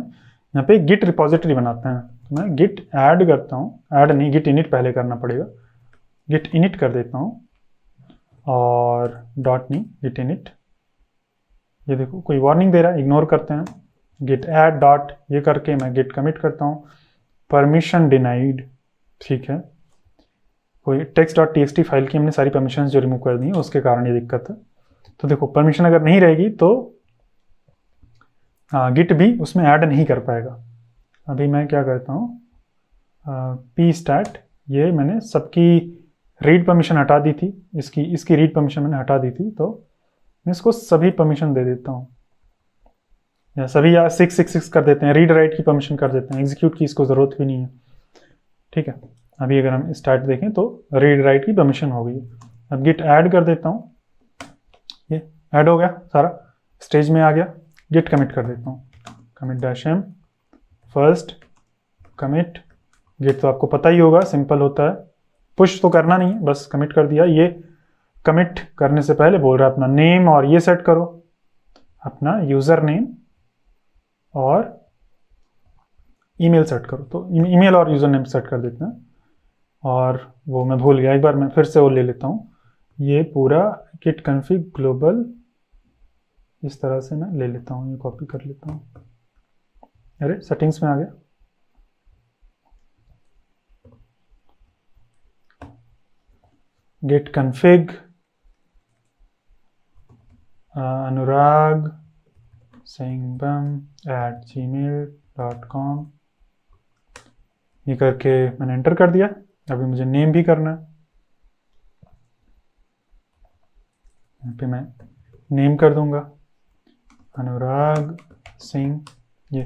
यहाँ पे गिट रिपोजिटरी बनाते हैं। तो मैं गिट ऐड करता हूँ, ऐड नहीं गिट इनिट पहले करना पड़ेगा। गिट इनिट कर देता हूँ और डॉट नहीं गिट इनिट। ये देखो कोई वार्निंग दे रहा है, इग्नोर करते हैं। गिट ऐड डॉट ये करके मैं गिट कमिट करता हूँ, परमिशन डिनाइड, ठीक है। कोई text.txt फाइल की हमने सारी परमिशंस जो रिमूव कर दी हैं उसके कारण ये दिक्कत है। तो देखो परमिशन अगर नहीं रहेगी तो गिट भी उसमें ऐड नहीं कर पाएगा। अभी मैं क्या करता हूँ, पी स्टार्ट, ये मैंने सबकी रीड परमिशन हटा दी थी, इसकी रीड परमिशन मैंने हटा दी थी, तो मैं इसको सभी परमिशन दे देता हूँ, या सभी, या 666 कर देते हैं, रीड राइट की परमिशन कर देते हैं, एग्जीक्यूट की इसको ज़रूरत भी नहीं है। ठीक है, अभी अगर हम स्टार्ट देखें तो रीड राइट की परमिशन हो गई। अब गिट ऐड कर देता हूँ, ये ऐड हो गया, सारा स्टेज में आ गया। गिट कमिट कर देता हूँ, commit dash m first commit. Git तो आपको पता ही होगा, सिंपल होता है, पुश तो करना नहीं है, बस कमिट कर दिया। ये कमिट करने से पहले बोल रहा है अपना नेम और ये सेट करो, अपना यूज़र नेम और ईमेल सेट करो। तो ईमेल और यूज़र नेम सेट कर देते हैं। और वो मैं भूल गया, एक बार मैं फिर से वो ले लेता हूँ, ये पूरा गिट कॉन्फ़िग ग्लोबल इस तरह से मैं ले लेता हूँ, ये कॉपी कर लेता हूँ। अरे सेटिंग्स में आ गया, गिट कॉन्फ़िग अनुराग singbum@gmail.com, ये करके मैंने एंटर कर दिया। अभी मुझे नेम भी करना है, यहाँ पे मैं नेम कर दूंगा अनुराग सिंह, ये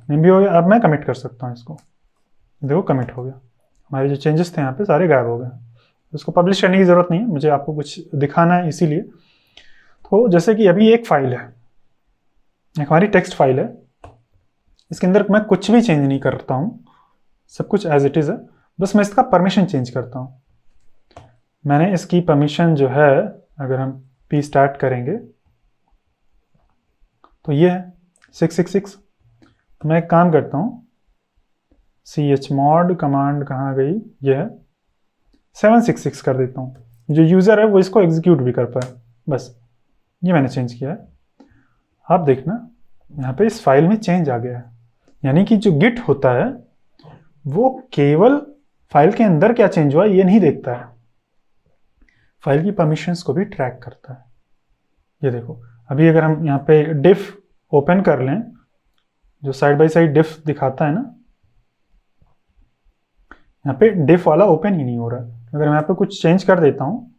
नेम भी हो गया। अब मैं कमिट कर सकता हूँ इसको, देखो कमिट हो गया, हमारे जो चेंजेस थे यहाँ पे सारे गायब हो गए। उसको पब्लिश करने की ज़रूरत नहीं है, मुझे आपको कुछ दिखाना है इसीलिए। तो जैसे कि अभी एक फाइल है, एक हमारी टेक्स्ट फाइल है, इसके अंदर मैं कुछ भी चेंज नहीं करता हूँ, सब कुछ एज इट इज़ है, बस मैं इसका परमिशन चेंज करता हूँ। मैंने इसकी परमिशन जो है, अगर हम पी स्टार्ट करेंगे तो ये है 666। मैं एक काम करता हूँ, chmod कमांड कहाँ गई, ये है 766 कर देता हूँ, जो यूज़र है वो इसको एग्जीक्यूट भी कर पाए, बस ये मैंने चेंज किया है। आप देखना यहाँ पे इस फाइल में चेंज आ गया है, यानी कि जो गिट होता है वो केवल फाइल के अंदर क्या चेंज हुआ ये नहीं देखता है, फाइल की परमिशंस को भी ट्रैक करता है। ये देखो, अभी अगर हम यहाँ पे डिफ ओपन कर लें, जो साइड बाय साइड डिफ दिखाता है ना, यहाँ पे डिफ वाला ओपन ही नहीं हो रहा है। अगर मैं यहाँ पे कुछ चेंज कर देता हूँ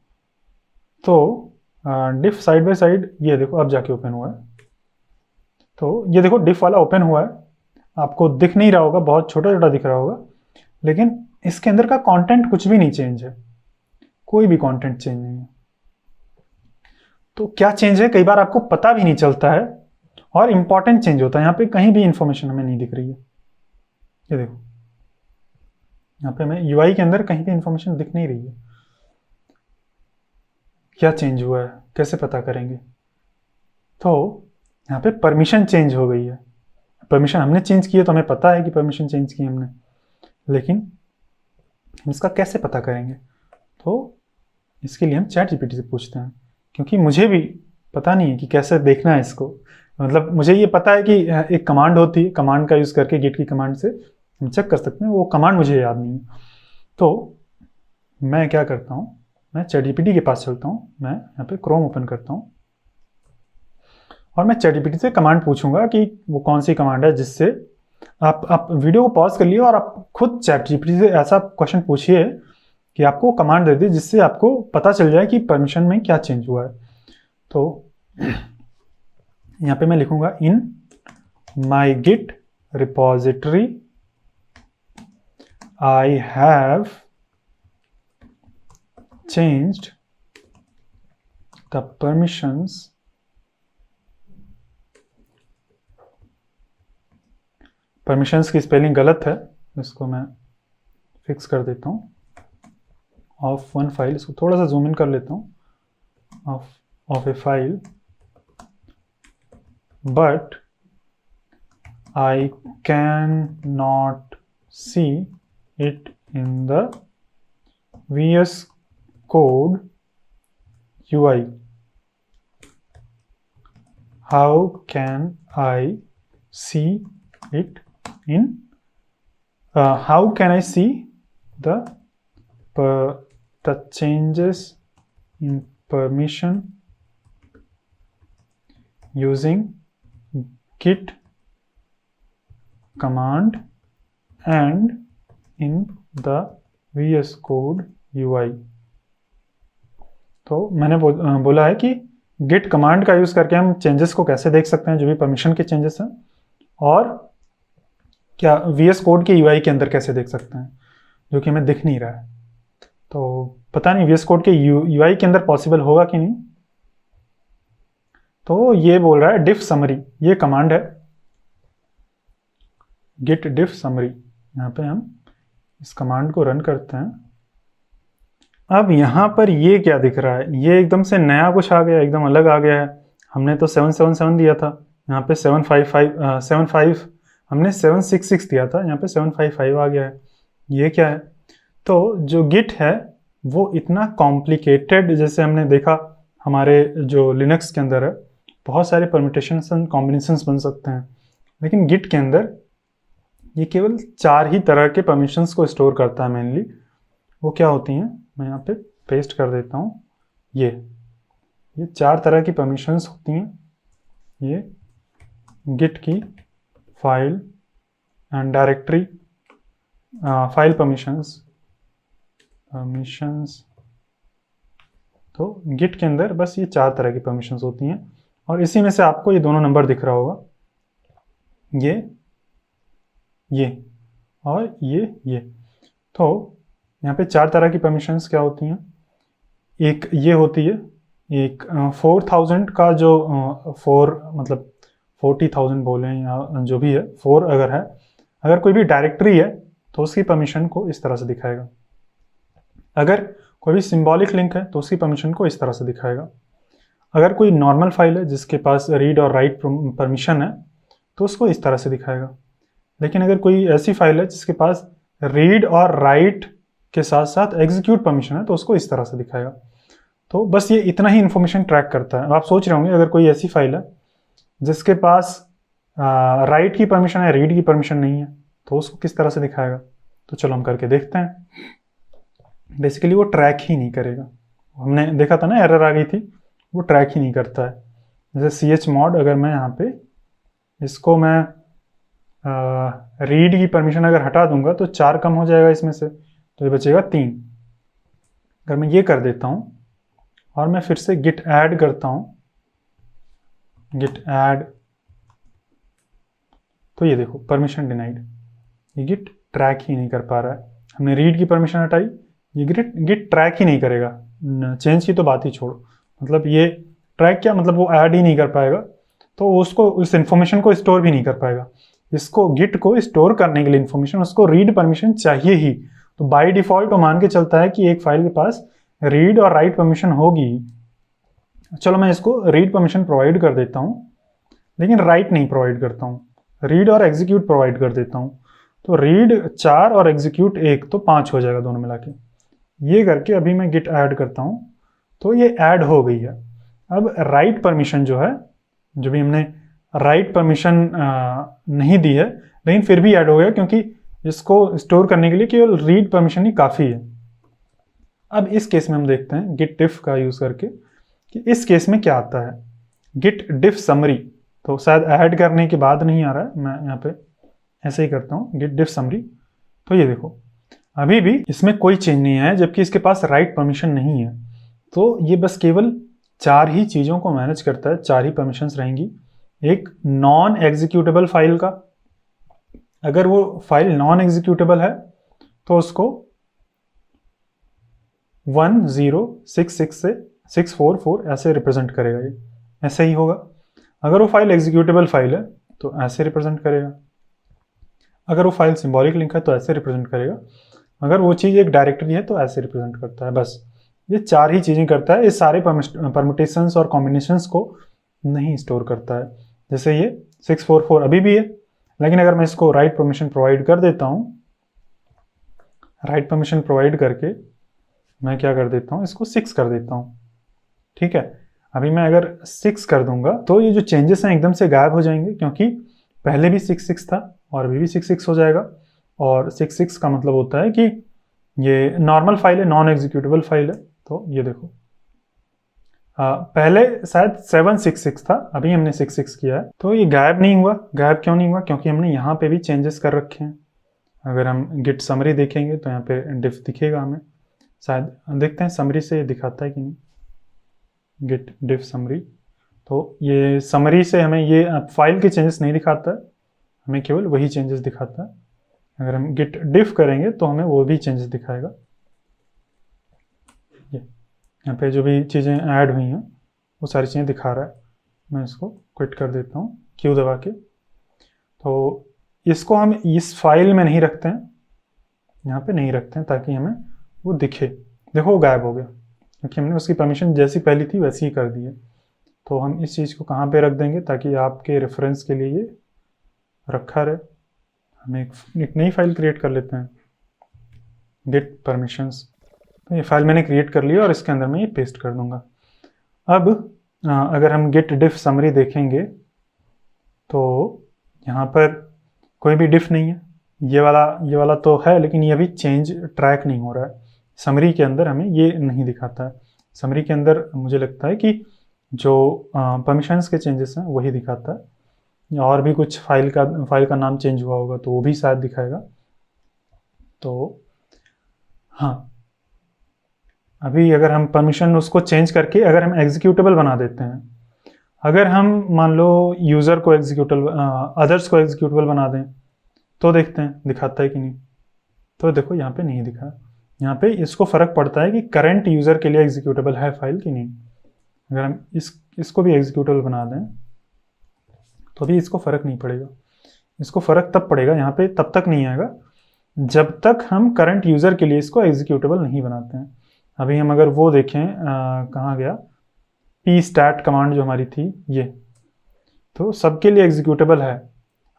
तो डिफ साइड बाय साइड, ये देखो अब जाके ओपन हुआ है। तो ये देखो डिफ वाला ओपन हुआ है, आपको दिख नहीं रहा होगा, बहुत छोटा छोटा दिख रहा होगा, लेकिन इसके अंदर का कंटेंट कुछ भी नहीं चेंज है, कोई भी कंटेंट चेंज नहीं है। तो क्या चेंज है कई बार आपको पता भी नहीं चलता है, और इंपॉर्टेंट चेंज होता है। यहाँ पे कहीं भी इंफॉर्मेशन हमें नहीं दिख रही है, ये देखो यहाँ पे हमें यूआई के अंदर कहीं भी इंफॉर्मेशन दिख नहीं रही है। क्या चेंज हुआ है, कैसे पता करेंगे? तो यहाँ पे परमिशन चेंज हो गई है, परमिशन हमने चेंज की है तो हमें पता है कि परमिशन चेंज की हमने, लेकिन हम इसका कैसे पता करेंगे? तो इसके लिए हम चैट जीपीटी से पूछते हैं, क्योंकि मुझे भी पता नहीं है कि कैसे देखना है इसको। मतलब मुझे ये पता है कि एक कमांड होती है, कमांड का यूज़ करके गिट की कमांड से हम चेक कर सकते हैं, वो कमांड मुझे याद नहीं है। तो मैं क्या करता हूँ, मैं चैट जीपीटी के पास चलता हूँ, मैं यहाँ पे क्रोम ओपन करता हूँ और मैं चैट जीपीटी से कमांड पूछूंगा कि वो कौन सी कमांड है जिससे आप वीडियो को पॉज कर लिए और आप खुद चैट जीपीटी से ऐसा क्वेश्चन पूछिए कि आपको कमांड दे दे जिससे आपको पता चल जाए कि परमिशन में क्या चेंज हुआ है। तो यहाँ पे मैं लिखूंगा in my git repository I have changed the permissions permissions की स्पेलिंग गलत है, इसको मैं फिक्स कर देता हूँ। ऑफ वन फाइल, इसको थोड़ा सा जूम इन कर लेता हूँ, of A file, but I can not see it in the VS Code UI. How can I see it in how can I see the changes in permission using git command and in the VS Code UI। तो मैंने बोला है कि git command का use करके हम changes को कैसे देख सकते हैं, जो भी परमिशन के चेंजेस हैं, और क्या VS कोड के UI के अंदर कैसे देख सकते हैं, जो कि हमें दिख नहीं रहा है। तो पता नहीं VS कोड के UI के अंदर पॉसिबल होगा कि नहीं। तो ये बोल रहा है diff summary, ये कमांड है git diff summary। यहाँ पे हम इस कमांड को रन करते हैं। अब यहाँ पर ये क्या दिख रहा है, ये एकदम से नया कुछ आ गया, एकदम अलग आ गया है। हमने तो 777 दिया था, यहाँ पे 755 हमने 766 दिया था, यहाँ पे 755 आ गया है। ये क्या है? तो जो गिट है वो इतना कॉम्प्लिकेटेड, जैसे हमने देखा हमारे जो लिनक्स के अंदर है बहुत सारे परम्यूटेशंस एंड कॉम्बिनेशंस बन सकते हैं, लेकिन गिट के अंदर ये केवल 4 ही तरह के परमिशंस को स्टोर करता है मेनली। वो क्या होती हैं, मैं यहाँ पे पेस्ट कर देता हूँ। ये 4 तरह की परमिशंस होती हैं। ये गिट की file and directory file permissions तो गिट के अंदर बस ये 4 तरह की परमिशंस होती हैं, और इसी में से आपको ये दोनों नंबर दिख रहा होगा, ये और ये। तो यहाँ पे 4 तरह की परमिशंस क्या होती हैं। एक ये होती है, एक 4000 का जो 4 मतलब 40,000 बोलें या जो भी है, 4 अगर है, अगर कोई भी डायरेक्टरी है तो उसकी परमिशन को इस तरह से दिखाएगा। अगर कोई भी सिंबॉलिक लिंक है तो उसकी परमिशन को इस तरह से दिखाएगा। अगर कोई नॉर्मल फाइल है जिसके पास रीड और राइट परमिशन है तो उसको इस तरह से दिखाएगा। लेकिन अगर कोई ऐसी फाइल है जिसके पास रीड और राइट के साथ साथ एग्जीक्यूट परमिशन है तो उसको इस तरह से दिखाएगा। तो बस ये इतना ही इन्फॉर्मेशन ट्रैक करता है। आप सोच रहे होंगे अगर कोई ऐसी फाइल है जिसके पास राइट की परमिशन है, रीड की परमिशन नहीं है, तो उसको किस तरह से दिखाएगा। तो चलो हम करके देखते हैं। बेसिकली वो ट्रैक ही नहीं करेगा। हमने देखा था ना, एरर आ गई थी, वो ट्रैक ही नहीं करता है। जैसे chmod, अगर मैं यहाँ पे इसको मैं रीड की परमिशन अगर हटा दूंगा तो 4 कम हो जाएगा इसमें से, तो ये बचेगा 3। अगर मैं ये कर देता हूँ और मैं फिर से git add करता हूँ, git add, तो ये देखो परमिशन डिनाइड। ये गिट ट्रैक ही नहीं कर पा रहा है। हमने रीड की परमिशन हटाई, ये गिट ट्रैक ही नहीं करेगा। चेंज की तो बात ही छोड़ो, मतलब ये ट्रैक क्या, मतलब वो ऐड ही नहीं कर पाएगा, तो उसको उस इंफॉर्मेशन को स्टोर भी नहीं कर पाएगा। इसको गिट को स्टोर करने के लिए इंफॉर्मेशन उसको रीड परमिशन चाहिए ही। तो बाय डिफॉल्ट वो मान के चलता है कि एक फाइल के पास रीड और राइट परमिशन होगी। चलो मैं इसको रीड परमिशन प्रोवाइड कर देता हूँ, लेकिन राइट नहीं प्रोवाइड करता हूँ, रीड और एग्जीक्यूट प्रोवाइड कर देता हूँ। तो रीड 4 और एग्जीक्यूट 1, तो 5 हो जाएगा दोनों मिला के। ये करके अभी मैं गिट ऐड करता हूँ तो ये ऐड हो गई है। अब राइट परमिशन जो है, जो भी हमने राइट परमिशन नहीं दी है, लेकिन फिर भी ऐड हो गया, क्योंकि इसको स्टोर करने के लिए केवल रीड परमिशन ही काफ़ी है। अब इस केस में हम देखते हैं गिट डिफ का यूज़ करके कि इस केस में क्या आता है। गिट डिफ समरी, तो शायद ऐड करने के बाद नहीं आ रहा है, मैं यहाँ पे ऐसे ही करता हूँ गिट डिफ समरी। तो ये देखो अभी भी इसमें कोई चेंज नहीं है, जबकि इसके पास राइट परमिशन नहीं है। तो ये बस केवल 4 ही चीज़ों को मैनेज करता है, 4 ही परमिशंस रहेंगी। एक नॉन एग्जीक्यूटेबल फाइल का, अगर वो फाइल नॉन एग्जीक्यूटेबल है तो उसको 1066 से 644 ऐसे रिप्रेजेंट करेगा। ये ऐसे ही होगा। अगर वो फाइल एग्जीक्यूटेबल फाइल है तो ऐसे रिप्रेजेंट करेगा। अगर वो फाइल सिंबॉलिक लिंक है तो ऐसे रिप्रेजेंट करेगा। अगर वो चीज़ एक डायरेक्टरी है तो ऐसे रिप्रेजेंट करता है। बस ये 4 ही चीज़ें करता है। ये सारे परम्यूटेशंस और कॉम्बिनेशंस को नहीं स्टोर करता है। जैसे ये 644 अभी भी है, लेकिन अगर मैं इसको राइट परमिशन प्रोवाइड कर देता हूँ, राइट परमिशन प्रोवाइड करके मैं क्या कर देता हूँ, इसको 6 कर देता हूँ। ठीक है, अभी मैं अगर 6 कर दूंगा तो ये जो चेंजेस हैं एकदम से गायब हो जाएंगे, क्योंकि पहले भी 6 था और अभी भी 6 हो जाएगा। और 6 का मतलब होता है कि ये नॉर्मल फाइल है, नॉन एग्जीक्यूटेबल फाइल है। तो ये देखो पहले शायद 766 था, अभी हमने 66 किया है। तो ये गायब नहीं हुआ। गायब क्यों नहीं हुआ? क्योंकि हमने यहाँ पे भी चेंजेस कर रखे हैं। अगर हम गिट समरी देखेंगे तो यहाँ पे डिफ दिखेगा हमें, शायद देखते हैं समरी से दिखाता है कि नहीं। गिट डिफ समरी, तो ये समरी से हमें ये फाइल के चेंजेस नहीं दिखाता है, हमें केवल वही चेंजेस दिखाता है। अगर हम गिट डिफ करेंगे तो हमें वो भी चेंजेस दिखाएगा। ये यहाँ पे जो भी चीज़ें ऐड हुई हैं वो सारी चीज़ें दिखा रहा है। मैं इसको क्विट कर देता हूँ क्यू दबा के। तो इसको हम इस फाइल में नहीं रखते हैं, यहाँ पे नहीं रखते हैं ताकि हमें वो दिखे। देखो वो गायब हो गया क्योंकि हमने उसकी परमिशन जैसी पहली थी वैसी ही कर दी है। तो हम इस चीज़ को कहाँ पे रख देंगे ताकि आपके रेफरेंस के लिए ये रखा रहे। हम एक नई फाइल क्रिएट कर लेते हैं, गिट परमिशंस। तो ये फाइल मैंने क्रिएट कर लिया और इसके अंदर मैं ये पेस्ट कर दूंगा। अब अगर हम गिट डिफ समरी देखेंगे तो यहाँ पर कोई भी डिफ नहीं है। ये वाला तो है लेकिन ये अभी चेंज ट्रैक नहीं हो रहा है। समरी के अंदर हमें ये नहीं दिखाता है। समरी के अंदर मुझे लगता है कि जो परमिशंस के चेंजेस हैं वही दिखाता है, और भी कुछ फाइल का नाम चेंज हुआ होगा तो वो भी शायद दिखाएगा। तो हाँ, अभी अगर हम परमिशन उसको चेंज करके अगर हम एग्जीक्यूटेबल बना देते हैं, अगर हम मान लो यूज़र को एग्जीक्यूटेबल अदर्स को एग्जीक्यूटेबल बना दें तो देखते हैं दिखाता है कि नहीं। तो देखो यहाँ पे नहीं दिखा। यहाँ पे इसको फ़र्क पड़ता है कि करंट यूज़र के लिए एग्जीक्यूटेबल है फाइल कि नहीं। अगर हम इसको भी एग्जीक्यूटेबल बना दें तो अभी इसको फ़र्क नहीं पड़ेगा। इसको फ़र्क तब पड़ेगा, यहाँ पे तब तक नहीं आएगा जब तक हम करंट यूज़र के लिए इसको एग्जीक्यूटेबल नहीं बनाते हैं। अभी हम अगर वो देखें कहाँ गया पी स्टैट कमांड जो हमारी थी, ये तो सबके लिए एग्जीक्यूटेबल है,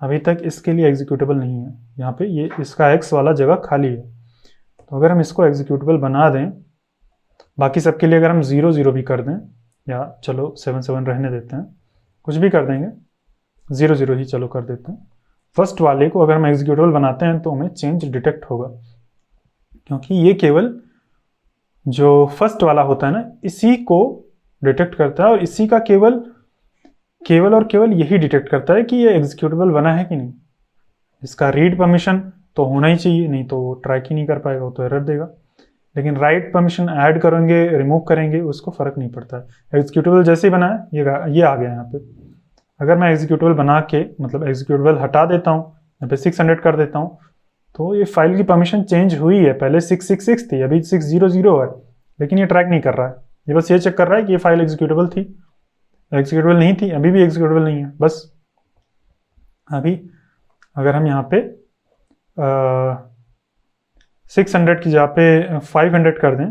अभी तक इसके लिए एग्जीक्यूटेबल नहीं है। यहाँ पे ये इसका एक्स वाला जगह खाली है। तो अगर हम इसको एग्जीक्यूटेबल बना दें, बाकी सबके लिए अगर हम 0 भी कर दें, या चलो 7 रहने देते हैं, कुछ भी कर देंगे, 0 ही चलो कर देते हैं। फर्स्ट वाले को अगर हम एग्जीक्यूटेबल बनाते हैं तो हमें चेंज डिटेक्ट होगा, क्योंकि ये केवल जो फर्स्ट वाला होता है ना इसी को डिटेक्ट करता है, और इसी का केवल और केवल यही डिटेक्ट करता है कि ये एग्जीक्यूटेबल बना है कि नहीं। इसका रीड परमिशन तो होना ही चाहिए, नहीं तो ट्रैक ही नहीं कर पाएगा, वो तो एरर देगा। लेकिन राइट परमिशन ऐड करेंगे रिमूव करेंगे उसको फ़र्क नहीं पड़ता है। एग्जीक्यूटेबल जैसे ही बना है ये आ गया यहाँ पे। अगर मैं एग्जीक्यूटेबल बना के मतलब एग्जीक्यूटेबल हटा देता हूँ, यहाँ पे 600 कर देता हूँ, तो ये फाइल की परमिशन चेंज हुई है। पहले 666 थी, अभी 600 है, लेकिन ये ट्रैक नहीं कर रहा है। ये बस ये चेक कर रहा है कि ये फाइल एग्जीक्यूटेबल थी, एग्जीक्यूटेबल नहीं थी, अभी भी एग्जीक्यूटेबल नहीं है बस। अभी अगर हम यहाँ पे 600 की जगह पे 500 कर दें,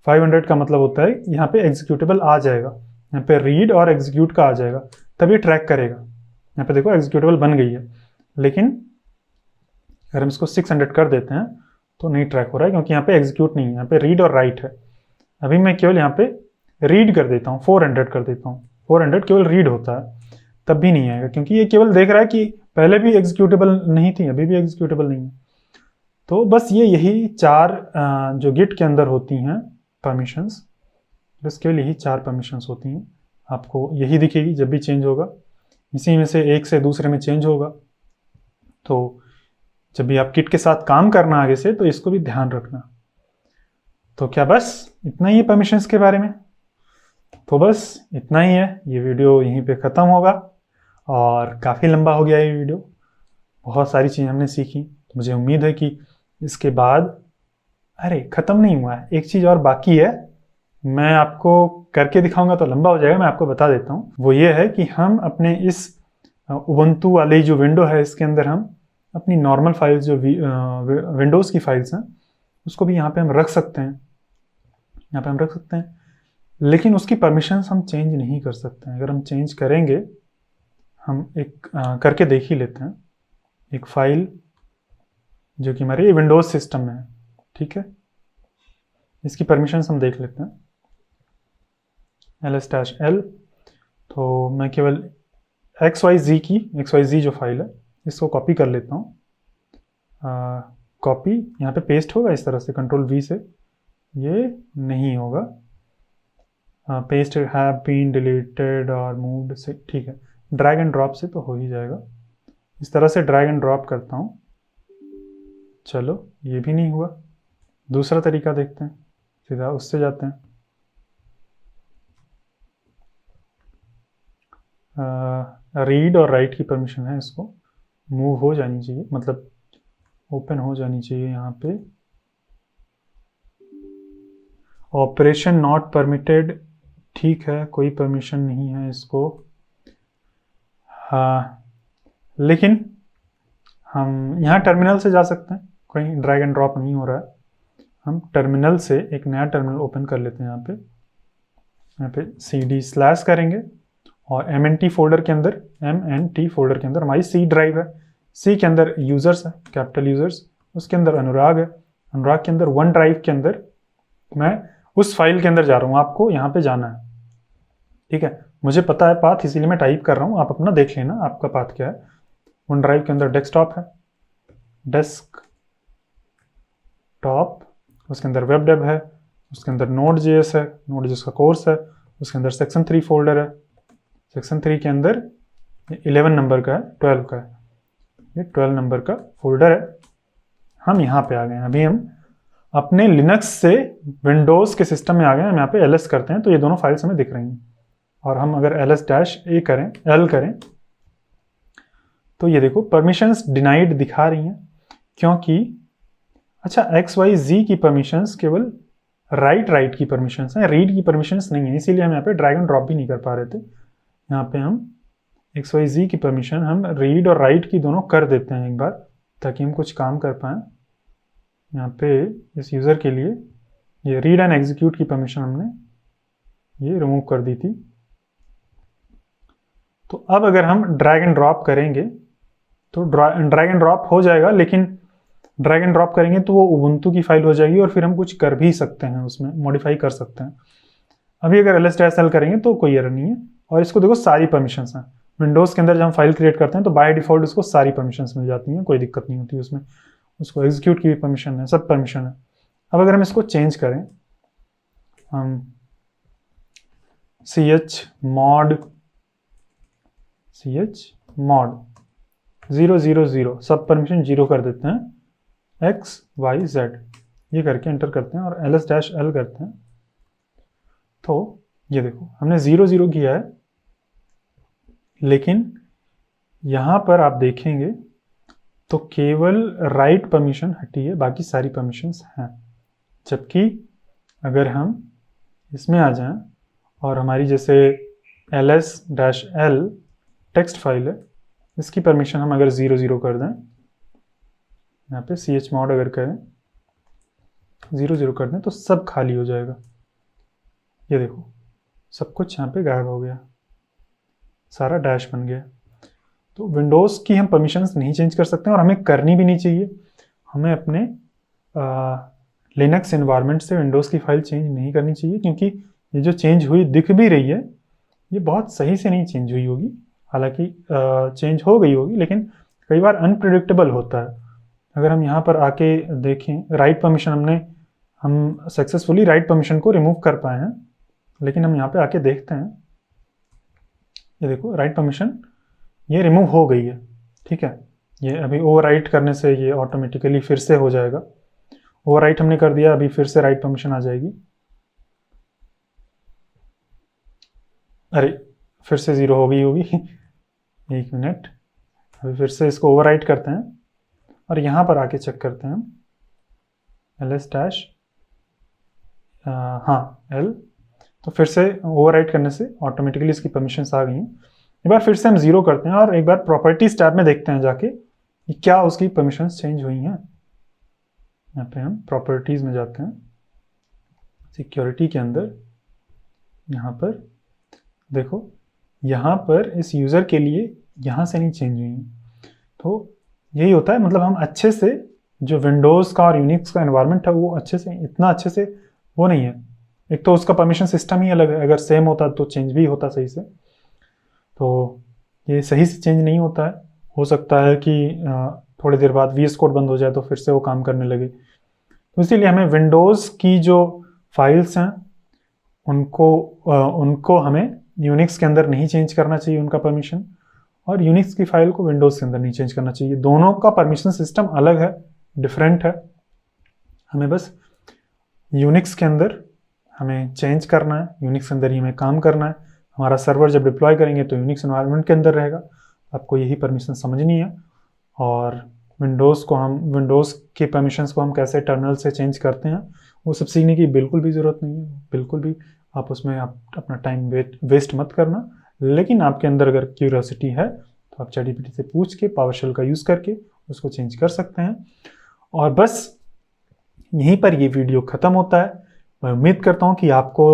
500 का मतलब होता है यहाँ पे एग्जीक्यूटेबल आ जाएगा, यहाँ पे रीड और एग्जीक्यूट का आ जाएगा, तभी ट्रैक करेगा। यहाँ पे देखो एग्जीक्यूटेबल बन गई है, लेकिन अगर हम इसको 600 कर देते हैं तो नहीं ट्रैक हो रहा है, क्योंकि यहाँ पे एग्जीक्यूट नहीं है, यहाँ पे रीड और राइट है। अभी मैं केवल यहाँ पे रीड कर देता हूँ, 400 कर देता हूँ, 400 केवल रीड होता है, तब भी नहीं आएगा, क्योंकि ये केवल देख रहा है कि पहले भी एग्जीक्यूटेबल नहीं थी, अभी भी एग्जीक्यूटेबल नहीं है। तो बस यही 4 जो गिट के अंदर होती हैं परमिशंस, बस केवल यही 4 परमिशंस होती हैं। आपको यही दिखेगी जब भी चेंज होगा, इसी में से एक से दूसरे में चेंज होगा। तो जब भी आप गिट के साथ काम करना आगे से, तो इसको भी ध्यान रखना। तो क्या बस इतना ही है परमिशंस के बारे में? तो बस इतना ही है, ये वीडियो यहीं पे ख़त्म होगा, और काफ़ी लंबा हो गया ये वीडियो, बहुत सारी चीज़ें हमने सीखी। तो मुझे उम्मीद है कि इसके बाद, अरे ख़त्म नहीं हुआ है, एक चीज़ और बाकी है, मैं आपको करके दिखाऊंगा तो लंबा हो जाएगा, मैं आपको बता देता हूँ। वो ये है कि हम अपने इस उबंटू वाली जो विंडो है इसके अंदर हम अपनी नॉर्मल फाइल्स जो विंडोज़ की फाइल्स हैं उसको भी यहाँ पे हम रख सकते हैं, यहाँ पे हम रख सकते हैं, लेकिन उसकी परमिशंस हम चेंज नहीं कर सकते हैं। अगर हम चेंज करेंगे, हम एक करके देख ही लेते हैं, एक फाइल जो कि हमारे विंडोज़ सिस्टम में है, ठीक है, इसकी परमिशंस हम देख लेते हैं, ls-l। तो मैं केवल xyz जो फाइल है इसको कॉपी कर लेता हूँ, कॉपी यहाँ पे पेस्ट होगा इस तरह से, Ctrl+V से, ये नहीं होगा, पेस्ट हैव बीन डिलीटेड और मूव्ड से, ठीक है, ड्रैग एंड ड्रॉप से तो हो ही जाएगा। इस तरह से ड्रैग एंड ड्रॉप करता हूँ। चलो ये भी नहीं हुआ, दूसरा तरीका देखते हैं, सीधा उससे जाते हैं। रीड और राइट की परमिशन है, इसको मूव हो जानी चाहिए, मतलब ओपन हो जानी चाहिए यहाँ पे। ऑपरेशन नॉट परमिटेड, ठीक है, कोई परमिशन नहीं है इसको। हाँ, लेकिन हम यहाँ टर्मिनल से जा सकते हैं, कोई ड्रैग एंड ड्रॉप नहीं हो रहा है। हम टर्मिनल से एक नया टर्मिनल ओपन कर लेते हैं। यहाँ पे cd/ करेंगे और mnt फोल्डर के अंदर, mnt फोल्डर के अंदर हमारी C ड्राइव है। C के अंदर यूजर्स है, कैपिटल यूजर्स, उसके अंदर अनुराग है, अनुराग के अंदर वन ड्राइव के अंदर मैं उस फाइल के अंदर जा रहा हूँ। आपको यहाँ पे जाना है, ठीक है, मुझे पता है पाथ, इसीलिए मैं टाइप कर रहा हूँ, आप अपना देख लेना आपका पाथ क्या है। वन ड्राइव के अंदर डेस्कटॉप है, डेस्कटॉप, उसके अंदर वेब डेव है, उसके अंदर Node.js है, Node.js का कोर्स है, उसके अंदर सेक्शन 3 फोल्डर है, सेक्शन 3 के अंदर 11 नंबर का है, 12 का है, ये 12 नंबर का फोल्डर है। हम यहाँ पे आ गए हैं, अभी हम अपने लिनक्स से विंडोज़ के सिस्टम में आ गए हैं। हम यहाँ पे ls करते हैं तो ये दोनों फाइल्स हमें दिख रही हैं, और हम अगर ls-a करें, l करें, तो ये देखो परमिशंस डिनाइड दिखा रही हैं, क्योंकि अच्छा XYZ की परमिशंस केवल राइट की परमिशंस हैं, रीड की परमिशंस नहीं है, इसीलिए हम यहाँ पे ड्रैग एंड ड्रॉप भी नहीं कर पा रहे थे। यहाँ पे हम XYZ की परमिशन हम रीड और राइट की दोनों कर देते हैं एक बार, ताकि हम कुछ काम कर पाएँ। यहाँ पे इस यूज़र के लिए ये रीड एंड एग्जीक्यूट की परमिशन हमने ये रिमूव कर दी थी। तो अब अगर हम ड्रैग एंड ड्रॉप करेंगे तो ड्रैग एंड ड्रॉप हो जाएगा, लेकिन ड्रैग एंड ड्रॉप करेंगे तो वो उबुंटू की फाइल हो जाएगी और फिर हम कुछ कर भी सकते हैं, उसमें मॉडिफाई कर सकते हैं। अभी अगर ls-l करेंगे तो कोई एरर नहीं है। और इसको देखो सारी परमिशंस हैं, विंडोज़ के अंदर जब हम फाइल क्रिएट करते हैं तो बाय डिफ़ॉल्ट उसको सारी परमिशंस मिल जाती हैं, कोई दिक्कत नहीं होती उसमें, उसको एग्जीक्यूट की भी परमिशन है, सब परमिशन है। अब अगर हम इसको चेंज करें, हम chmod 000 सब परमिशन 0 कर देते हैं, XYZ ये करके एंटर करते हैं और ls-l करते हैं। तो ये देखो हमने 0 किया है, लेकिन यहाँ पर आप देखेंगे तो केवल राइट परमिशन हटी है, बाकी सारी परमिशंस हैं। जबकि अगर हम इसमें आ जाएं और हमारी जैसे ls-l टेक्स्ट फाइल है, इसकी परमिशन हम अगर 0 कर दें, यहाँ पे chmod अगर करें 0 कर दें तो सब खाली हो जाएगा। ये देखो सब कुछ यहाँ पे गायब हो गया, सारा डैश बन गया। तो विंडोज़ की हम परमिशंस नहीं चेंज कर सकते हैं और हमें करनी भी नहीं चाहिए। हमें अपने लिनक्स एनवायरनमेंट से विंडोज़ की फाइल चेंज नहीं करनी चाहिए, क्योंकि ये जो चेंज हुई दिख भी रही है ये बहुत सही से नहीं चेंज हुई होगी। हालांकि चेंज हो गई होगी, लेकिन कई बार अनप्रिडिक्टेबल होता है। अगर हम यहाँ पर आके देखें, राइट परमिशन हम सक्सेसफुली राइट परमिशन को रिमूव कर पाए हैं, लेकिन हम यहाँ पे आके देखते हैं, ये देखो राइट परमिशन ये रिमूव हो गई है, ठीक है। ये अभी ओवरराइट करने से ये ऑटोमेटिकली फिर से हो जाएगा। ओवरराइट हमने कर दिया, अभी फिर से राइट परमिशन आ जाएगी। अरे फिर से 0 हो गई होगी, एक मिनट, अभी फिर से इसको ओवरराइट करते हैं और यहाँ पर आके चेक करते हैं हम ls- हाँ l, तो फिर से ओवरराइट करने से ऑटोमेटिकली इसकी परमिशंस आ गई हैं। एक बार फिर से हम 0 करते हैं और एक बार प्रॉपर्टीज टैब में देखते हैं जाके कि क्या उसकी परमिशंस चेंज हुई हैं। यहाँ पे हम प्रॉपर्टीज में जाते हैं, सिक्योरिटी के अंदर, यहाँ पर देखो, यहाँ पर इस यूज़र के लिए यहाँ से नहीं चेंज हुई हैं। तो यही होता है, मतलब हम अच्छे से जो विंडोज़ का और यूनिक्स का एनवायरनमेंट है वो अच्छे से, इतना अच्छे से वो नहीं है। एक तो उसका परमिशन सिस्टम ही अलग है, अगर सेम होता तो चेंज भी होता सही से, तो ये सही से चेंज नहीं होता है। हो सकता है कि थोड़ी देर बाद VS कोड बंद हो जाए तो फिर से वो काम करने लगे। तो इसीलिए हमें विंडोज़ की जो फाइल्स हैं उनको हमें यूनिक्स के अंदर नहीं चेंज करना चाहिए उनका परमिशन, और यूनिक्स की फाइल को विंडोज़ के अंदर नहीं चेंज करना चाहिए। दोनों का परमिशन सिस्टम अलग है, डिफरेंट है। हमें बस यूनिक्स के अंदर हमें चेंज करना है, यूनिक्स के अंदर ही हमें काम करना है। हमारा सर्वर जब डिप्लॉय करेंगे तो यूनिक्स एनवायरनमेंट के अंदर रहेगा। आपको यही परमिशन समझनी है। और विंडोज़ की परमिशंस को हम कैसे टर्मिनल से चेंज करते हैं वो सब सीखने की बिल्कुल भी ज़रूरत नहीं है। बिल्कुल भी आप उसमें अपना टाइम वेस्ट मत करना। लेकिन आपके अंदर अगर क्यूरियोसिटी है तो आप ChatGPT से पूछ के पावरशेल का यूज़ करके उसको चेंज कर सकते हैं। और बस यहीं पर ये वीडियो ख़त्म होता है। मैं उम्मीद करता हूँ कि आपको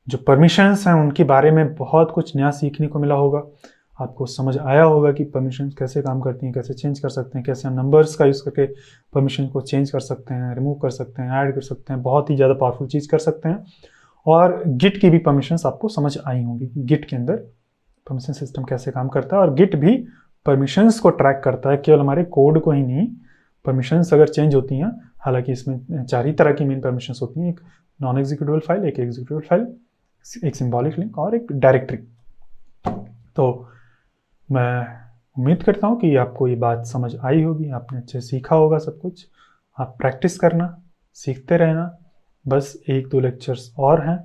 जो परमिशंस हैं उनके बारे में बहुत कुछ नया सीखने को मिला होगा। आपको समझ आया होगा कि परमिशंस कैसे काम करती हैं, कैसे चेंज कर सकते हैं, कैसे हम नंबर्स का यूज़ करके परमिशन को चेंज कर सकते हैं, रिमूव कर सकते हैं, ऐड कर सकते हैं। बहुत ही ज़्यादा पावरफुल चीज़ कर सकते हैं। और गिट की भी परमिशंस आपको समझ आई होंगी कि गिट के अंदर परमिशन सिस्टम कैसे काम करता है। और गिट भी परमिशंस को ट्रैक करता है, केवल हमारे कोड को ही नहीं। परमिशंस अगर चेंज होती हैं, हालांकि इसमें 4 ही तरह की मेन परमिशंस होती हैं, एक नॉन एग्जीक्यूटेबल फाइल, एक एग्जीक्यूटेबल फाइल, एक सिंबॉलिक लिंक और एक डायरेक्टरी। तो मैं उम्मीद करता हूँ कि आपको ये बात समझ आई होगी, आपने अच्छे सीखा होगा सब कुछ। आप प्रैक्टिस करना, सीखते रहना। बस 1-2 लेक्चर्स और हैं,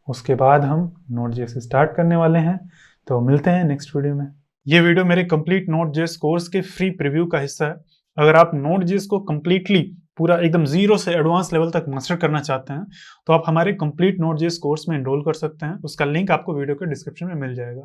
उसके बाद हम Node.js स्टार्ट करने वाले हैं। तो मिलते हैं नेक्स्ट वीडियो में। ये वीडियो मेरे कंप्लीट Node.js कोर्स के फ्री प्रीव्यू का हिस्सा है। अगर आप Node.js को कंप्लीटली पूरा एकदम 0 से एडवांस लेवल तक मास्टर करना चाहते हैं तो आप हमारे कंप्लीट Node.js कोर्स में एनरोल कर सकते हैं। उसका लिंक आपको वीडियो के डिस्क्रिप्शन में मिल जाएगा।